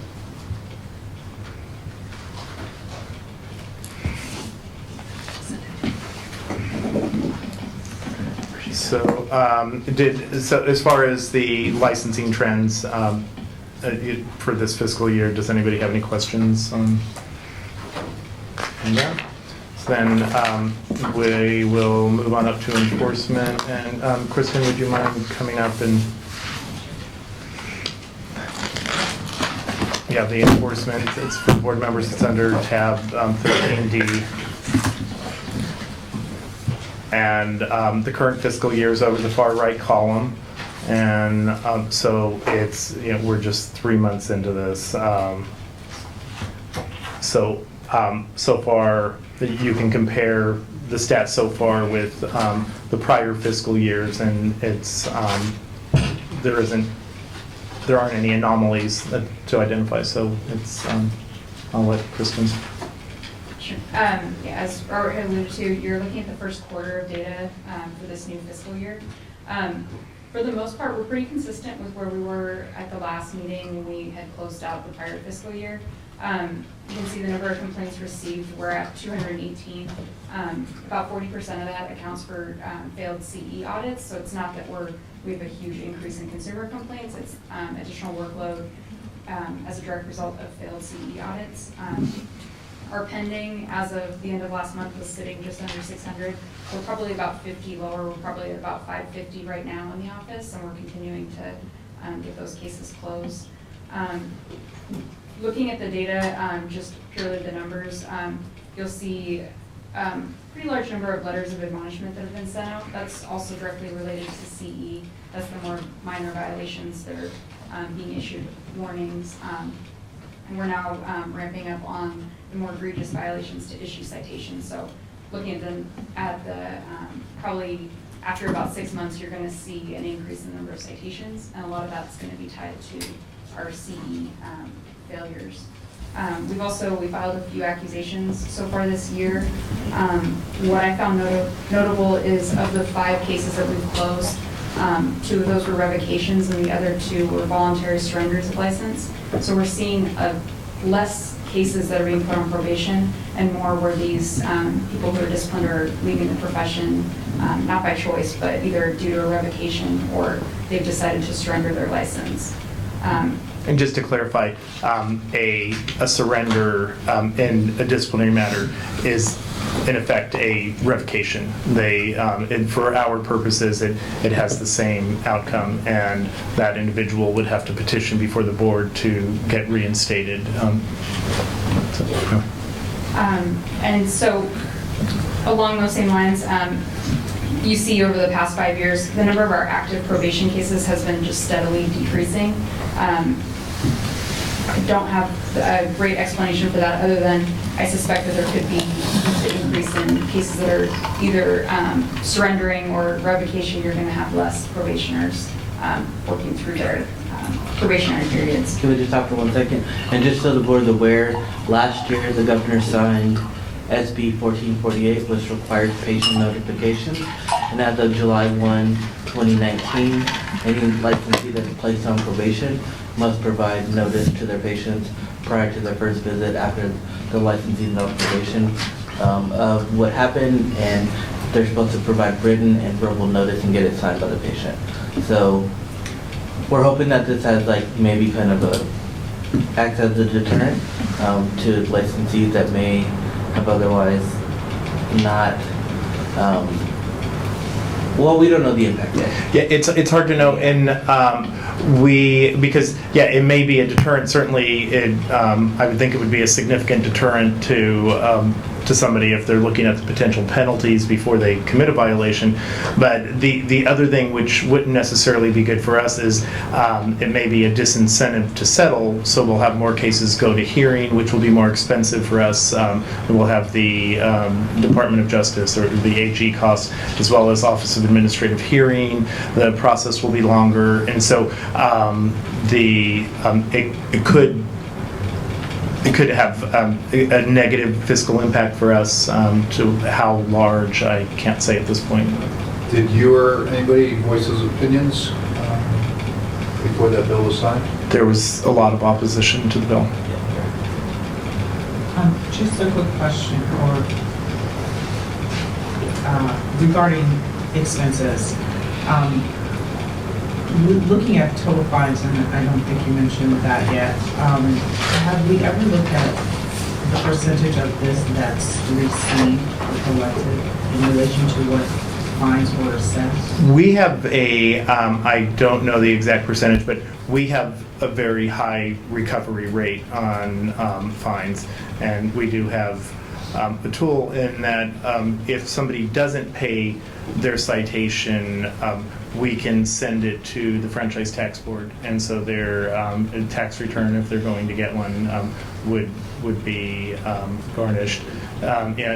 So as far as the licensing trends for this fiscal year, does anybody have any questions on that? So then we will move on up to enforcement. And Kristen, would you mind coming up and yeah, the enforcement, it's for board members, it's under tab 13D. And the current fiscal year is over the far right column. And so it's, we're just 3 months into this. So far, you can compare the stats so far with the prior fiscal years, and it's, there aren't any anomalies to identify, so it's, I'll let Kristen. Sure. Yeah, as Robert had alluded to, you're looking at the first quarter of data for this new fiscal year. For the most part, we're pretty consistent with where we were at the last meeting when we had closed out the prior fiscal year. You can see the number of complaints received. We're at 218. About 40% of that accounts for failed CE audits. So it's not that we have a huge increase in consumer complaints. It's additional workload as a direct result of failed CE audits. Our pending, as of the end of last month, was sitting just under 600. We're probably about 50 lower. We're probably at about 550 right now in the office, and we're continuing to get those cases closed. Looking at the data, just purely the numbers, you'll see pretty large number of letters of admonishment that have been sent out. That's also directly related to CE. That's the more minor violations that are being issued warnings. And we're now ramping up on the more egregious violations to issue citations. So looking at the probably after about 6 months, you're going to see an increase in the number of citations, and a lot of that's going to be tied to our CE failures. We filed a few accusations so far this year. What I found notable is of the 5 cases that we've closed, 2 of those were revocations and the other 2 were voluntary surrenders of license. So we're seeing less cases that are being put on probation and more where these people who are disciplined are leaving the profession, not by choice, but either due to a revocation or they've decided to surrender their license. And just to clarify, a surrender in a disciplinary matter is in effect a revocation. And for our purposes, it has the same outcome, and that individual would have to petition before the board to get reinstated. And so along those same lines, you see over the past 5 years, the number of our active probation cases has been just steadily decreasing. I don't have a great explanation for that other than I suspect that there could be an increase in cases that are either surrendering or revocation. You're going to have less probationers working through their probationary periods. Can we just stop for 1 second? And just so the board is aware, last year the governor signed SB 1448, which required patient notification. And as of July 1, 2019, any licensee that is placed on probation must provide notice to their patients prior to their first visit after the licensee is on probation of what happened, and they're supposed to provide written and verbal notice and get it signed by the patient. So we're hoping that this has maybe kind of acts as a deterrent to licensees that may have otherwise not. We don't know the impact yet. Yeah, it's hard to know, and because it may be a deterrent. Certainly, I would think it would be a significant deterrent to to somebody if they're looking at the potential penalties before they commit a violation. But the other thing which wouldn't necessarily be good for us is it may be a disincentive to settle, so we'll have more cases go to hearing, which will be more expensive for us. We'll have the Department of Justice or the AG costs, as well as Office of Administrative Hearing. The process will be longer, and so it could have a negative fiscal impact for us. To how large, I can't say at this point. Did anybody voice those opinions before that bill was signed? There was a lot of opposition to the bill. Just a quick question, or regarding expenses. Looking at total fines, and I don't think you mentioned that yet, have we ever looked at the percentage of this that's received or collected in relation to what fines were assessed? We have I don't know the exact percentage, but we have a very high recovery rate on fines, and we do have a tool in that if somebody doesn't pay their citation, we can send it to the Franchise Tax Board, and so their tax return, if they're going to get one, would be garnished.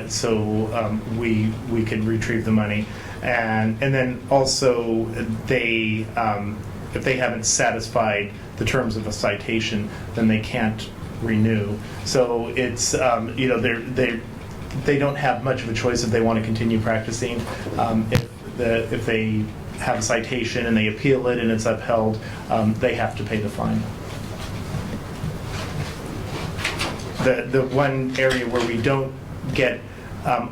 So we could retrieve the money, and then also they if they haven't satisfied the terms of a citation, then they can't renew. So it's they don't have much of a choice if they want to continue practicing. If they have a citation and they appeal it and it's upheld, they have to pay the fine. The one area where we don't get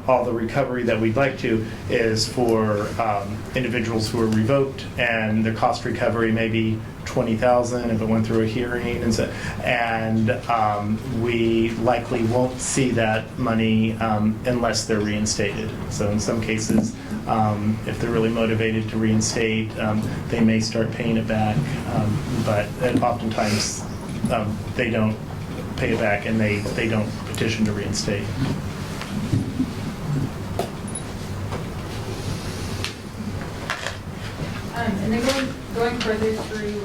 all the recovery that we'd like to is for individuals who are revoked, and their cost recovery may be $20,000 if it went through a hearing, and we likely won't see that money unless they're reinstated. So in some cases, if they're really motivated to reinstate, they may start paying it back, but oftentimes they don't pay it back, and they don't petition to reinstate. And then going further through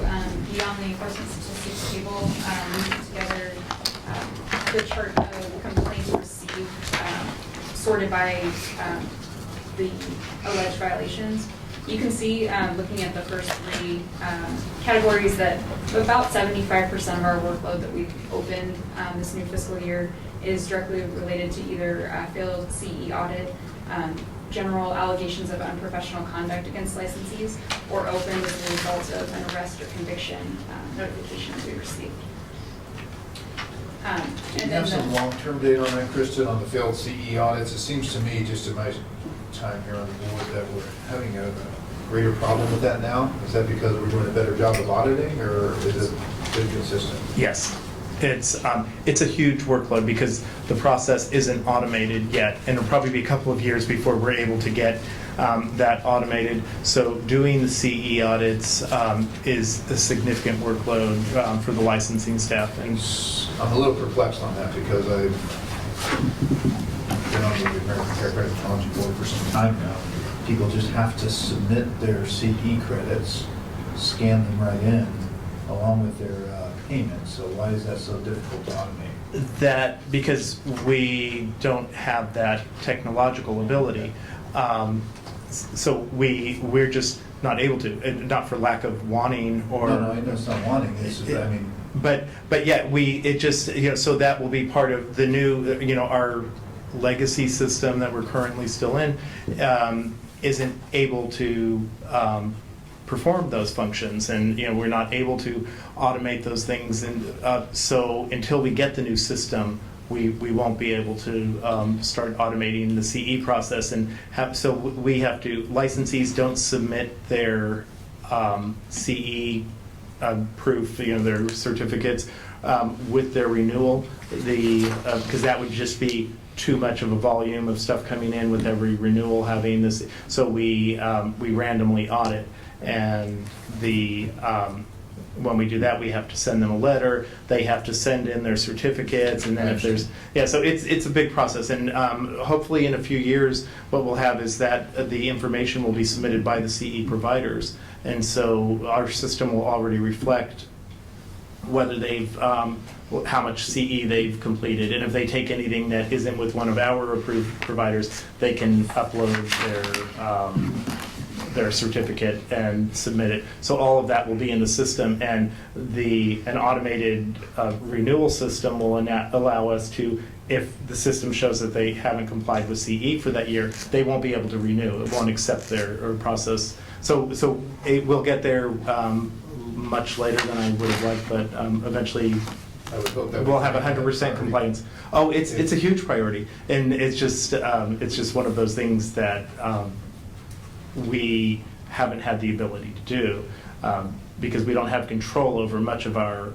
beyond the enforcement statistics table, we put together the chart of complaints received sorted by the alleged violations. You can see, looking at the first three categories, that about 75% of our workload that we've opened this new fiscal year is directly related to either failed CE audit, general allegations of unprofessional conduct against licensees, or opened as a result of an arrest or conviction notification that we received. Do you have some long-term data on that, Kristen, on the failed CE audits? It seems to me, just in my time here on the board, that we're having a greater problem with that now. Is that because we're doing a better job of auditing, or is it pretty consistent? Yes. It's a huge workload because the process isn't automated yet, and it'll probably be a couple of years before we're able to get that automated. So doing the CE audits is a significant workload for the licensing staff. And I'm a little perplexed on that because I've been on the American Chiropractic Technology Board for some time now. People just have to submit their CE credits, scan them right in, along with their payment. So why is that so difficult to automate? That because we don't have that technological ability. So we're just not able to, and not for lack of wanting or. No, I know it's not wanting. It's just, I mean. But yet it just, so that will be part of the new, our legacy system that we're currently still in isn't able to perform those functions, and we're not able to automate those things, and so until we get the new system, we won't be able to start automating the CE process, and so we have to, licensees don't submit their CE proof, their certificates with their renewal, because that would just be too much of a volume of stuff coming in with every renewal having this, so we randomly audit. And when we do that, we have to send them a letter, they have to send in their certificates, and then if there's, so it's a big process. And hopefully in a few years, what we'll have is that the information will be submitted by the CE providers. And so our system will already reflect whether they've, how much CE they've completed. And if they take anything that isn't with one of our approved providers, they can upload their certificate and submit it. So all of that will be in the system, and an automated renewal system will allow us to, if the system shows that they haven't complied with CE for that year, they won't be able to renew. It won't accept their process. So it will get there much later than I would have liked, but eventually I would hope that we'll have 100% compliance. Oh, it's a huge priority, and it's just one of those things that we haven't had the ability to do because we don't have control over much of our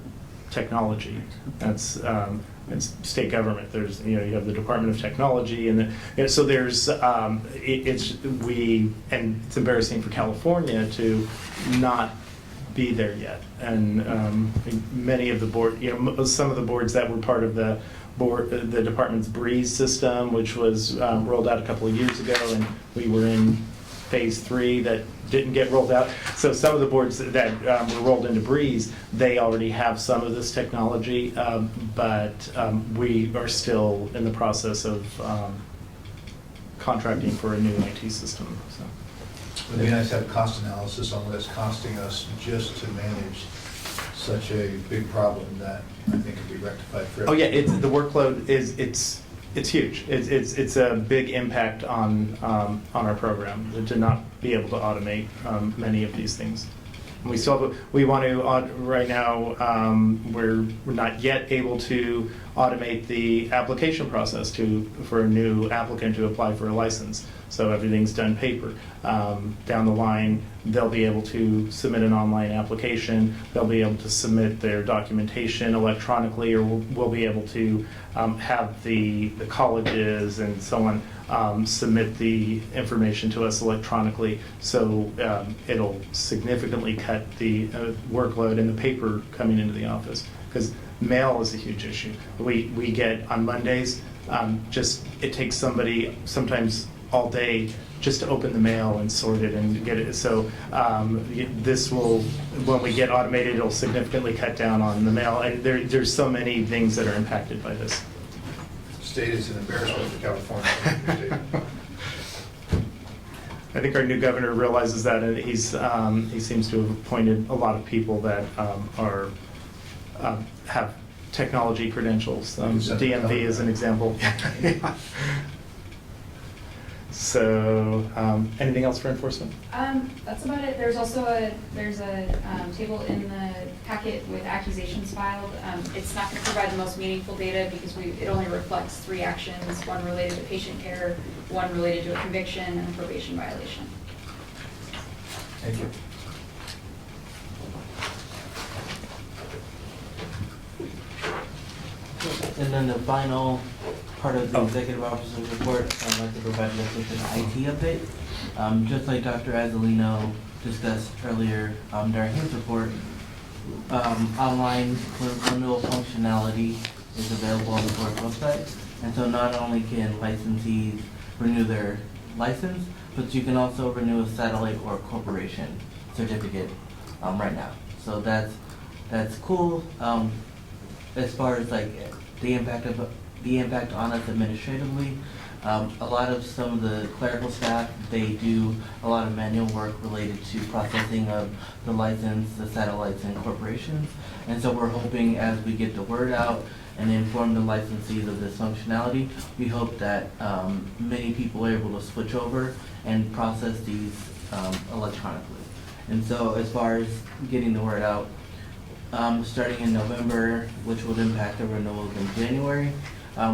technology. That's it's state government. There's you have the Department of Technology, and so there's it's embarrassing for California to not be there yet. And many of the board, some of the boards that were part of the department's Breeze system, which was rolled out a couple of years ago, and we were in phase 3 that didn't get rolled out. So some of the boards that were rolled into Breeze, they already have some of this technology, but we are still in the process of contracting for a new IT system. So. It would be nice to have cost analysis on what it's costing us just to manage such a big problem that I think could be rectified for Oh yeah, the workload it's huge. It's a big impact on our program to not be able to automate many of these things. And we want to right now. We're not yet able to automate the application process for a new applicant to apply for a license. So everything's done paper. Down the line, they'll be able to submit an online application. They'll be able to submit their documentation electronically, or we'll be able to have the colleges and so on submit the information to us electronically. So it'll significantly cut the workload and the paper coming into the office, because mail is a huge issue. We get on Mondays, it takes somebody sometimes all day just to open the mail and sort it and get it. So this will, when we get automated, it'll significantly cut down on the mail. And there's so many things that are impacted by this. State is an embarrassment for California. I think our new governor realizes that, and he seems to have appointed a lot of people that have technology credentials. DMV is an example. So, anything else for enforcement? That's about it. There's also a table in the packet with accusations filed. It's not going to provide the most meaningful data because it only reflects 3 actions: one related to patient care, one related to a conviction, and a probation violation. Thank you. And then the final part of the executive officer's report, I'd like to provide you with an IT update. Just like Dr. Azzolino discussed earlier during his report, online renewal functionality is available on the board's website. And so not only can licensees renew their license, but you can also renew a satellite or corporation certificate right now. So that's cool. As far as like the impact on us administratively, a lot of some of the clerical staff, they do a lot of manual work related to processing of the license, the satellites, and corporations. And so we're hoping, as we get the word out and inform the licensees of this functionality, we hope that many people are able to switch over and process these electronically. And so as far as getting the word out, starting in November, which will impact the renewals in January,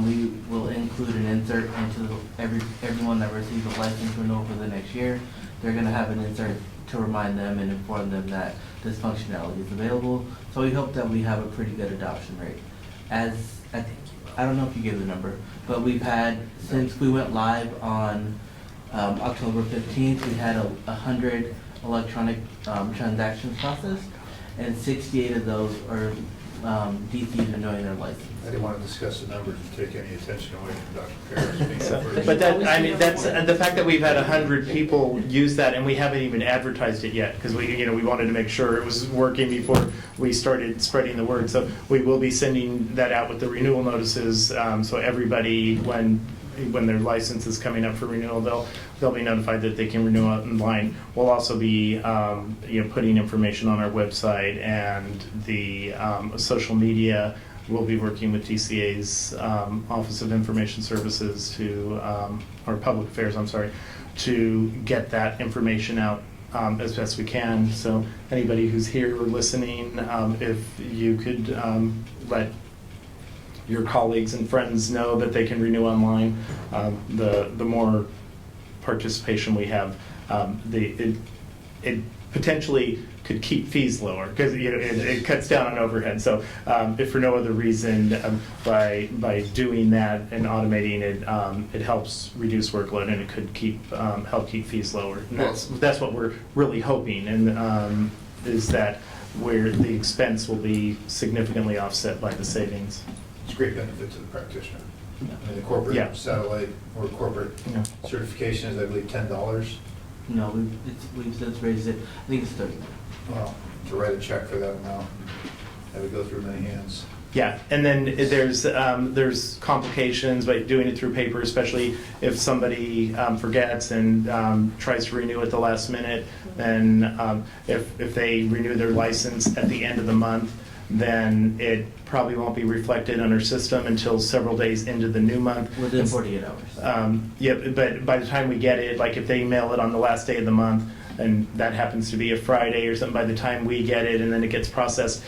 we will include an insert into everyone that receives a license renewal for the next year. They're going to have an insert to remind them and inform them that this functionality is available. So we hope that we have a pretty good adoption rate. I don't know if you gave the number, but we've had, since we went live on October 15th, we had 100 electronic transactions processed. and 68 of those are DCs renewing their license. I didn't want to discuss the numbers and take any attention away from Dr. Paris being the first. But that, I mean, that's, the fact that we've had 100 people use that and we haven't even advertised it yet, because we wanted to make sure it was working before we started spreading the word. So we will be sending that out with the renewal notices, so everybody, when their license is coming up for renewal, they'll be notified that they can renew online. We'll also be putting information on our website and the social media. We'll be working with DCA's Office of Information Services or Public Affairs, I'm sorry, to get that information out as best we can. So anybody who's here or listening, if you could let your colleagues and friends know that they can renew online, the more participation we have, it potentially could keep fees lower, because it cuts down on overhead. So if for no other reason, by doing that and automating it, it helps reduce workload, and it could help keep fees lower. And that's what we're really hoping, and is that where the expense will be significantly offset by the savings. It's a great benefit to the practitioner. I mean, the corporate satellite or corporate certification is, I believe, $10. No, we've since raised it. I think it's 30. Well, to write a check for that amount, that would go through many hands. Yeah, and then there's complications by doing it through paper, especially if somebody forgets and tries to renew at the last minute. Then if they renew their license at the end of the month, then it probably won't be reflected on our system until several days into the new month. Within 48 hours. Yeah, but by the time we get it, like if they mail it on the last day of the month, and that happens to be a Friday or something, by the time we get it and then it gets processed,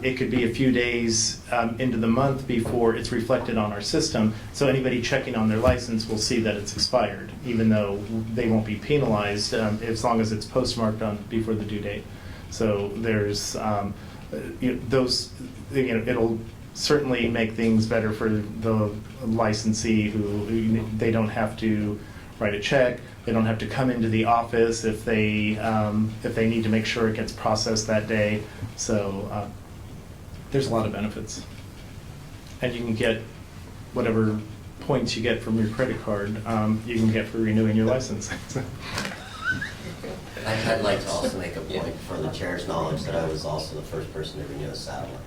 it could be a few days into the month before it's reflected on our system. So anybody checking on their license will see that it's expired, even though they won't be penalized as long as it's postmarked on before the due date. So there's it'll certainly make things better for the licensee who they don't have to write a check. They don't have to come into the office if they need to make sure it gets processed that day. So there's a lot of benefits. And you can get whatever points you get from your credit card, you can get for renewing your license. I'd like to also make a point for the chair's knowledge that I was also the first person to renew a satellite.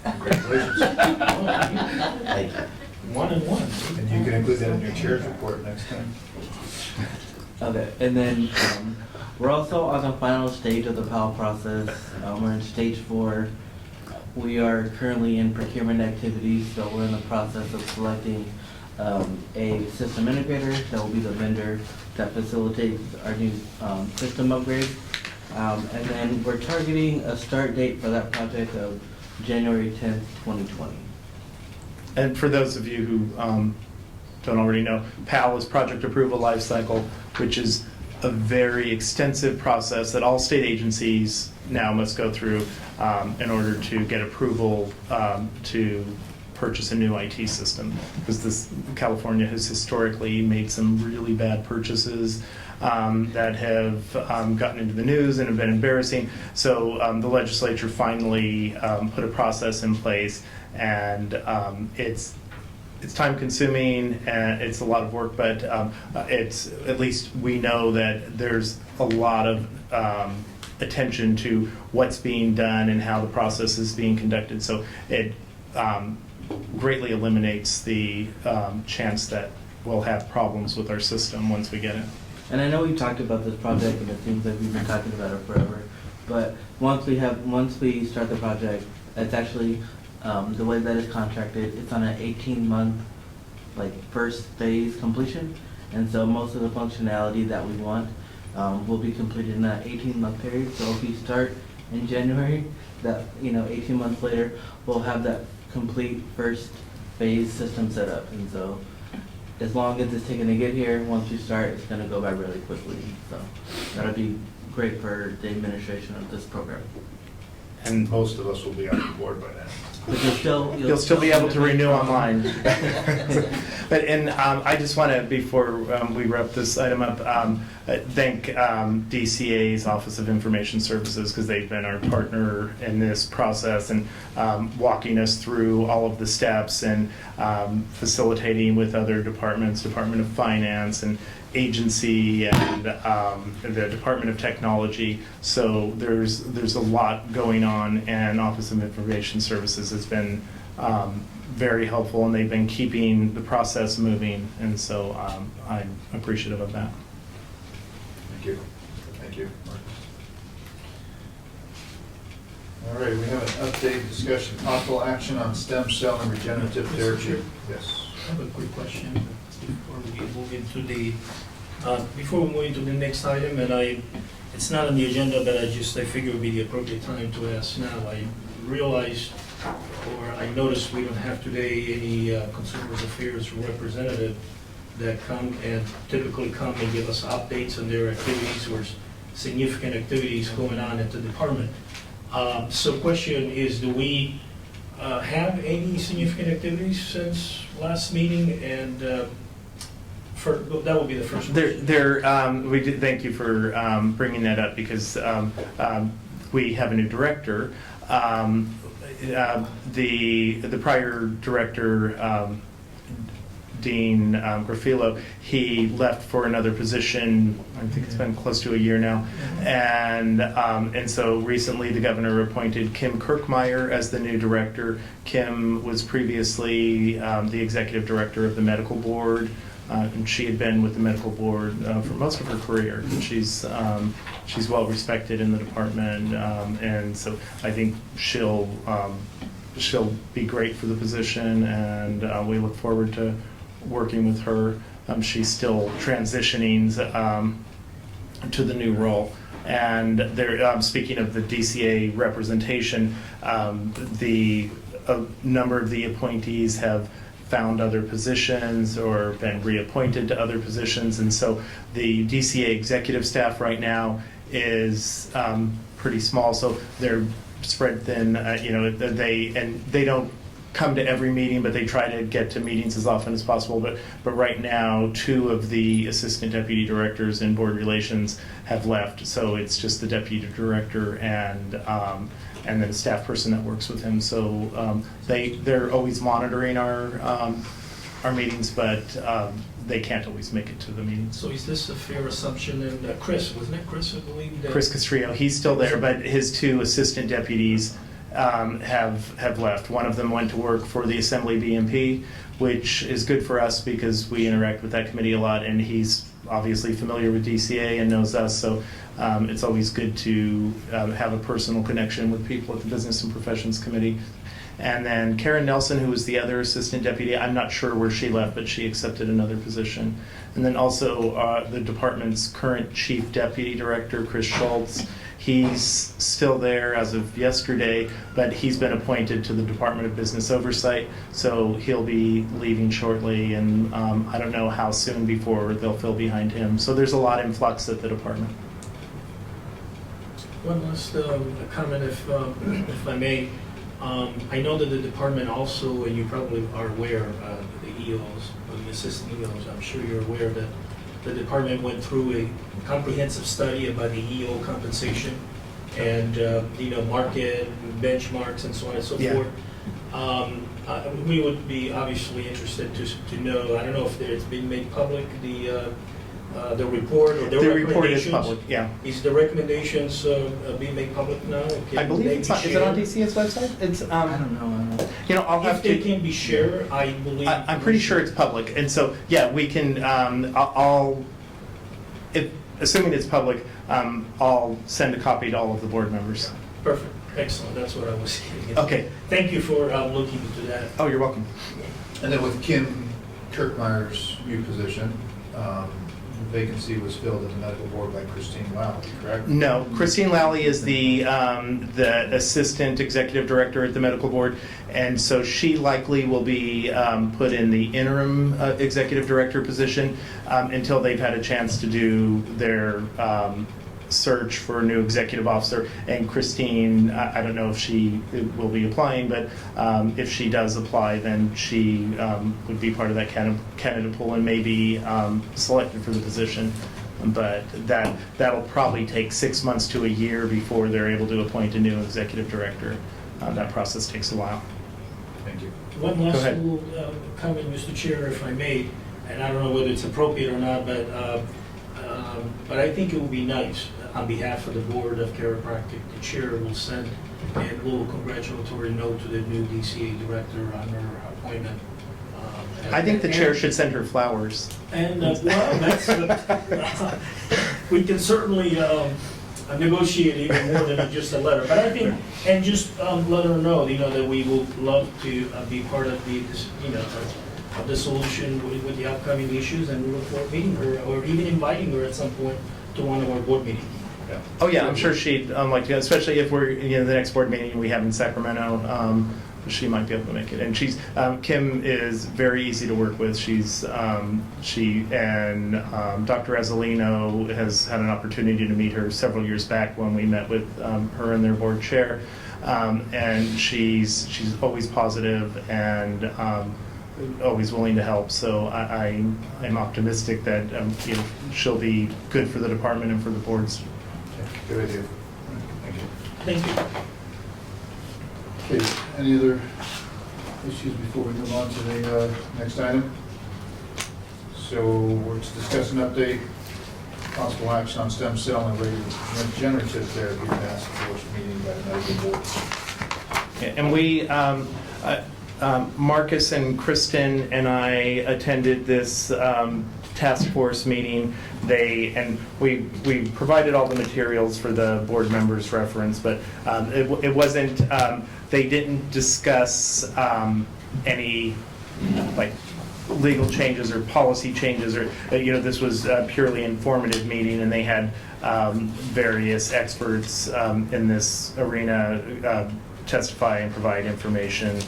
Congratulations. Thank you. 1 and 1. And you can include that in your chair's report next time. Okay, and then we're also on the final stage of the PAL process. We're in stage 4. We are currently in procurement activities, so we're in the process of selecting a system integrator that will be the vendor that facilitates our new system upgrade. And then we're targeting a start date for that project of January 10th, 2020. And for those of you who don't already know, PAL is Project Approval Lifecycle, which is a very extensive process that all state agencies now must go through in order to get approval to purchase a new IT system, because California has historically made some really bad purchases that have gotten into the news and have been embarrassing. So the legislature finally put a process in place, and it's time consuming and it's a lot of work, but it's, at least we know that there's a lot of attention to what's being done and how the process is being conducted. So it greatly eliminates the chance that we'll have problems with our system once we get it. And I know we talked about this project, and it seems like we've been talking about it forever. But once we start the project, it's actually the way that it's contracted. It's on an 18-month, first phase completion, and so most of the functionality that we want will be completed in that 18-month period. So if we start in January, that 18 months later, we'll have that complete first phase system set up. And so as long as it's taking to get here, once you start, it's going to go by really quickly. So that'll be great for the administration of this program. And most of us will be on board by then. But you'll still be able to renew online. I just want to, before we wrap this item up, thank DCA's Office of Information Services, because they've been our partner in this process and walking us through all of the steps and facilitating with other departments, Department of Finance and agency and the Department of Technology. So there's a lot going on, and Office of Information Services has been very helpful, and they've been keeping the process moving, and so I'm appreciative of that. Thank you. Thank you, Mark. All right, we have an update discussion, possible action on stem cell and regenerative therapy. Yes. I have a quick question before we move into the next item, and it's not on the agenda, but I figure it would be the appropriate time to ask now. I realized, or I noticed, we don't have today any Consumers Affairs representative that typically come and give us updates on their activities or significant activities going on at the department. So question is, do we have any significant activities since last meeting? And that would be the first question. We did, thank you for bringing that up, because we have a new director. The prior director, Dean Graffilo, he left for another position. I think it's been close to a year now, and so recently the governor appointed Kim Kirkmeyer as the new director. Kim was previously the executive director of the medical board, and she had been with the medical board for most of her career. She's well respected in the department, and so I think she'll be great for the position, and we look forward to working with her. She's still transitioning to the new role. And speaking of the DCA representation, a number of the appointees have found other positions or been reappointed to other positions, and so the DCA executive staff right now is pretty small, so they're spread thin. They don't come to every meeting, but they try to get to meetings as often as possible. But right now, 2 of the assistant deputy directors in board relations have left, so it's just the deputy director and then a staff person that works with him. So they're always monitoring our meetings, but they can't always make it to the meetings. So is this a fair assumption? And Chris, wasn't it Chris, I believe? Chris Castrillo, he's still there, but his 2 assistant deputies have left. One of them went to work for the Assembly BMP, which is good for us because we interact with that committee a lot, and he's obviously familiar with DCA and knows us, so it's always good to have a personal connection with people at the Business and Professions Committee. And then Karen Nelson, who was the other assistant deputy, I'm not sure where she left, but she accepted another position. And then also the department's current chief deputy director, Chris Schultz, he's still there as of yesterday, but he's been appointed to the Department of Business Oversight, so he'll be leaving shortly, and I don't know how soon before they'll fill behind him. So there's a lot in flux at the department. One last comment, if I may. I know that the department also, and you probably are aware, the EOs, or the assistant EOs, I'm sure you're aware that the department went through a comprehensive study about the EO compensation and, market benchmarks and so on and so forth. We would be obviously interested to know, I don't know if it's been made public, the report or the recommendations. Report is public, yeah. Is the recommendations being made public now? I believe it's on, is it on DCA's website? It's I don't know. I'll have if they can be shared, I believe. I'm pretty sure it's public, and so we can. Assuming it's public, I'll send a copy to all of the board members. Perfect, excellent. That's what I was getting at. Okay. Thank you for looking into that. Oh, you're welcome. And then with Kim Kirkmeyer's new position, the vacancy was filled at the medical board by Christine Lally, correct? No, Christine Lally is the assistant executive director at the medical board, and so she likely will be put in the interim executive director position until they've had a chance to do their search for a new executive officer, and Christine, I don't know if she will be applying, but if she does apply, then she would be part of that candidate pool and may be selected for the position. But that'll probably take 6 months to a year before they're able to appoint a new executive director. That process takes a while. Thank you. One Go last ahead. little comment, Mr. Chair, if I may, and I don't know whether it's appropriate or not, but I think it would be nice, on behalf of the Board of Chiropractic, the chair will send a little congratulatory note to the new DCA director on her appointment. I think the chair should send her flowers. And, well, that's, we can certainly negotiate even more than just a letter. But I think, and just let her know, that we will love to be part of of the solution with the upcoming issues, and we look forward to meeting her, or even inviting her at some point to one of our board meetings. Oh yeah, I'm sure she'd like to, especially if we're, the next board meeting we have in Sacramento, she might be able to make it. And she's, Kim is very easy to work with. She's, she and Dr. Azzolino has had an opportunity to meet her several years back when we met with her and their board chair. And she's always positive and always willing to help. So I'm optimistic that she'll be good for the department and for the boards. Good idea. Thank you. Thank you. Okay, any other issues before we move on to the next item? So we're to discuss an update, possible action on stem cell and regenerative therapy task force meeting by the medical board. Yeah, and we, Marcus and Kristen and I attended this task force meeting. We provided all the materials for the board members' reference, but it wasn't, they didn't discuss any like legal changes or policy changes, or this was a purely informative meeting, and they had various experts in this arena testify and provide information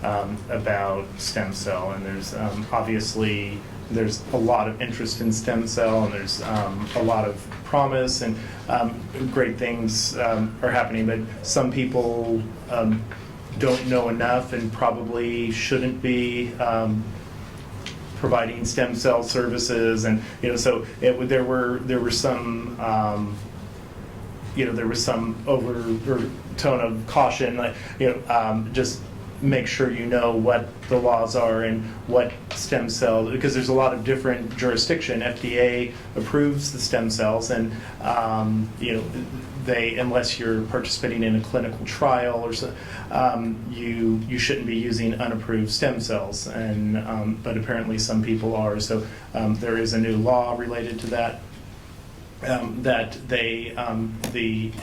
about stem cell. And there's obviously there's a lot of interest in stem cell, and there's a lot of promise, and great things are happening, but some people don't know enough and probably shouldn't be providing stem cell services. And so there were some there was some overtone of caution, like just make sure you know what the laws are and what stem cell, because there's a lot of different jurisdiction. FDA approves the stem cells, and they, unless you're participating in a clinical trial or so, you shouldn't be using unapproved stem cells, and but apparently some people are. So there is a new law related to that. That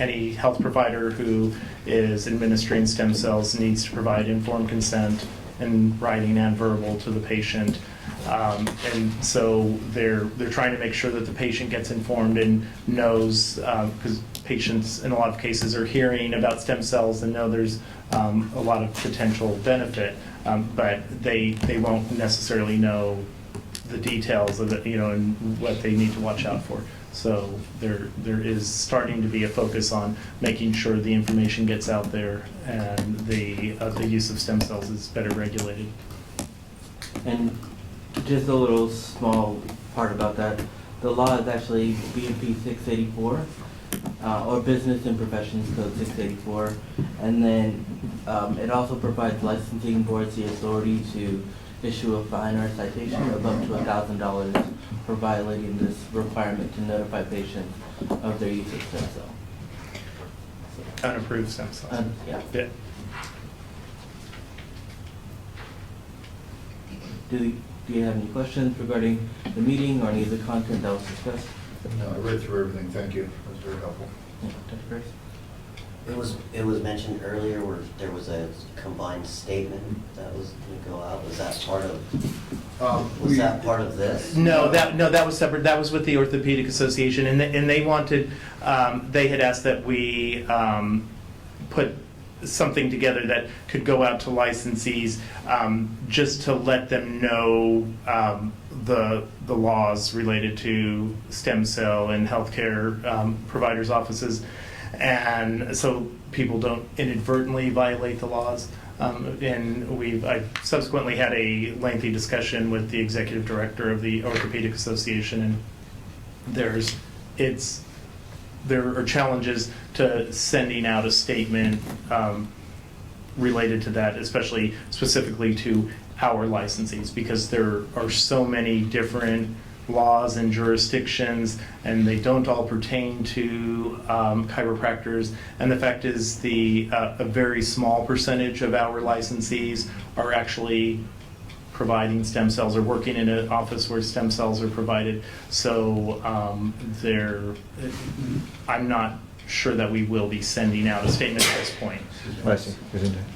any health provider who is administering stem cells needs to provide informed consent in writing and verbal to the patient, and so they're trying to make sure that the patient gets informed and knows, because patients in a lot of cases are hearing about stem cells and know there's a lot of potential benefit, but they won't necessarily know the details of it, and what they need to watch out for. So there is starting to be a focus on making sure the information gets out there, and the use of stem cells is better regulated. And just a little small part about that, the law is actually BMP 684, or Business and Professions Code 684, and then it also provides licensing boards the authority to issue a fine or a citation of up to $1,000 for violating this requirement to notify patients of their use of stem cell. Unapproved stem cells. Yeah. Do you have any questions regarding the meeting or any of the content that was discussed? No, I read through everything. Thank you. That was very helpful. Yeah, Dr. Grace? It was mentioned earlier where there was a combined statement that was going to go out. Was that part of? Was that part of this? No, that was separate. That was with the Orthopedic Association, and they wanted. They had asked that we put something together that could go out to licensees, just to let them know the laws related to stem cell and healthcare providers' offices, and so people don't inadvertently violate the laws. And I subsequently had a lengthy discussion with the executive director of the Orthopedic Association, and there are challenges to sending out a statement related to that, especially specifically to our licensees, because there are so many different laws and jurisdictions, and they don't all pertain to chiropractors. And the fact is, a very small percentage of our licensees are actually providing stem cells or working in an office where stem cells are provided. So I'm not sure that we will be sending out a statement at this point. I see.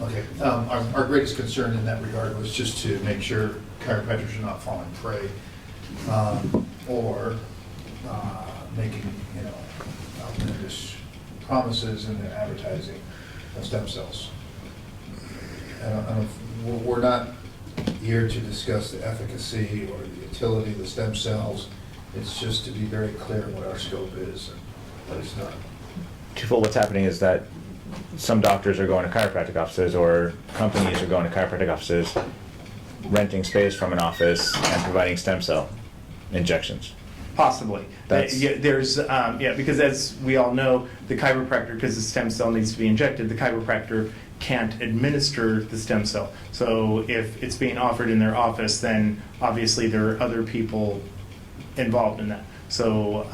Okay. Our greatest concern in that regard was just to make sure chiropractors are not falling prey or making, outlandish promises in their advertising of stem cells. We're not here to discuss the efficacy or the utility of the stem cells. It's just to be very clear what our scope is and what it's not. Twofold, what's happening is that some doctors are going to chiropractic offices, or companies are going to chiropractic offices, renting space from an office and providing stem cell injections. Possibly. Because as we all know, the chiropractor, because the stem cell needs to be injected, the chiropractor can't administer the stem cell. So if it's being offered in their office, then obviously there are other people involved in that. So,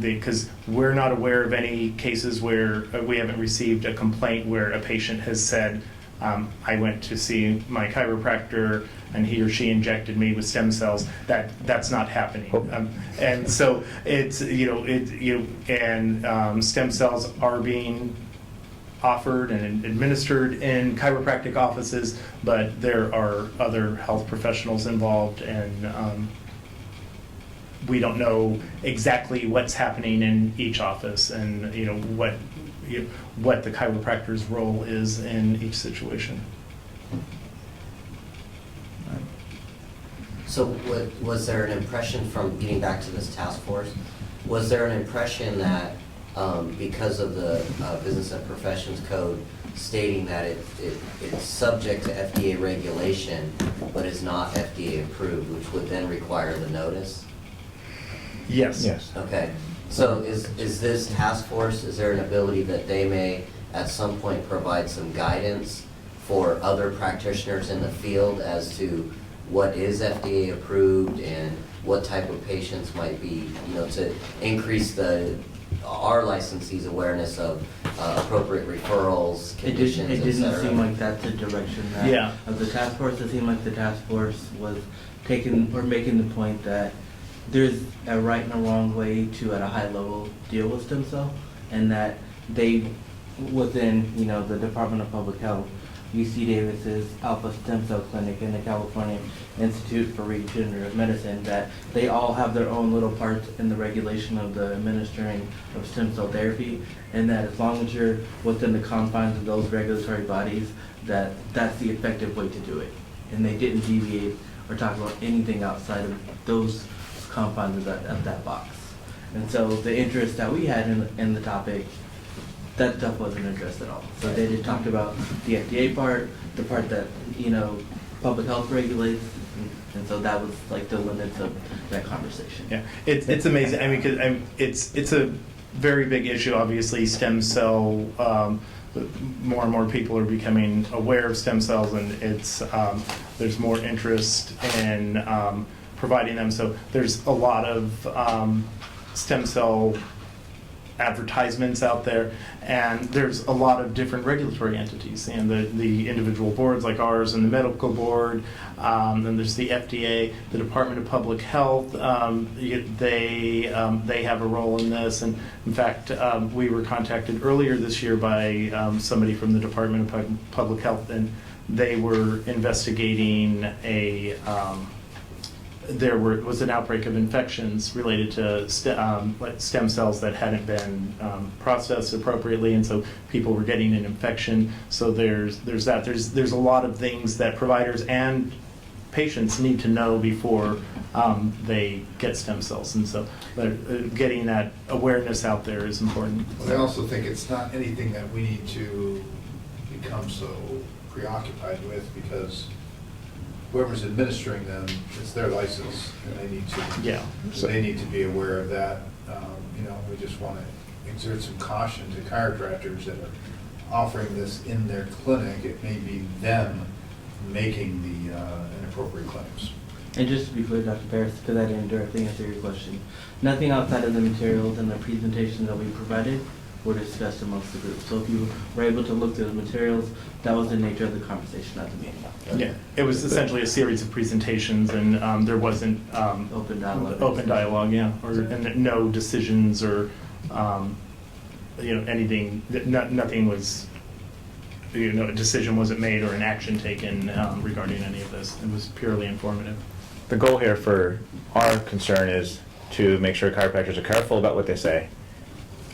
because we're not aware of any cases where we haven't received a complaint where a patient has said, I went to see my chiropractor and he or she injected me with stem cells. That's not happening. And so it's, stem cells are being offered and administered in chiropractic offices, but there are other health professionals involved, and we don't know exactly what's happening in each office, and what the chiropractor's role is in each situation. So was there an impression from getting back to this task force, was there an impression that because of the Business and Professions Code stating that it's subject to FDA regulation but is not FDA approved, which would then require the notice? Yes. Yes. Okay, so is this task force, is there an ability that they may at some point provide some guidance for other practitioners in the field as to what is FDA approved and what type of patients might be, to increase our licensees' awareness of appropriate referrals, conditions, It et cetera? didn't seem like that's the direction of the task force. It seemed like the task force was making the point that there's a right and a wrong way to, at a high level, deal with stem cell, and that they, within, the Department of Public Health, UC Davis's Alpha Stem Cell Clinic and the California Institute for Regenerative Medicine, that they all have their own little parts in the regulation of the administering of stem cell therapy, and that as long as you're within the confines of those regulatory bodies, that's the effective way to do it. And they didn't deviate or talk about anything outside of those confines of that box. And so the interest that we had in the topic, that stuff wasn't addressed at all. So they just talked about the FDA part, the part that, public health regulates, and so that was like the limits of that conversation. Yeah, it's amazing. I mean, 'cause it's a very big issue. Obviously, stem cell. More and more people are becoming aware of stem cells, and there's more interest in providing them. So there's a lot of stem cell advertisements out there, and there's a lot of different regulatory entities, and the individual boards like ours and the medical board, then there's the FDA, the Department of Public Health, they have a role in this. And in fact, we were contacted earlier this year by somebody from the Department of Public Health, and they were investigating there was an outbreak of infections related to stem cells that hadn't been processed appropriately, and so people were getting an infection. So there's that. There's a lot of things that providers and patients need to know before they get stem cells, and so getting that awareness out there is important. Well, I also think it's not anything that we need to become so preoccupied with, because whoever's administering them, it's their license, and they need to. Yeah. So they need to be aware of that. You know, we just want to exert some caution to chiropractors that are offering this in their clinic. It may be them making the inappropriate claims. And just to be clear, Dr. Paris, because I didn't directly answer your question, nothing outside of the materials and the presentation that we provided were discussed amongst the group. So if you were able to look through the materials, that was the nature of the conversation at the meeting. Yeah, it was essentially a series of presentations, and there wasn't Open dialogue. Open dialogue, yeah, and no decisions or anything. Nothing was. A decision wasn't made or an action taken regarding any of this. It was purely informative. The goal here for our concern is to make sure chiropractors are careful about what they say.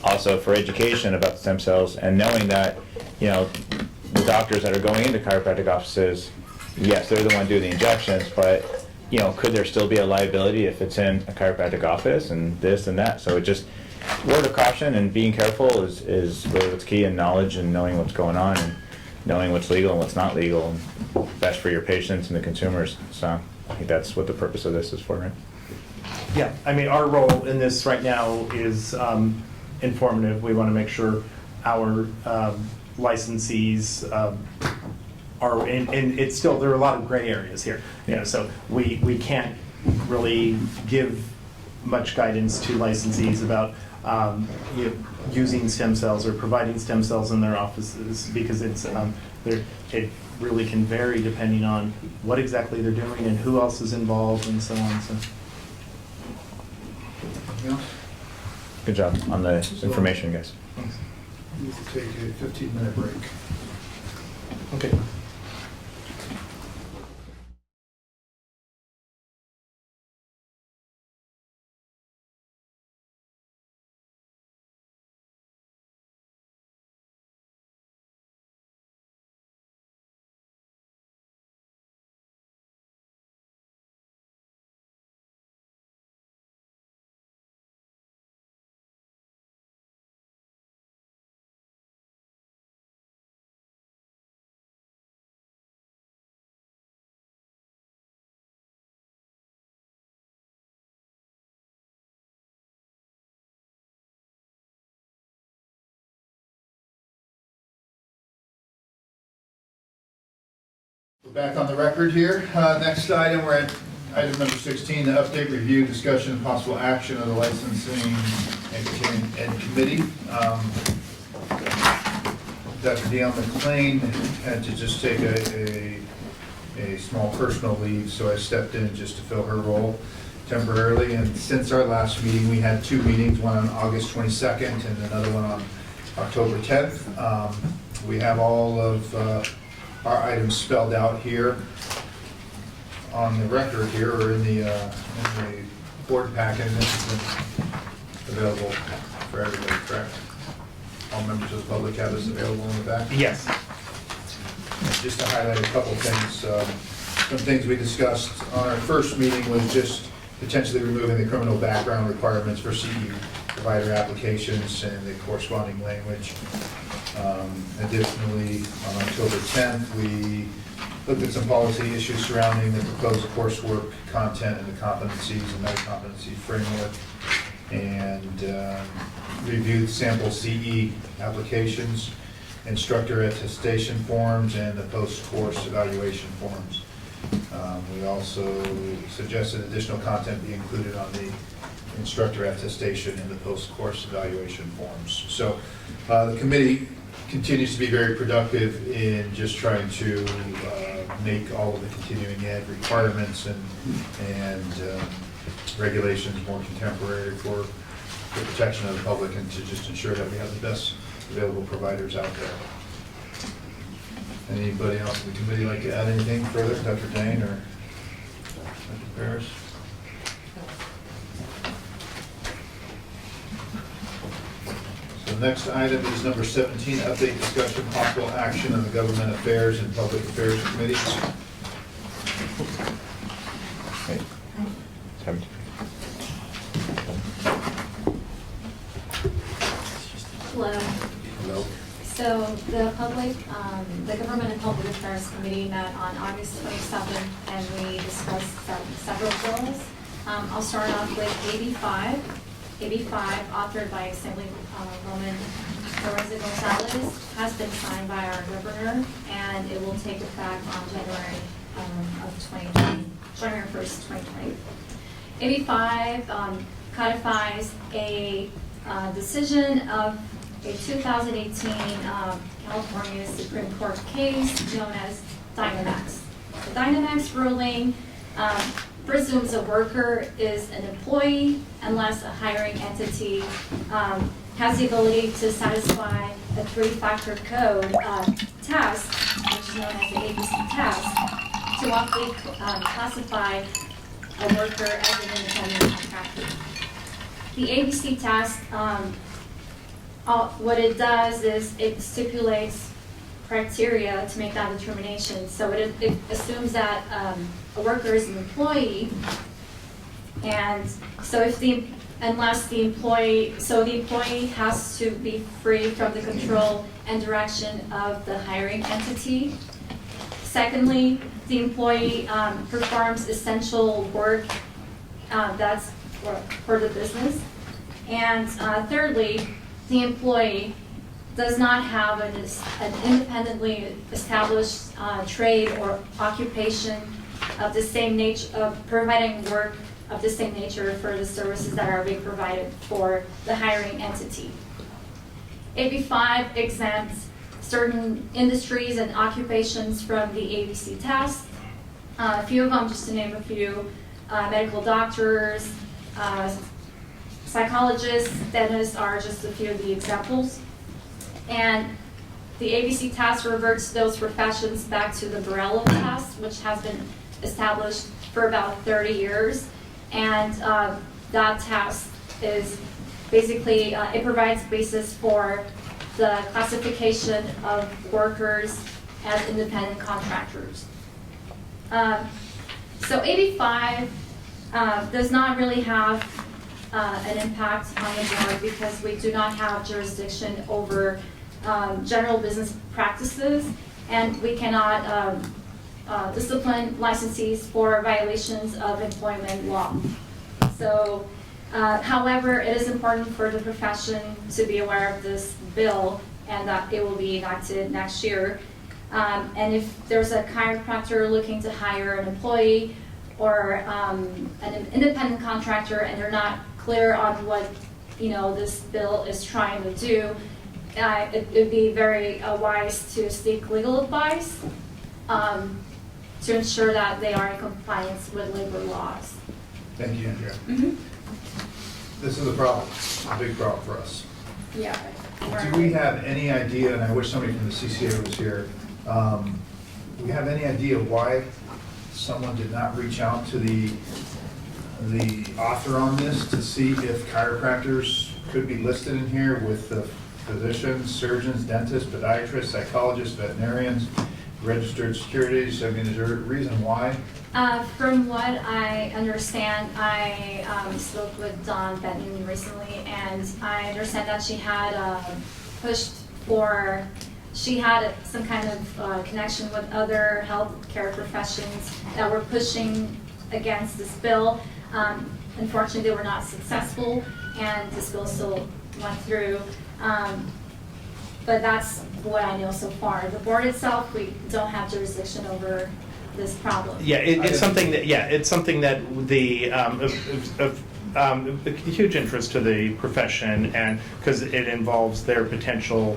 Also for education about the stem cells, and knowing that, the doctors that are going into chiropractic offices, yes, they're the one doing the injections, but, could there still be a liability if it's in a chiropractic office and this and that? So it just, word of caution and being careful is really what's key, and knowledge and knowing what's going on and knowing what's legal and what's not legal, and best for your patients and the consumers. So I think that's what the purpose of this is for, right? Yeah, I mean, our role in this right now is informative. We want to make sure our licensees are in, and it's still, there are a lot of gray areas here. So we can't really give much guidance to licensees about using stem cells or providing stem cells in their offices, because it's it really can vary depending on what exactly they're doing and who else is involved and so on. So. Good job on the information, guys. We need to take a 15-minute break. Okay. We're back on the record here. Next item, we're at item number 16, the update, review, discussion, and possible action of the licensing and committee. Dr. Dale McLean had to just take a small personal leave, so I stepped in just to fill her role temporarily. And since our last meeting, we had 2 meetings, one on August 22nd and another one on October 10th. We have all of our items spelled out here on the record here, or in the board packet, and this is available for everybody, correct? All members of the public have this available in the back? Yes. Just to highlight a couple things, some things we discussed on our first meeting was just potentially removing the criminal background requirements for CE provider applications and the corresponding language. Additionally, on October 10th, we looked at some policy issues surrounding the proposed coursework content and the competencies and meta-competency framework, and reviewed sample CE applications, instructor attestation forms, and the post-course evaluation forms. We also suggested additional content be included on the instructor attestation and the post-course evaluation forms. So the committee continues to be very productive in just trying to make all of the continuing ed requirements and regulations more contemporary for the protection of the public, and to just ensure that we have the best available providers out there. Anybody else in the committee like to add anything further? Dr. Dane or Dr. Paris? Next item is number 17, update discussion possible action on the Government Affairs and Public Affairs Committee. Wait. 17. Hello. Hello. So the the Government and Public Affairs Committee met on August 27th and we discussed several bills. I'll start off with AB 5. AB 5, authored by Assemblywoman Teresa Gonzalez, has been signed by our governor and it will take effect on January 1st, 2020. AB 5 codifies a decision of a 2018 California Supreme Court case known as Dynamax. The Dynamax ruling presumes a worker is an employee unless a hiring entity has the ability to satisfy a 3-factor code test, which is known as the ABC test, to lawfully classify a worker as an independent contractor. The ABC test, what it does is it stipulates criteria to make that determination. So it assumes that a worker is an employee, and so unless the employee has to be free from the control and direction of the hiring entity. Secondly, the employee performs essential work that's for the business. And thirdly, the employee does not have an independently established trade or occupation of the same nature, of providing work of the same nature for the services that are being provided for the hiring entity. AB 5 exempts certain industries and occupations from the ABC test. A few of them, just to name a few, medical doctors, psychologists, dentists are just a few of the examples. And the ABC test reverts those professions back to the Borrello test, which has been established for about 30 years. And that test is basically, it provides basis for the classification of workers as independent contractors. So AB 5 does not really have an impact on the board because we do not have jurisdiction over general business practices, and we cannot discipline licensees for violations of employment law. So, however, it is important for the profession to be aware of this bill and that it will be enacted next year. And if there's a chiropractor looking to hire an employee or an independent contractor and they're not clear on what this bill is trying to do, it would be very wise to seek legal advice to ensure that they are in compliance with labor laws. Thank you, Andrea. Mm-hmm. This is a problem, a big problem for us. Yeah. Do we have any idea, and I wish somebody from the CCA was here, do we have any idea why someone did not reach out to the author on this to see if chiropractors could be listed in here with the physicians, surgeons, dentists, podiatrists, psychologists, veterinarians, registered securities? I mean, is there a reason why? From what I understand, I spoke with Dawn Benton recently, and I understand that she had pushed for, she had some kind of connection with other healthcare professions that were pushing against this bill. Unfortunately, they were not successful, and this bill still went through. But that's what I know so far. The board itself, we don't have jurisdiction over this problem. Yeah, it's something that the of huge interest to the profession, and because it involves their potential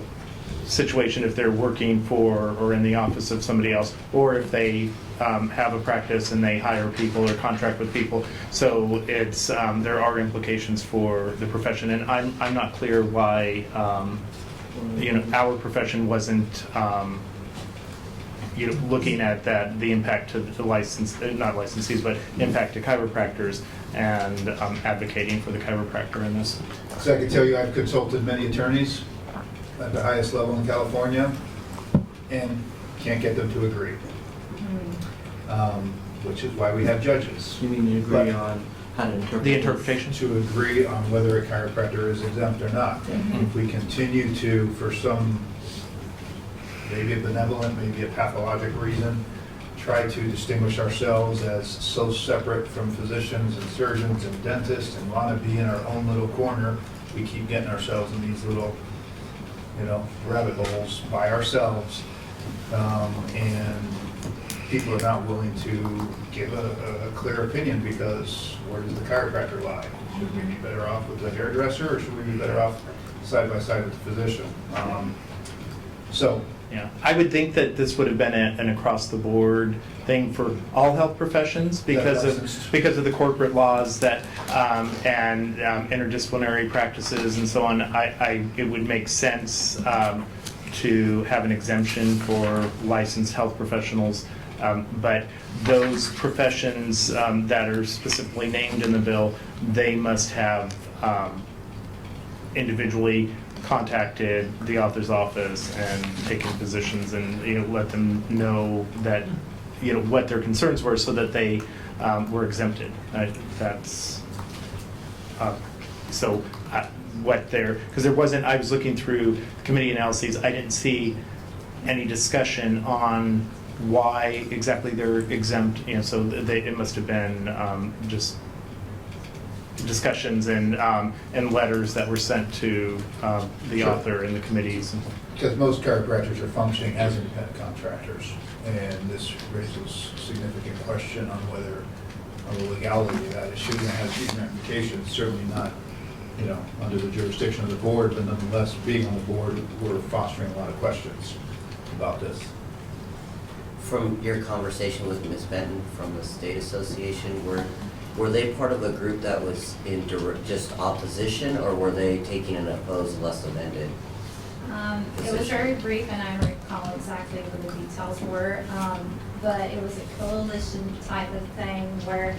situation if they're working for or in the office of somebody else, or if they have a practice and they hire people or contract with people. So it's there are implications for the profession, and I'm not clear why our profession wasn't looking at the impact to the not licensees, but impact to chiropractors and advocating for the chiropractor in this. So I can tell you I've consulted many attorneys at the highest level in California and can't get them to agree. Which is why we have judges. You mean you agree on how to interpret The this? interpretation? To agree on whether a chiropractor is exempt or not. If we continue to, for some, maybe a benevolent, maybe a pathologic reason, try to distinguish ourselves as so separate from physicians and surgeons and dentists and want to be in our own little corner, we keep getting ourselves in these little, rabbit holes by ourselves. And people are not willing to give a clear opinion because where does the chiropractor lie? Should we be better off with the hairdresser or should we be better off side by side with the physician? Yeah, I would think that this would have been an across-the-board thing for all health professions because of the corporate laws that and interdisciplinary practices and so on. It would make sense to have an exemption for licensed health professionals, but those professions that are specifically named in the bill, they must have individually contacted the author's office and taken positions and let them know that what their concerns were so that they were exempted. That's so what they're, because there wasn't, I was looking through committee analyses, I didn't see any discussion on why exactly they're exempt, so it must have been just discussions and letters that were sent to the Sure. author and the committees. Because most chiropractors are functioning as independent contractors, and this raises significant question on whether, on the legality of that. It shouldn't have huge ramifications, certainly not, under the jurisdiction of the board, but nonetheless, being on the board, we're fostering a lot of questions about this. From your conversation with Ms. Benton from the State Association, were they part of a group that was in just opposition, or were they taking an opposed unless amended? It was very brief, and I don't recall exactly what the details were, but it was a coalition type of thing where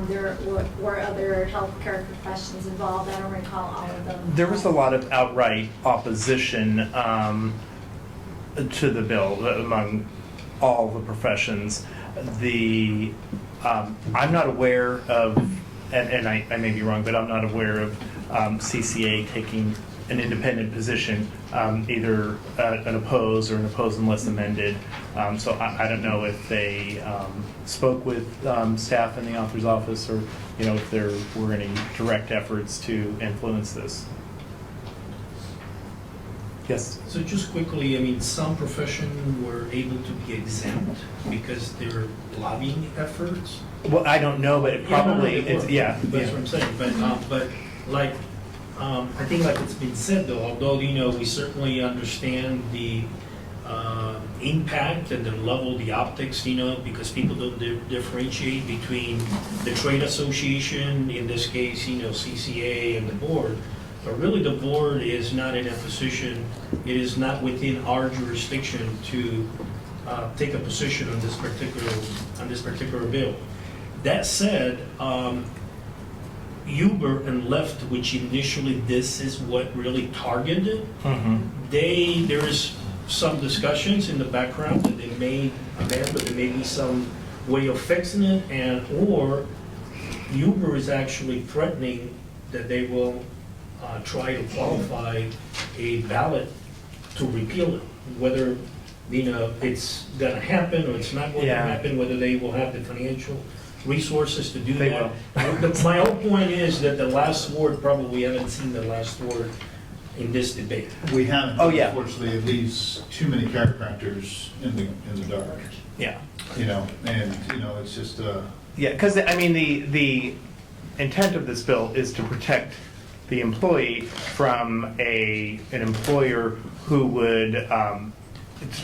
there were other healthcare professions involved. I don't recall all of them. There was a lot of outright opposition to the bill among all the professions. I'm not aware of, and I may be wrong, but I'm not aware of CCA taking an independent position, either an opposed or an opposed unless amended. So I don't know if they spoke with staff in the author's office or if there were any direct efforts to influence this. Yes? So just quickly, some profession were able to be exempt because there are lobbying efforts. Well, I don't know, but it probably, That's what yeah. I'm saying, but like, I think like it's been said though, although, we certainly understand the impact and the level, the optics, because people don't differentiate between the trade association, in this case, CCA and the board. But really the board is not in a position, it is not within our jurisdiction to take a position on this particular bill. That said, Uber and Lyft, which initially this is what really targeted, there is some discussions in the background that they may amend, but there may be some way of fixing it, or Uber is actually threatening that they will try to qualify a ballot to repeal it, whether it's going to happen or it's not going to happen, whether they will have the financial resources to do that. My whole point is that the last word, probably we haven't seen the last word in this debate. We haven't. Oh, yeah. Unfortunately, it leaves too many chiropractors in the dark. Yeah. It's just. Yeah, because the intent of this bill is to protect the employee from an employer who would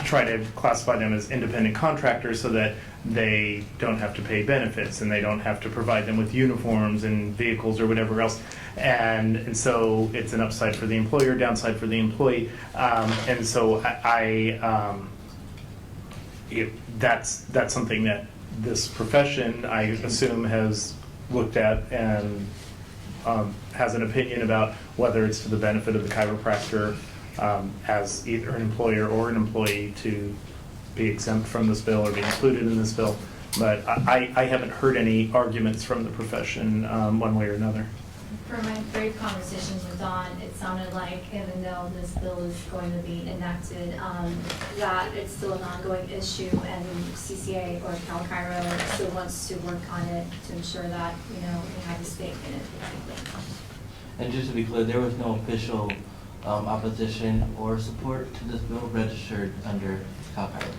try to classify them as independent contractors so that they don't have to pay benefits and they don't have to provide them with uniforms and vehicles or whatever else. And so it's an upside for the employer, downside for the employee. And so that's something that this profession, I assume, has looked at and has an opinion about whether it's to the benefit of the chiropractor as either an employer or an employee to be exempt from this bill or be included in this bill. But I haven't heard any arguments from the profession one way or another. From my brief conversations with Dawn, it sounded like even though this bill is going to be enacted, that it's still an ongoing issue, and CCA or Cal Chiro still wants to work on it to ensure that, we have a stake in it, basically. And just to be clear, there was no official opposition or support to this bill registered under Cal Chiro.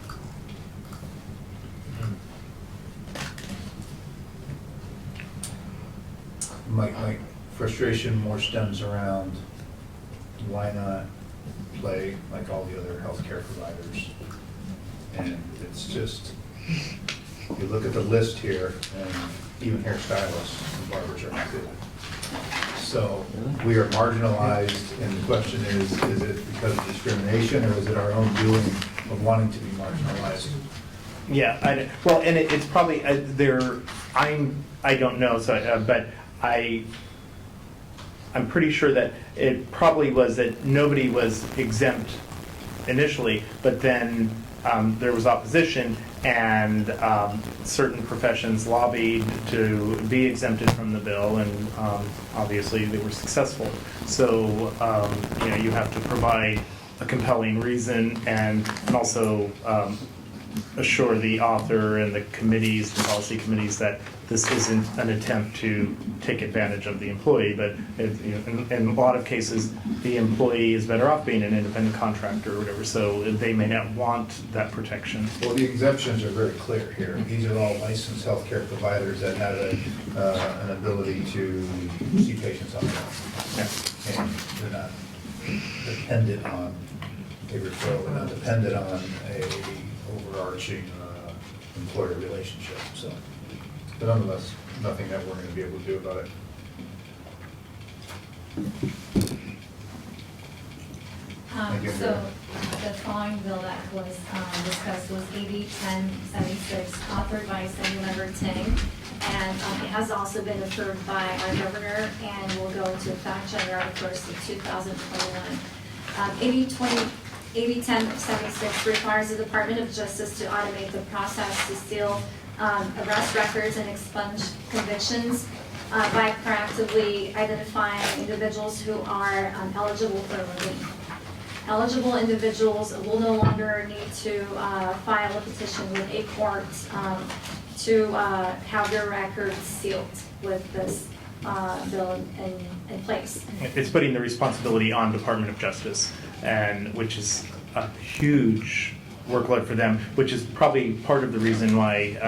My frustration more stems around why not play like all the other healthcare providers? And it's just, you look at the list here, and even hairstylists and barbers are included. So we are marginalized, and the question is it because of discrimination, or is it our own doing of wanting to be marginalized? Yeah, and it's probably I don't know, so but I'm pretty sure that it probably was that nobody was exempt initially, but then there was opposition, and certain professions lobbied to be exempted from the bill, and obviously they were successful. So you have to provide a compelling reason, and also assure the author and the committees, the policy committees, that this isn't an attempt to take advantage of the employee, but in a lot of cases, the employee is better off being an independent contractor or whatever, so they may not want that protection. Well, the exemptions are very clear here. These are all licensed healthcare providers that have an ability to see patients on their own. Yeah. And they're not dependent on a referral, they're not dependent on a overarching employer relationship, so. But nonetheless, nothing that we're going to be able to do about it. Thank you. So the following bill that was discussed was AB 1076, authored by Assemblymember Ting, and it has also been approved by our governor and will go into effect January 1st of 2021. AB 1076 requires the Department of Justice to automate the process to seal arrest records and expunge convictions by proactively identifying individuals who are eligible for relief. Eligible individuals will no longer need to file a petition with a court to have their records sealed with this bill in place. It's putting the responsibility on Department of Justice, and which is a huge workload for them, which is probably part of the reason why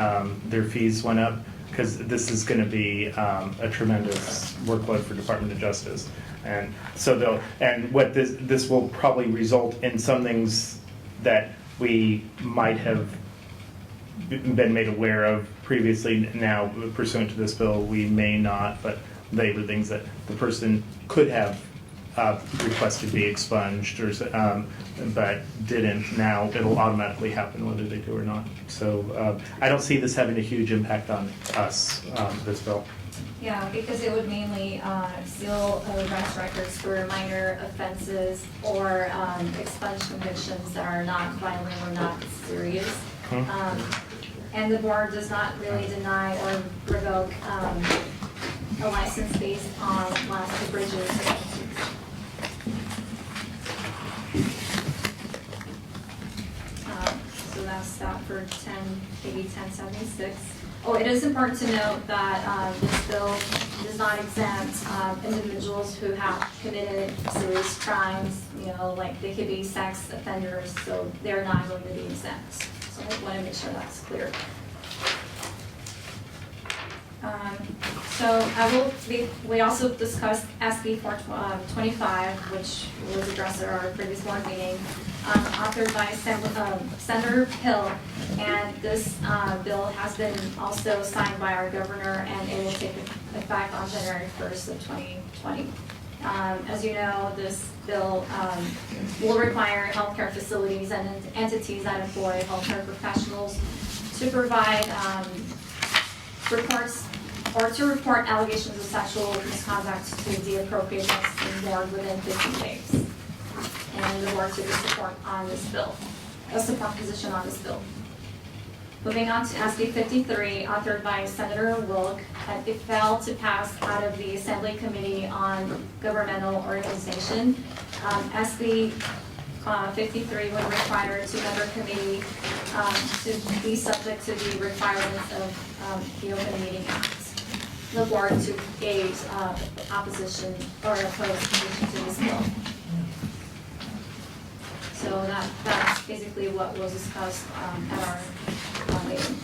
their fees went up, because this is going to be a tremendous workload for Department of Justice. And so what this will probably result in some things that we might have been made aware of previously. Now, pursuant to this bill, we may not, but they were things that the person could have requested be expunged, or but didn't. Now it'll automatically happen whether they do or not. So I don't see this having a huge impact on us, this bill. Yeah, because it would mainly seal arrest records for minor offenses or expunge convictions that are not violent or not serious. And the board does not really deny or revoke a license based on last of bridges. So that's that for AB 1076. Oh, it is important to note that this bill does not exempt individuals who have committed serious crimes, like they could be sex offenders, so they're not going to be exempt. So I want to make sure that's clear. We also discussed SB 425, which was addressed at our previous board meeting, authored by Senator Hill, and this bill has been also signed by our governor, and it will take effect on January 1st of 2020. As you know, this bill will require healthcare facilities and entities that employ healthcare professionals to provide reports or to report allegations of sexual misconduct to the appropriate licensing board within 15 days. and the board to support on this bill, a support position on this bill. Moving on to SB 53, authored by Senator Wilk, it failed to pass out of the Assembly Committee on Governmental Organization. SB 53 would require a two-member committee to be subject to the requirements of the Open Meeting Act. The board to aid opposition or oppose position to this bill. So that's basically what was discussed at our meeting.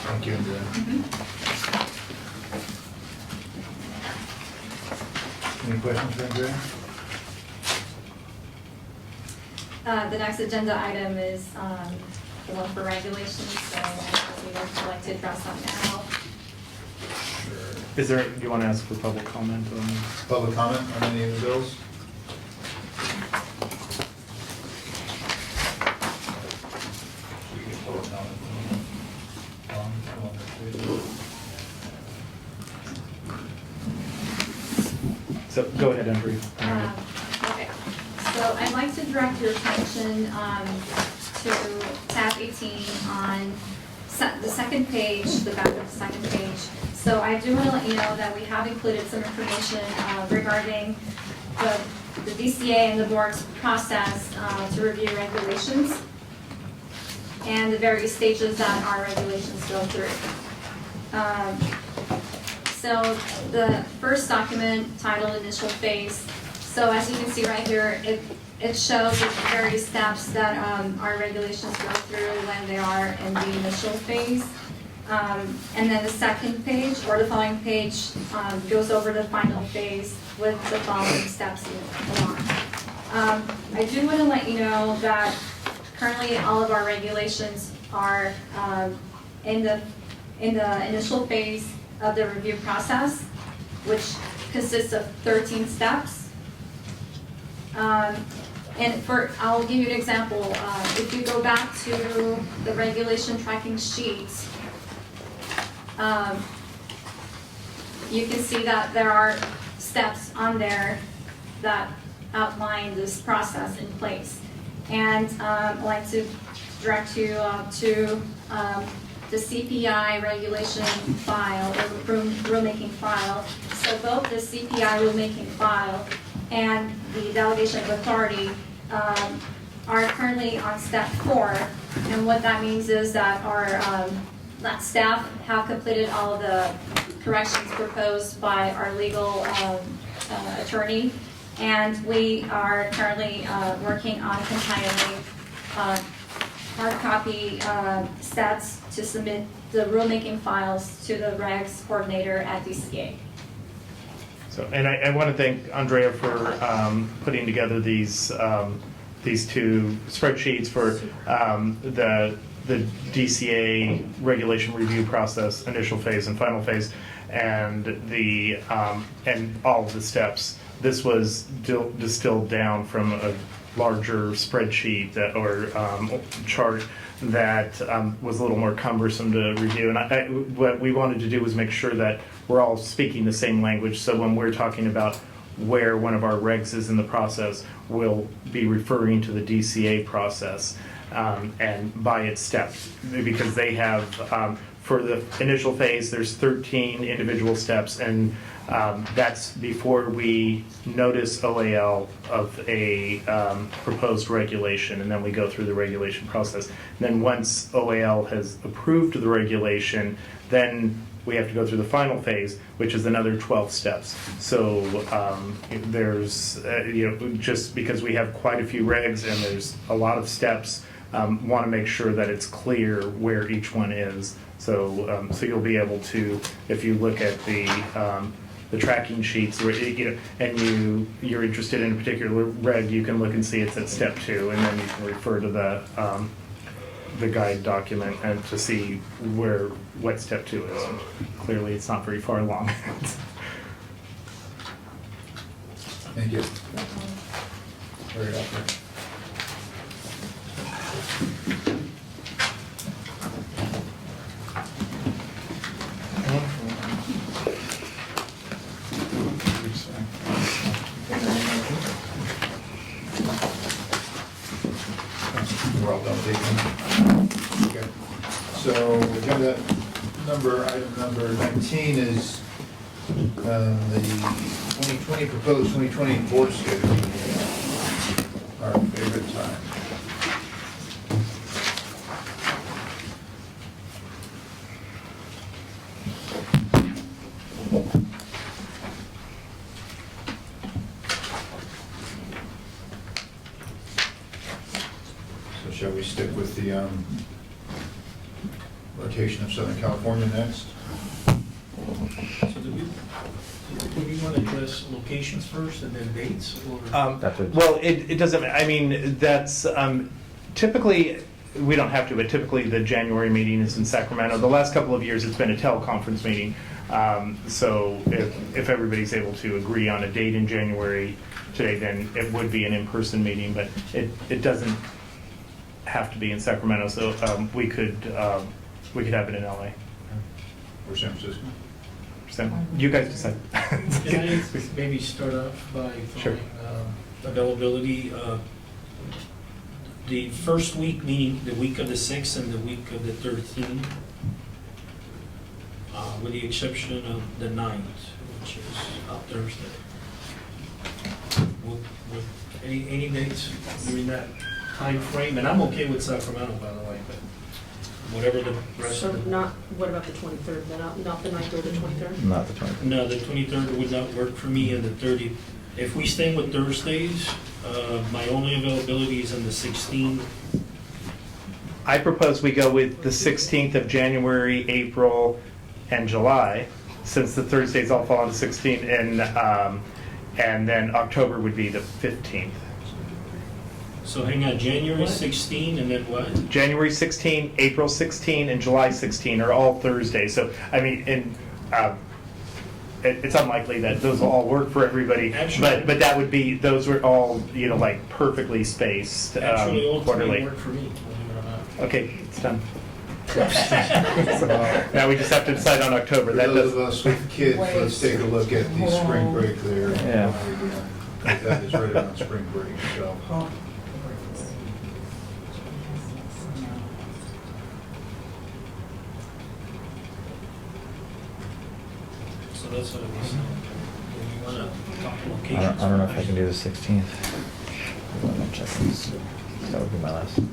Thank you, Andrea. Any questions for Andrea? The next agenda item is the one for regulations, so we would like to address that now. Is there, do you want to ask for public comment on? Public comment on any of the bills? So go ahead, Andrea. Okay, so I'd like to direct your attention to tab 18 on the second page, the back of the second page. So I do want to let you know that we have included some information regarding the DCA and the board's process to review regulations and the various stages that our regulations go through. So the first document titled Initial Phase. So as you can see right here, it shows the various steps that our regulations go through when they are in the initial phase. And then the second page, or the following page, goes over the final phase with the following steps along. I do want to let you know that currently all of our regulations are in the initial phase of the review process, which consists of 13 steps. And I'll give you an example. If you go back to the regulation tracking sheets, you can see that there are steps on there that outline this process in place. And I'd like to direct you to the CPI regulation file, or rulemaking file. So both the CPI rulemaking file and the delegation of authority are currently on step 4. And what that means is that our that staff have completed all of the corrections proposed by our legal attorney. And we are currently working on compiling hard copy sets to submit the rulemaking files to the regs coordinator at DCA. So, and I want to thank Andrea for putting together these two spreadsheets for the DCA regulation review process, initial phase and final phase, and the and all of the steps. This was distilled down from a larger spreadsheet or chart that was a little more cumbersome to review. And what we wanted to do was make sure that we're all speaking the same language. So when we're talking about where one of our regs is in the process, we'll be referring to the DCA process and by its steps, because they have, for the initial phase, there's 13 individual steps, and that's before we notice OAL of a proposed regulation, and then we go through the regulation process. And then once OAL has approved the regulation, then we have to go through the final phase, which is another 12 steps. So there's, just because we have quite a few regs and there's a lot of steps, want to make sure that it's clear where each one is. So so you'll be able to, if you look at the tracking sheets, and you're interested in a particular reg, you can look and see it's at step 2, and then you can refer to the guide document and to see what step 2 is. And clearly, it's not very far along. Thank you. Very helpful. Okay. So agenda item number 19 is the 2020, proposed 2020 board schedule. Our favorite time. So shall we stick with the rotation of Southern California next? So do we want to address locations first and then dates, or? That's what- Well, it doesn't, I mean, that's, typically, we don't have to, but typically the January meeting is in Sacramento. The last couple of years, it's been a teleconference meeting. So if everybody's able to agree on a date in January today, then it would be an in-person meeting, but it doesn't have to be in Sacramento, so we could have it in LA. Or San Francisco? So you guys decide. Can I maybe start off by Sure. throwing availability? The first week, meaning the week of the 6th and the week of the 13th, with the exception of the 9th, which is a Thursday. Any dates during that time frame? And I'm okay with Sacramento, by the way, but whatever the rest So of the... not, what about the 23rd, then not the 9th or the 23rd? Not the 20th. No, the 23rd would not work for me, and the 30th. If we stay with Thursdays, my only availability is on the 16th. I propose we go with the 16th of January, April, and July, since the Thursdays all fall on the 16th, and then October would be the 15th. So hang on, January 16, and then what? January 16, April 16, and July 16 are all Thursdays. So, I mean, it's unlikely that those will all work for everybody, Actually- but that would be, those were all, like perfectly spaced Actually, all three quarterly. work for me, believe it or not. Okay, it's done. Now we just have to decide on October. For That those does. of us with kids, let's take a look at the spring break there. Yeah. That is right around spring break, so. So that's what it was. Do you want to talk locations? I don't know if I can do the 16th. Hold on, I'm checking this. That would be my last meeting.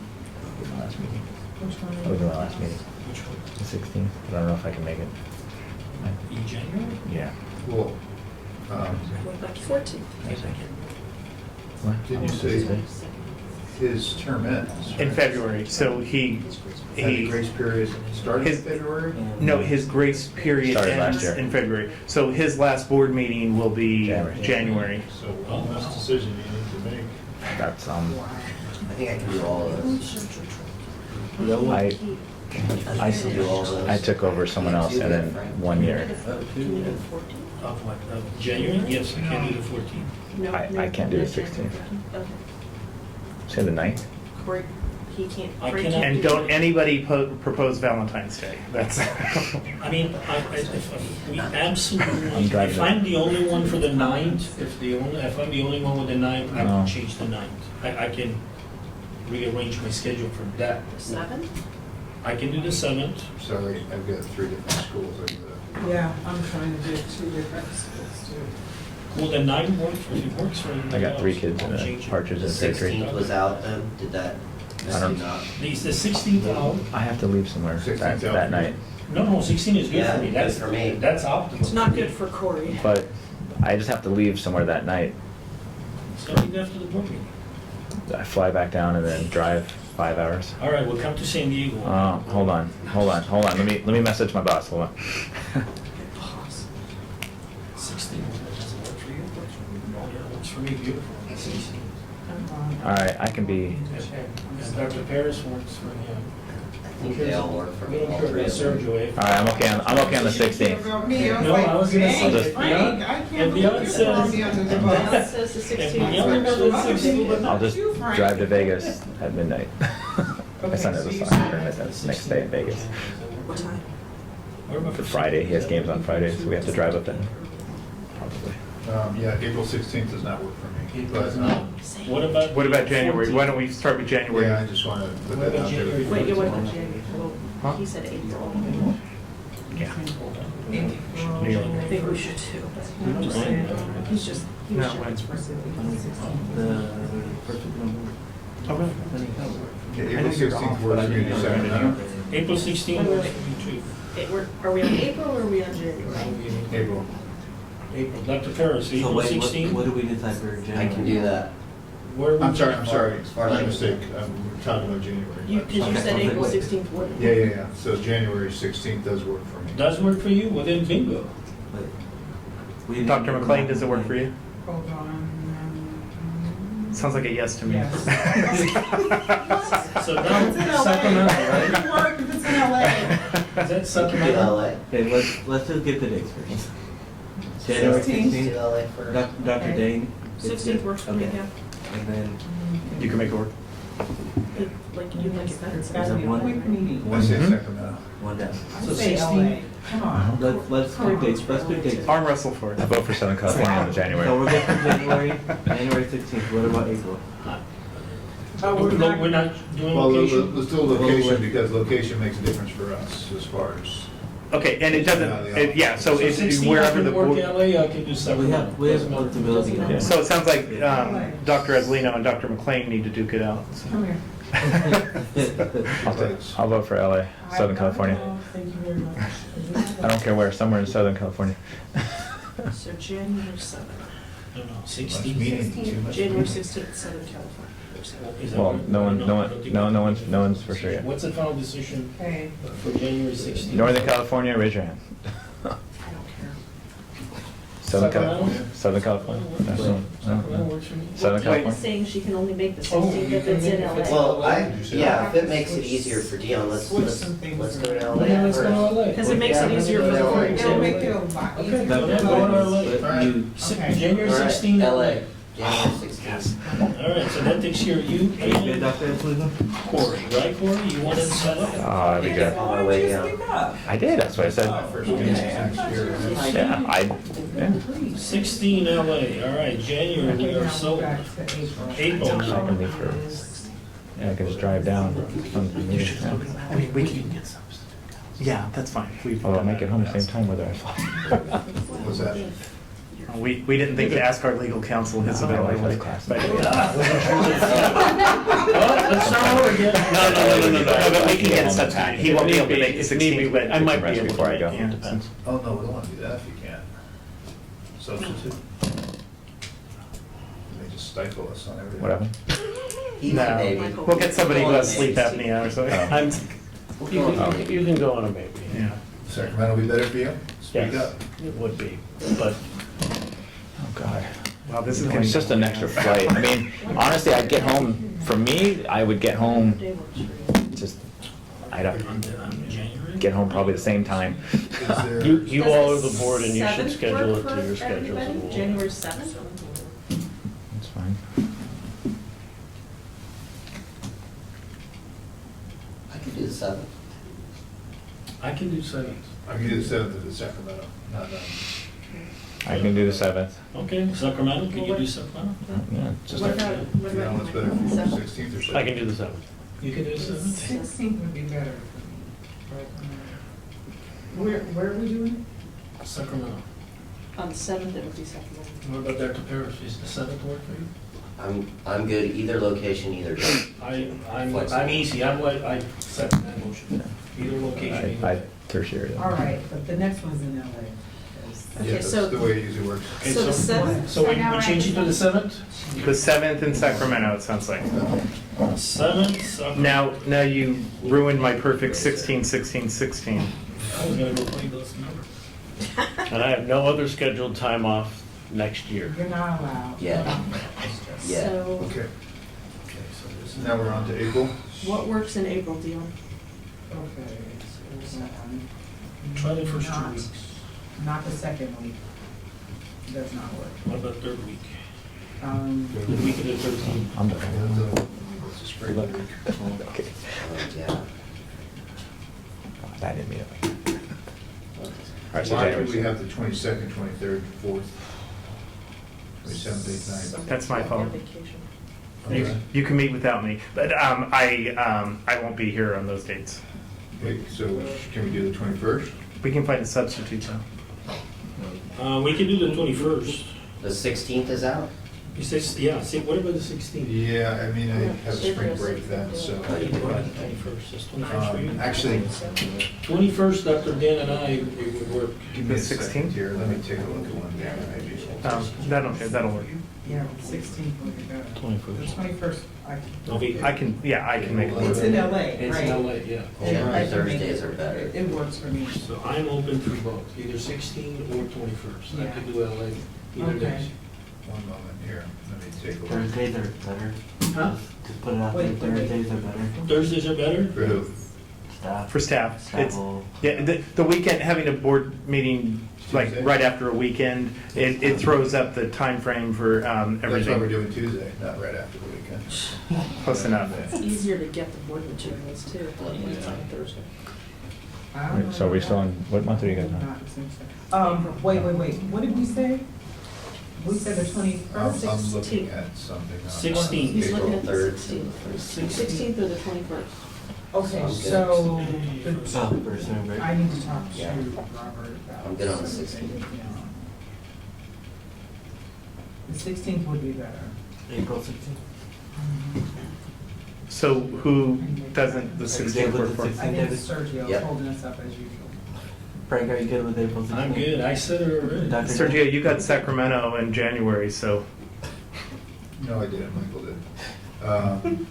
That would be my last meeting, Which one? the 16th, but I don't know if I can make it. In January? Yeah. Well, What about the 14th? Yes, I can. What? did you say his term ends? In February, so And the grace period started in his- February? No, his grace period Started last ends year. in February. So his last board meeting will be January. So one last decision you need to make. That's, I think I can do all of those. I took over someone else and then 1 year. Of what, of January? Yes, I can do the 14th. No, I can't do the 16th. Okay. Say the 9th? Corey, he can't. I Corey cannot- can't And do don't the- anybody propose Valentine's Day. That's. I mean, if we absolutely, I'm driving if I'm the only one for the 9th, if I'm the only one with the 9th, I No. can change the 9th. I can rearrange my schedule for that. 7th? I can do the 7th. Sorry, I've got 3 different schools. Yeah, I'm trying to do 2 different schools too. Well, the 9th works, if it works for everybody I got else, 3 kids I'll and a change it. partridge The in a pear tree. 16th was out then, did that? I don't- not? The 16th out. I have to leave somewhere 16th that night, No, 16 is good Yeah, for me. good That's for me. That's optimal. It's not good for Corey. but I just have to leave somewhere that night. So leave after the board meeting. I fly back down and then drive 5 hours. All right, we'll come to San Diego. Hold on. Let me message my boss. Hold on. 16, doesn't work for you? Oh, yeah, works for me, beautiful. 16. All right, I can be. And Dr. Paris works for me. I think they all work for We me, don't all care three about of them. Sergio, eh? All right, I'm okay on the 16th. No, I was gonna say, I'll just- if Beyond says, That says the if 16th. Beyond says 16, I'll just drive to Vegas at midnight. My son has a soccer tournament that's next day in Vegas. What time? What about For Friday, he has games on Friday, so we have to drive up then. Probably. Yeah, April 16th does not work for me. April But, does not. What about January? Why don't we start with January? yeah, I just want to put What that about out there. January? Wait, what about January? Huh? Well, he said April. Yeah. I think we should too. I'm just saying, he's just, he was No, checking when? for The first of November. Okay. When he comes. Okay, I April know you're 16th off, works but I for you, didn't know December that. 9th. April 16th works for me too. Are we on April or are we on January? April. April, Dr. Ferris, So April wait, 16th? what do we decide for January? I can do that. Where we- I'm sorry, As far as my I- mistake, I'm talking about January. Because you said Okay. April 16th wouldn't. Yeah, so January 16th does work for me. Does work for you? Well, then bingo. Wait. We didn't Dr. do McLean, does it work for you? Hold on. Sounds like a yes to me. Yes. So It's now in LA. Sacramento, It right? can work if it's in LA. Is that We can do Sacramento? LA. Okay, let's just get the dates first. January 16th. 16th, Do LA first. Dr. Okay. Dane. is 16th it? works for me, Okay. yeah. And then You can make it work. Like, you like it better. It's gotta be a quick meeting. I say Mhm. Sacramento. one down. I So say 16. LA. Come on. Let's do dates, let's do dates. Arm wrestle for it. I vote for Southern California in So January. we're good for January, January 16th, what about April? Oh, We're not doing Well, location? let's do location because location makes a difference for us as far as. Okay, and it doesn't, yeah, so it's 16th, wherever I the can work board. LA, I can do Sacramento. We have flexibility on Yeah, that. so it sounds like Dr. Aslino and Dr. McLean need to duke it out. Come here. I'll vote for LA, Southern California. Thank you very much. I don't care where, somewhere in Southern California. So January 7th. No, Much 16th. meeting, too much January meeting. 16th, Southern California. Is that Well, right? no one, no I one, don't think no, we- no one's for sure yet. What's the final decision Okay. for January 16th? Northern California, raise your hand. I don't care. Southern Sacramento? California, Southern California. Sacramento works for me. Southern Wait, California. saying she can only make the Oh, 16th you if can it's make in it if LA. it's- Well, Did you say yeah, that? if it makes it easier for Dion, let's go to LA Yeah, let's go to first. LA. Because it makes it Yeah, easier for let's the go to board LA. It'll make to. it a lot Okay, easier. so to then vote. go to LA. But you, Okay. January All right, 16th. LA, January 16th. All right, so that takes care of you okay, and Dr. Aslino? Corey, right, Corey? You want to set up? Oh, that'd be good. On my way down. I did, that's what I said. First meeting next year. Yeah, yeah. 16 LA, all right, January, we are so, Back to April. April. I can leave for, yeah, I can just drive down. I mean, we can get some. Yeah, that's fine. Although I'll make it home the same time whether I fly. What's that? We didn't think to ask our legal counsel his No, my wife availability. has class. But- Oh, let's start over again. No, but we can get it substituted. He won't be able to make the If need be, 16th, but I might be rest able before I to go. make it, depends. Oh, no, we don't want to do that if you can't. Substitute. They just stifle us on everything. Whatever. Easy, No, baby. we'll get somebody who has sleep apnea or something. Oh. You can go on a maybe. Yeah. Sacramento be better for you? Speak Yes, up. it would be, but Oh, God. Wow, this is It's just an extra flight. I mean, honestly, I'd get home, for me, I would get home, just, I'd get home probably the same time. Is there? you Does all the are the board and you should 7th schedule work it to for your schedules. everybody? and we'll- January 7th? That's fine. I could do the 7th. I can do 7th. I can do the 7th of the Sacramento, not, I can do the 7th. Okay, Sacramento, can you do Sacramento? Yeah, just, What about, what you know, about what's better for you, 16th or 17th? I can do the 7th. You can do 7th? 16th would be better for me. But, where are we doing Sacramento. on the 7th, it would be Sacramento. What about Dr. Parrish, is the 7th work for you? I'm good, either location, either day. I'm easy, I second that motion. Either location, either I day. tertiary. All right, but the next one's in LA. Yeah, Okay, that's so- the way it usually works. Okay, So the 7th? So we change it to the 7th? The 7th in Sacramento, it sounds like. 7th, Sacramento. Now you ruined my perfect 16, 16, 16. I was gonna go play those numbers. And I have no other scheduled time off next year. You're not allowed. Yeah. Yeah. So, Okay. Now we're on to April. what works in April, Dion? Okay. so, Try the first 2 not- weeks. Not the second week. Does not work. What about third week? The The week of the 13th. I'm done. It's a spring Good luck. break. Okay. Yeah. That didn't mean it. All right, so Why January. could we have the 22nd, 23rd, 4th? 27th, 8th, 9th. That's my fault. Vacation. Okay. You can meet without me, but I won't be here on those dates. Wait, so can we do the 21st? We can find a substitute though. We can do the 21st. The 16th is out? You say, yeah, see, what about the 16th? Yeah, I mean, I have a spring break then, so. What about the 21st? Is 21st for you? Actually, 21st, Dr. Dan and I, it would work. give me The a second 16th? here, let me take a look at one there, maybe. That'll work. Yeah, 16th would be better. 21st. The 21st, I'll be, I can make it It's work. in LA, right? it's in LA, yeah. Generally Thursdays are better. It works for me. So I'm open for both, either 16 or 21st. I Yeah. could do LA either Okay. days. One moment here, let me take a look. Thursdays are better. Huh? Just put it out there, Wait. Thursdays are better. Thursdays are better? For who? Staff. For staff, Staff it's, will- yeah, the weekend, having a board meeting like Tuesday? right after a weekend, it throws up the time frame for That's why we're everything. doing Tuesday, not right after the weekend. Close enough. It's easier to get the board materials too, when it's on Thursday. I don't know So we're still on, what month are you guys on? Not the same stuff. Wait, what did we say? We said the 21st? I'm looking at something on. 16th. He's looking April at the 3rd. 16th. 16th or the 21st? Okay, so Oh, for spring break. I need to talk to Yeah. Robert about. I'm good on the 16th. The 16th would be better. April 16th. So who doesn't the Are you 16th good work with for? the I think David? Sergio's Yep. holding us up as usual. Frank, are you good with April 16th? I'm good, I said it already. Dr. Sergio, you got Sacramento in January, so No, I didn't, Michael did.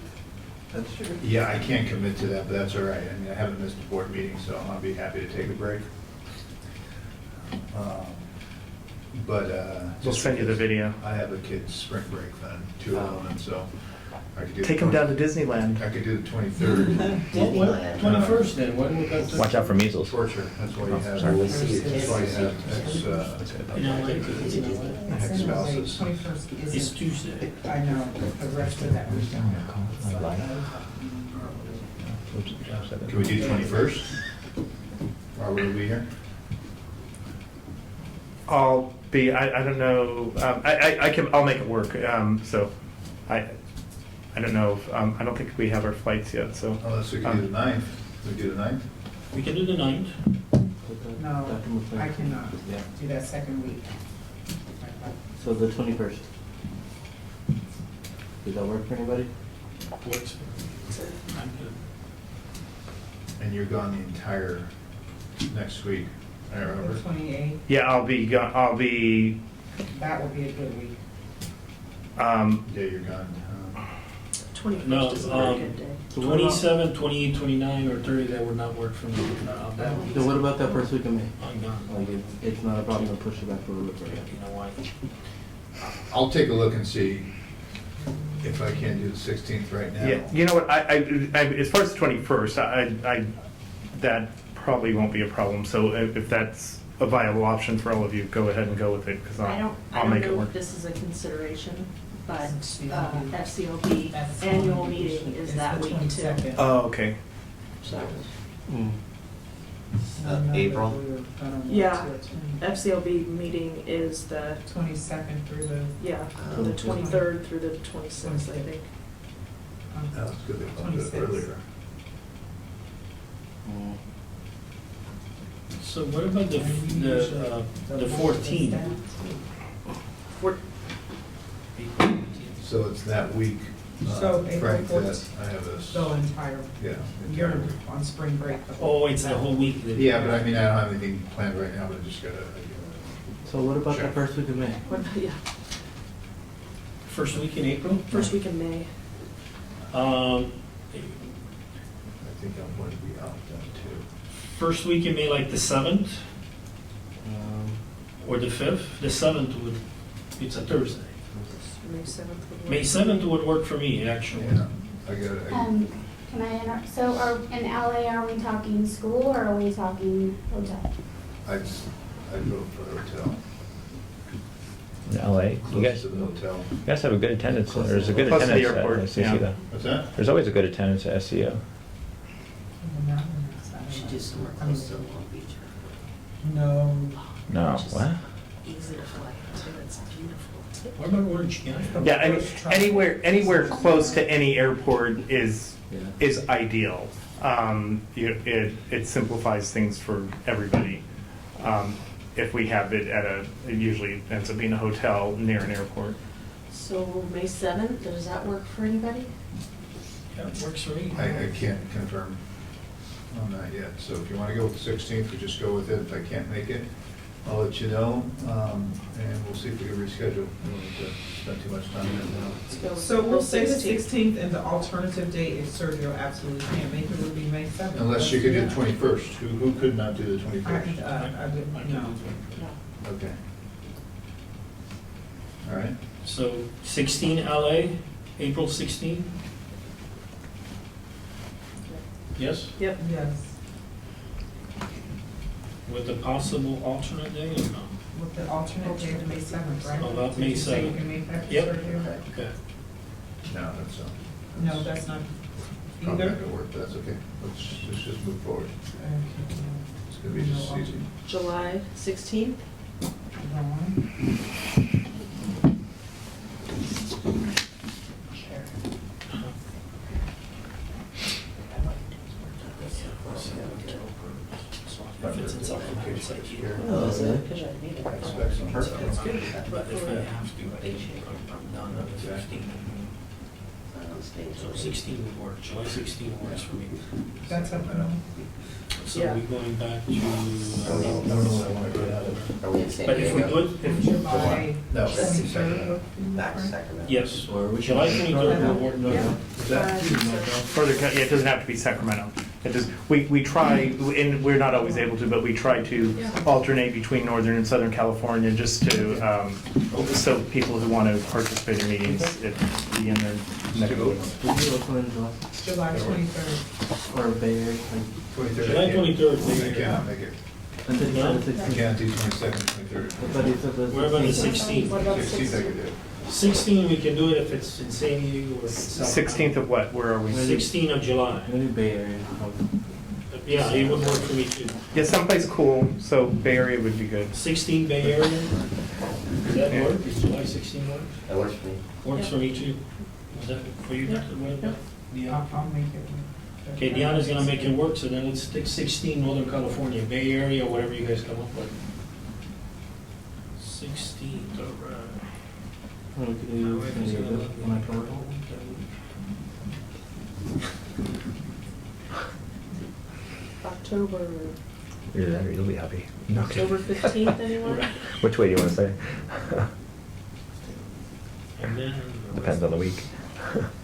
That's true. Yeah, I can't commit to that, but that's all right. I mean, I haven't missed a board meeting, so I'll be happy to take a break. But, we'll send you the video. I have a kid's spring break then, 2 of them, and so I could do. Take them down to Disneyland. I could do the 23rd. Disneyland. 21st then, when would that? Watch out for measles. Torture, that's why you have, Sorry. that's why you have You know, like, ex-spouses. 21st it's isn't, Tuesday. I know, the rest of that week. Can we do 21st? Or will we be here? I'll be, I don't know, I'll make it work, so, I don't know, I don't think we have our flights yet, so. Unless we can do the 9th. We do the 9th? We can do the 9th. No, Dr. McLean. I cannot do that second week. So the 21st. Did that work for anybody? Works. I'm good. And you're gone the entire next week, I The remember. 28th, Yeah, I'll be, that would be a good week. Yeah, you're gone. 21st is a very good day. So what about- 27, 28, 29, or 30, that would not work for me. That would- So what about that first week of May? I'm gone. Like, it's not a problem to push it back for a little bit. You know why? I'll take a look and see if I can do the 16th right now. yeah, you know what, as far as the 21st, that probably won't be a problem, so if that's a viable option for all of you, go ahead and go with it, because I I'll don't make it know work. if this is a consideration, but FCOB. FCOB annual meeting is that week too. 22nd. Oh, okay. April? Yeah. FCOB meeting is the, 22nd through the, yeah, the 23rd through the 26th, I think. That's good, they found it 26th. earlier. So what about the 14th? So it's that week. So April Frank, that 14th. I have this, the entire, yeah. you're on spring break. the whole- Oh, it's the whole week. then. Yeah, but I mean, I don't have anything planned right now, but I just gotta. So what about Sure. that first week of May? What about, yeah, First week in April? first week in May. I think I'm going to be out then too. First week in May, like the 7th or the 5th? The 7th would, it's a Thursday. May 7th would work. May 7th would work for me, actually. Yeah, I gotta, Can I interrupt? So in LA, are we talking school or are we talking hotel? I'd go for the hotel. In LA, you Close guys, to the hotel. you guys have a good attendance, there's a good Close to the attendance airport, at SCC yeah. though. What's that? There's always a good attendance at SCO. Should do somewhere close to Long Beach. No. No, Which is what? Easy to fly to. What about Orange County? Yeah, I mean, anywhere close to any airport is ideal. It simplifies things for everybody. If we have it it usually ends up being a hotel near an airport. So May 7th, does that work for anybody? Yeah, it works for me. I can't confirm on that yet, so if you want to go with the 16th, we just go with it. If I can't make it, I'll let you know, and we'll see if we can reschedule. We don't need to spend too much time on it now. Let's go with So we'll say the 16th. 16th, and the alternative date, if Sergio absolutely can't make it, would be May 7th. Unless you could do the 21st. Who could not do the I 21st? didn't know. Okay. All right. So 16 LA, April 16? Yes? Yep. Yes, With a possible alternate day or no? with the alternate date of May 7th, right? Oh, about May Did you say you 7th. can make that, Yep. Sergio? Okay. No, that's No, that's not probably not either. gonna work, but that's okay. Let's just move forward. Okay. It's gonna be just easy. July 16th? Wrong. If it's in Sacramento, it's like here. Oh, is it? Because I need it. Expect some That's perfect. good. But if I have to, I'm done on the 15th. So 16 would work, July 16 works for me. That's up and on. So Yeah. we're going back to. I don't know what I want to get out of. Are we in San But if we Diego? do it, July No. 23rd. Back to Sacramento. yes, Or we July 23rd will work. Is that? Further, yeah, it doesn't have to be Sacramento. It does, we try, and we're not always able to, but we try to alternate between Northern and Southern California just to, so people who want to participate in meetings, it be in their neck of the woods. Would you open in July? July 23rd. Or Bay Area? 23rd. July 23rd. I cannot make it. I thought you said the I 16th. can't do 22nd, 23rd. I thought you said the What about the 16th. 16th? What about the 16th I could 16th? do. 16, we can do it if it's in San Diego or if it's South 16th of what, where are we? 16 of July. Maybe Bay Area. Yeah, it would work for me too. Yeah, someplace cool, so Bay Area would be good. 16 Bay Area, does that Yeah. work? Is July 16 work? That works for me. Works for me too. Is that for you, Dr. Webb? Yeah. I'll make it. Okay, Deanna's gonna make it work, so then let's stick 16 Northern California, Bay Area, whatever you guys come up with. 16th, all right. Or we could do San Diego in October. October, Either that or you'll be happy. October 15th, anyone? Which way do you want to say? And then. Depends on the week.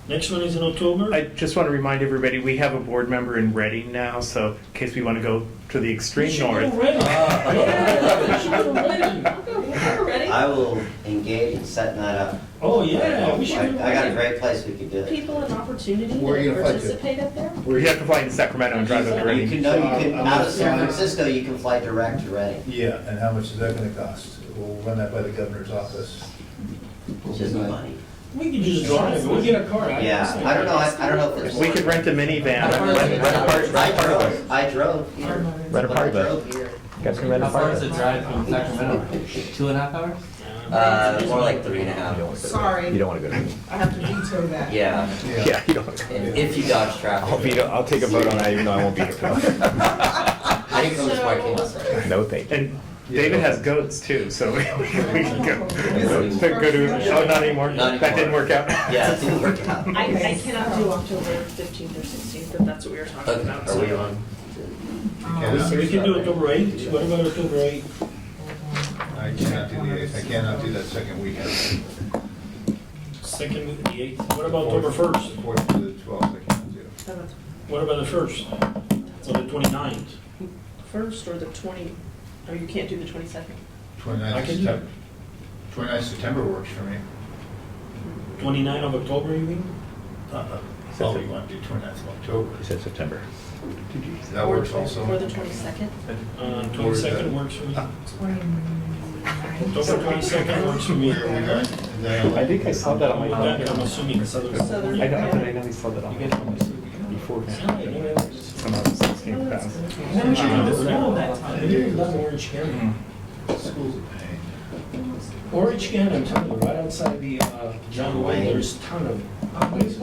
Next one is in October? I just want to remind everybody, we have a board member in Reading now, so in case we want to go to the We extreme should go north. Reading. Yeah, we should go Reading. Yeah, ready? I will engage in setting that up. Oh, yeah, we should I go I got a Reading. great place we could do it. People an opportunity Where are you to gonna fly to? participate up there? You have to fly to Sacramento and drive up to You Reading. can, no, you can, I'm out not of San flying. Francisco, you can fly direct to Reading. Yeah, and how much is that gonna cost? We'll run that by the governor's office. Just money. We can just drive, we'll get a car. Yeah, I don't know, I don't know if it's. We could rent a minivan. I drove here. Rent a When I park drove bus. here. Guys can rent a How far park is the bus. drive from Sacramento? 2.5 hours? More like 3.5. You don't want to go. Sorry. You don't want to go. I have to veto that. Yeah, Yeah, you don't want to go. if you dodge traffic. I'll take a vote on that even though I won't be here. I didn't come this far, I came this way. No, thank you. And David has goats too, so we can go. Go to, oh, not anymore? Not That didn't anymore. work out? Yeah, it didn't work out. I cannot do October 15th or 16th, if that's what we were talking Okay, about. are we on? Cannot? We can do October 8th, what about October 8th? I cannot do the 8th. I cannot do that second weekend. Second week, the 8th, what about October 1st? 4th to the 12th, I cannot do. What about the 1st? Or the 29th? First or the 20, oh, you can't do the 22nd? 29th I of can do September. 29th of September works for me. 29th of October, you mean? Oh, you want to do 29th of October? You said September. That works also. Or the 22nd? 22nd works for me. 29th. October 22nd works for me. Where are we going? Is that I think I saw that on my Back, phone. I'm assuming Southern. Southern. I know I saw that on my phone before. Somehow the 16th passed. Orange County, we're doing that time. We're doing that Orange County. School's a pain. Orange County, I'm telling you, right outside the John Wayne, there's a ton of places.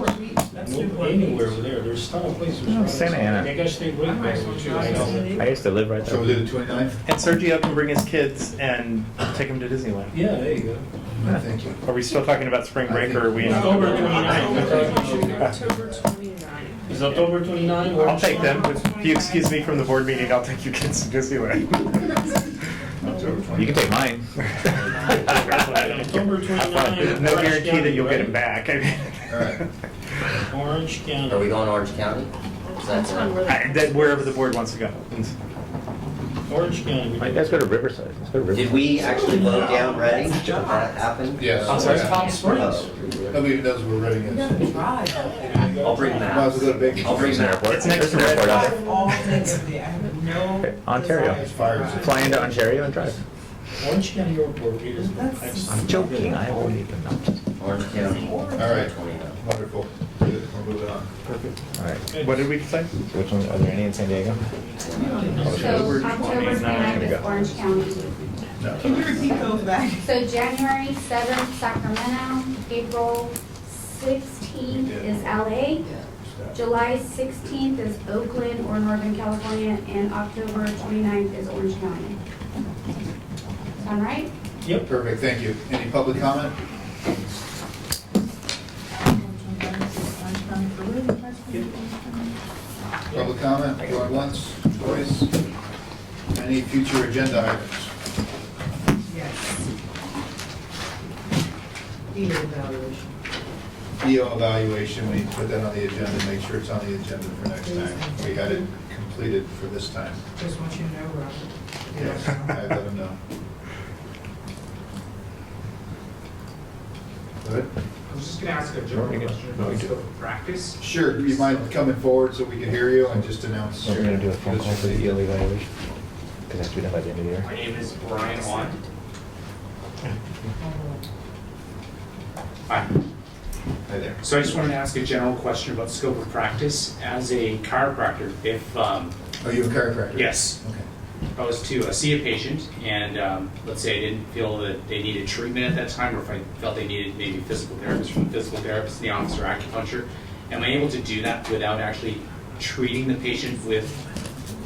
Anywhere over there, there's a ton of places. Oh, Santa Ana. I guess they break there too, I know. I used to live right So we'll do there. the 29th? And Sergio can bring his kids and take them to Disneyland. Yeah, there you go. Thank you. Are we still talking about spring break, or are we? October 29th. October 29th. Is October 29th? I'll take them. If you excuse me from the board meeting, I'll take you kids to Disneyland. You can take mine. October 29th. No guarantee that you'll get them back. I mean, All right. Orange County. Are we going Orange County? Is that that wherever the board wants to go. Orange County. Let's go to Riverside. Let's go to Riverside. Did we actually vote down Reading? Did that happen? Yes. I'm sorry, Yeah. Palm Springs. Nobody even knows where Reading is. I'll bring Might as well maps. go to Bacon. I'll bring There's an maps. airport. It's next to There's an Red airport out Rock. there. All things of the, I have no. Okay, Ontario. It's fires. Fly into Ontario and drive. Orange County Airport is I'm excellent. joking. I won't even know. Orange County. All right. Wonderful. Good. We're moving on. Perfect. All right. What did we decide? So which one, are there any in San Diego? So October 29th is Orange County. No. Can you repeat those back? So January 7th, Sacramento, April 16th is LA, July 16th is Oakland or Northern California, and October 29th is Orange County. Sound right? Yep. Perfect, thank you. Any public comment? Public comment, going once, twice? Any future agenda items? Yes. Eeo Evaluation. Eeo Evaluation, we put that on the agenda, make sure it's on the agenda for next time. We got it completed for this time. Just want you to know, Robert. Yes, I let them know. Good? I was just gonna ask a general question about scope of practice. Sure, you mind coming forward so we can hear you and just announce? We're going to do a phone call for the EO evaluation. Because it has to be done by the end of the year. My name is Brian Ott. Hi. Hi there. So I just wanted to ask a general question about scope of practice. As a chiropractor, if, Oh, you have a chiropractor? yes, Okay. if I was to see a patient and let's say I didn't feel that they needed treatment at that time, or if I felt they needed maybe physical therapist from the physical therapist in the office or acupuncture, am I able to do that without actually treating the patient with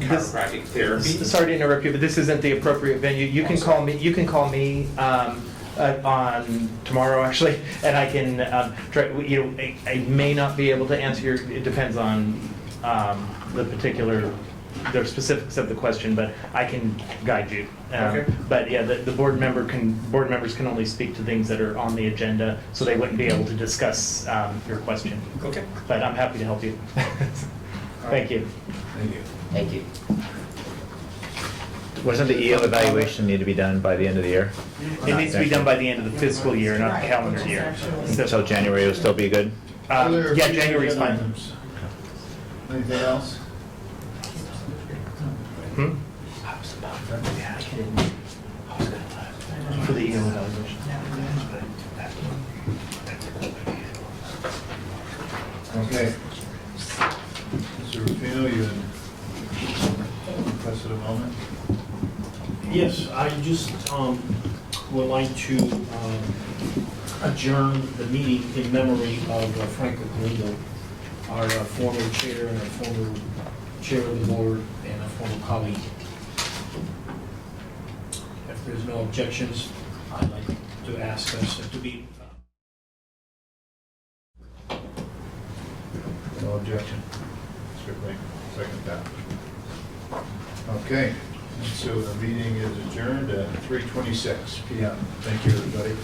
chiropractic therapy? Sorry to interrupt you, but this isn't the appropriate venue. You can call me. You can call me on tomorrow, actually, and I can try. You know, I may not be able to answer your. It depends on the particular. The specifics of the question, but I can guide you. Okay. But yeah, the board members can only speak to things that are on the agenda, so they wouldn't be able to discuss your question. Okay. But I'm happy to help you. Thank you. Thank you. Thank you. Wasn't the EO evaluation need to be done by the end of the year? It needs to be done by the end of the fiscal year, not the calendar year. So January will still be good? Other Yeah, future January's agenda fine. items? Anything else? Hmm? For the EO evaluation. Okay. Mr. Rufino, you requested a moment? Yes, I just would like to adjourn the meeting in memory of Franco Galindo, our former chair and our former chair of the board and a former colleague. If there's no objections, I'd like to ask us to be. No objection. Strictly second that. Okay, and so the meeting is adjourned at 3:26 PM. Thank you, everybody.